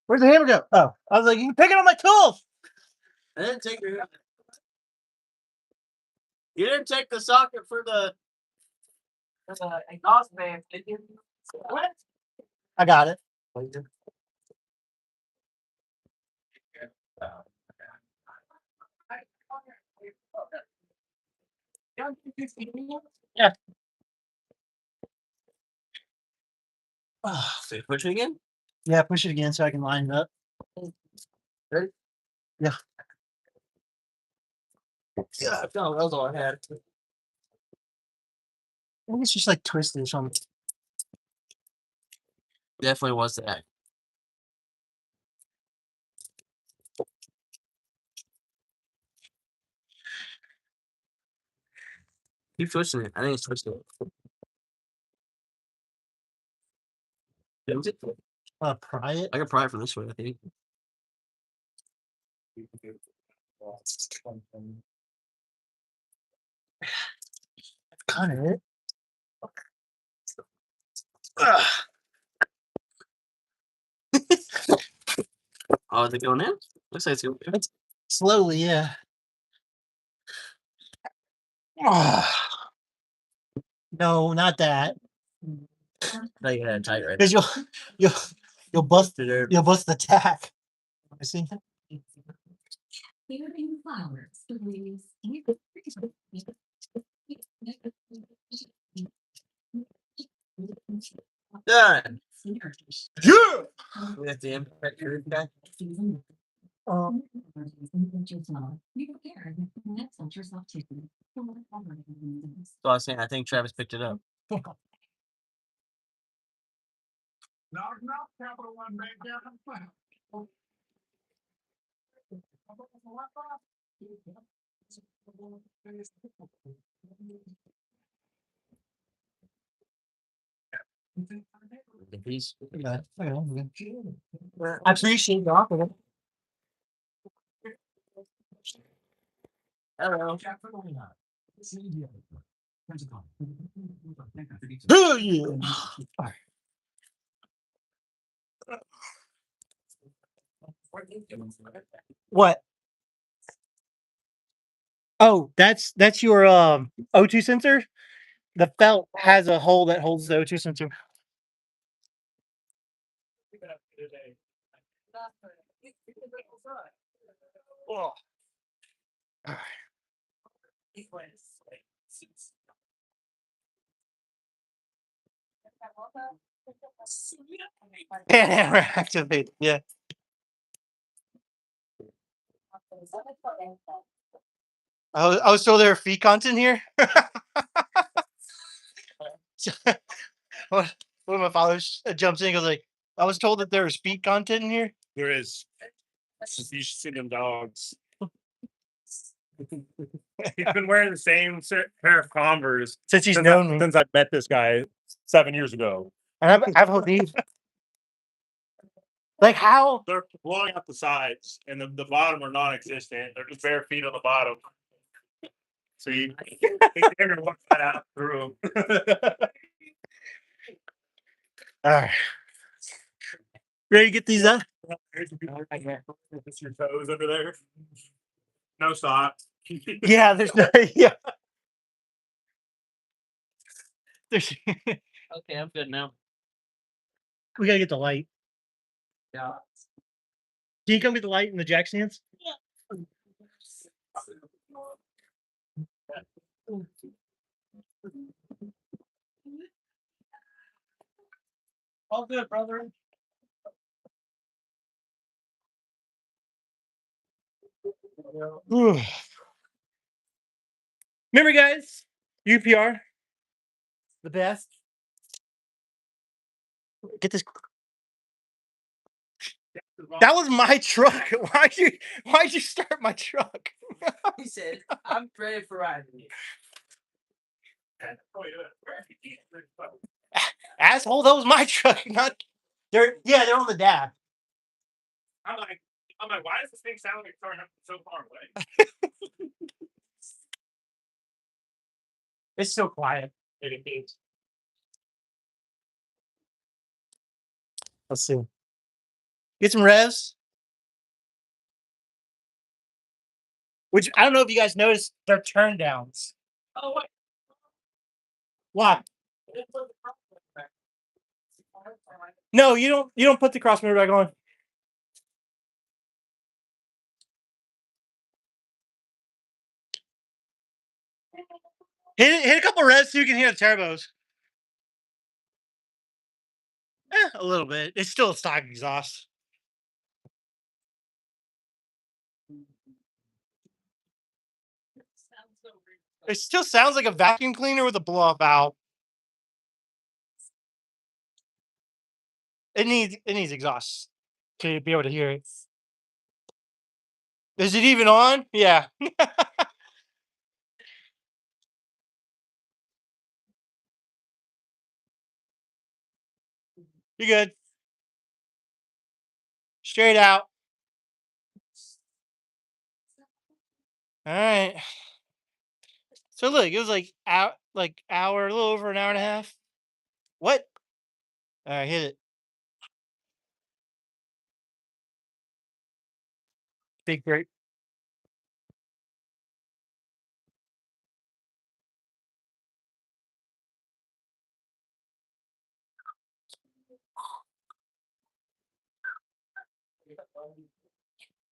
Speaker 1: Where'd the hammer go? Oh, I was like, you can pick it on my tools.
Speaker 3: I didn't take your. You didn't take the socket for the exhaust fan, did you? What?
Speaker 1: I got it. Yeah.
Speaker 3: So you push it again?
Speaker 1: Yeah, push it again so I can line it up.
Speaker 3: Ready?
Speaker 1: Yeah.
Speaker 3: Yeah, no, that was all I had.
Speaker 1: I think it's just like twisted or something.
Speaker 3: Definitely was that. Keep twisting it. I think it's twisted. Is it?
Speaker 1: Pry it.
Speaker 3: I can pry it from this way, I think.
Speaker 1: Kind of it.
Speaker 3: Oh, is it going in? Looks like it's going in.
Speaker 1: Slowly, yeah. Ah. No, not that.
Speaker 3: No, you had it tight right
Speaker 1: Because you'll bust
Speaker 3: there.
Speaker 1: you'll bust the tack. I see.
Speaker 5: Flowers, leaves,
Speaker 3: Done.
Speaker 1: Yeah.
Speaker 3: We have the impact here guy.
Speaker 1: Um,
Speaker 3: So I was saying, I think Travis picked it up.
Speaker 4: Knock, knock, Capital One Bank down.
Speaker 3: The piece.
Speaker 1: I appreciate the offer.
Speaker 3: Hello.
Speaker 1: Oh yeah. What? Oh, that's your O2 sensor. The felt has a hole that holds the O2 sensor. Oh. And activate. Yeah. I was told there were feed content here. One of my fathers jumps in and goes like, I was told that there was feed content in here.
Speaker 2: There is. You should see them dogs. He's been wearing the same pair of Converse
Speaker 1: Since he's known me.
Speaker 2: since I met this guy 7 years ago.
Speaker 1: And I've Houdini. Like how?
Speaker 2: They're blowing out the sides, and the bottom are non-existent. They're just bare feet on the bottom. So you never walk that out through them.
Speaker 1: All right. Ready to get these up?
Speaker 2: It's your toes under there. No socks.
Speaker 1: Yeah, there's no. Yeah. There's,
Speaker 3: Okay, I'm good now.
Speaker 1: we gotta get the light.
Speaker 3: Yeah.
Speaker 1: Can you come get the light and the jack stands? All good, brother. Ooh. Remember, guys, UPR, the best. Get this. That was my truck. Why'd you start my truck?
Speaker 3: He said, I'm ready for riding.
Speaker 1: Asshole, that was my truck. Not they're on the dash.
Speaker 2: I'm like, why does this thing sound like it's starting up so far away?
Speaker 1: It's so quiet.
Speaker 2: It is.
Speaker 1: Let's see. Get some revs. Which I don't know if you guys noticed, they're turn downs.
Speaker 2: Oh wait.
Speaker 1: Why? No, you don't put the cross mirror back on. Hit a couple revs so you can hear the turbos. A little bit. It's still a stock exhaust. It still sounds like a vacuum cleaner with a blow up valve. It needs exhaust to be able to hear it. Is it even on? Yeah. You're good. Straight out. All right. So look, it was like hour, a little over an hour and a half. What? All right, hit it. Big break.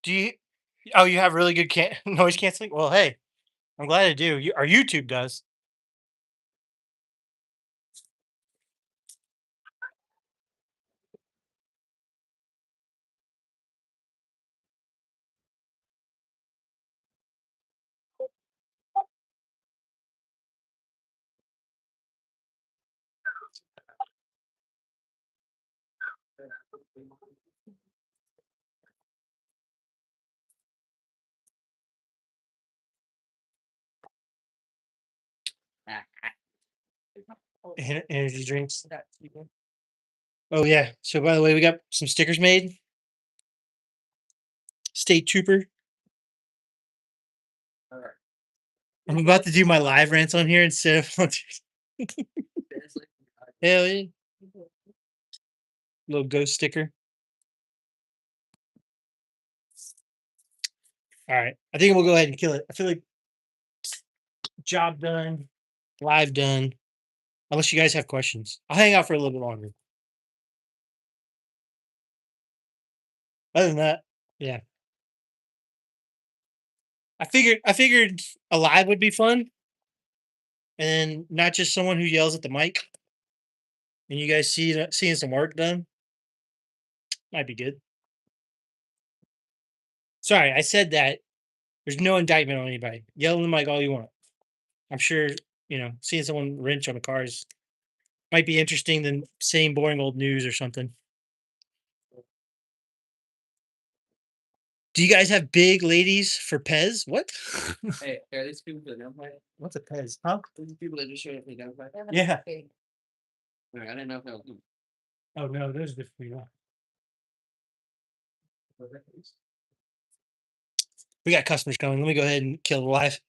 Speaker 1: Do you? Oh, you have really good noise canceling. Well, hey, I'm glad I do. Our YouTube does. Energy drinks. Oh yeah. So by the way, we got some stickers made. State Trooper. I'm about to do my live rants on here instead of hell yeah. Little ghost sticker. All right. I think we'll go ahead and kill it. I feel like job done, live done. Unless you guys have questions, I'll hang out for a little bit longer. Other than that, yeah. I figured a live would be fun, and not just someone who yells at the mic. And you guys seeing some work done might be good. Sorry, I said that. There's no indictment on anybody. Yell in the mic all you want. I'm sure seeing someone wrench on a car might be interesting than saying boring old news or something. Do you guys have big ladies for Pez? What?
Speaker 3: Hey, are these people that don't play?
Speaker 1: What's a Pez? Huh?
Speaker 3: These people that just showed up they don't play?
Speaker 1: Yeah.
Speaker 3: I didn't know if that was.
Speaker 1: Oh no, those are different. We got customers coming. Let me go ahead and kill the live.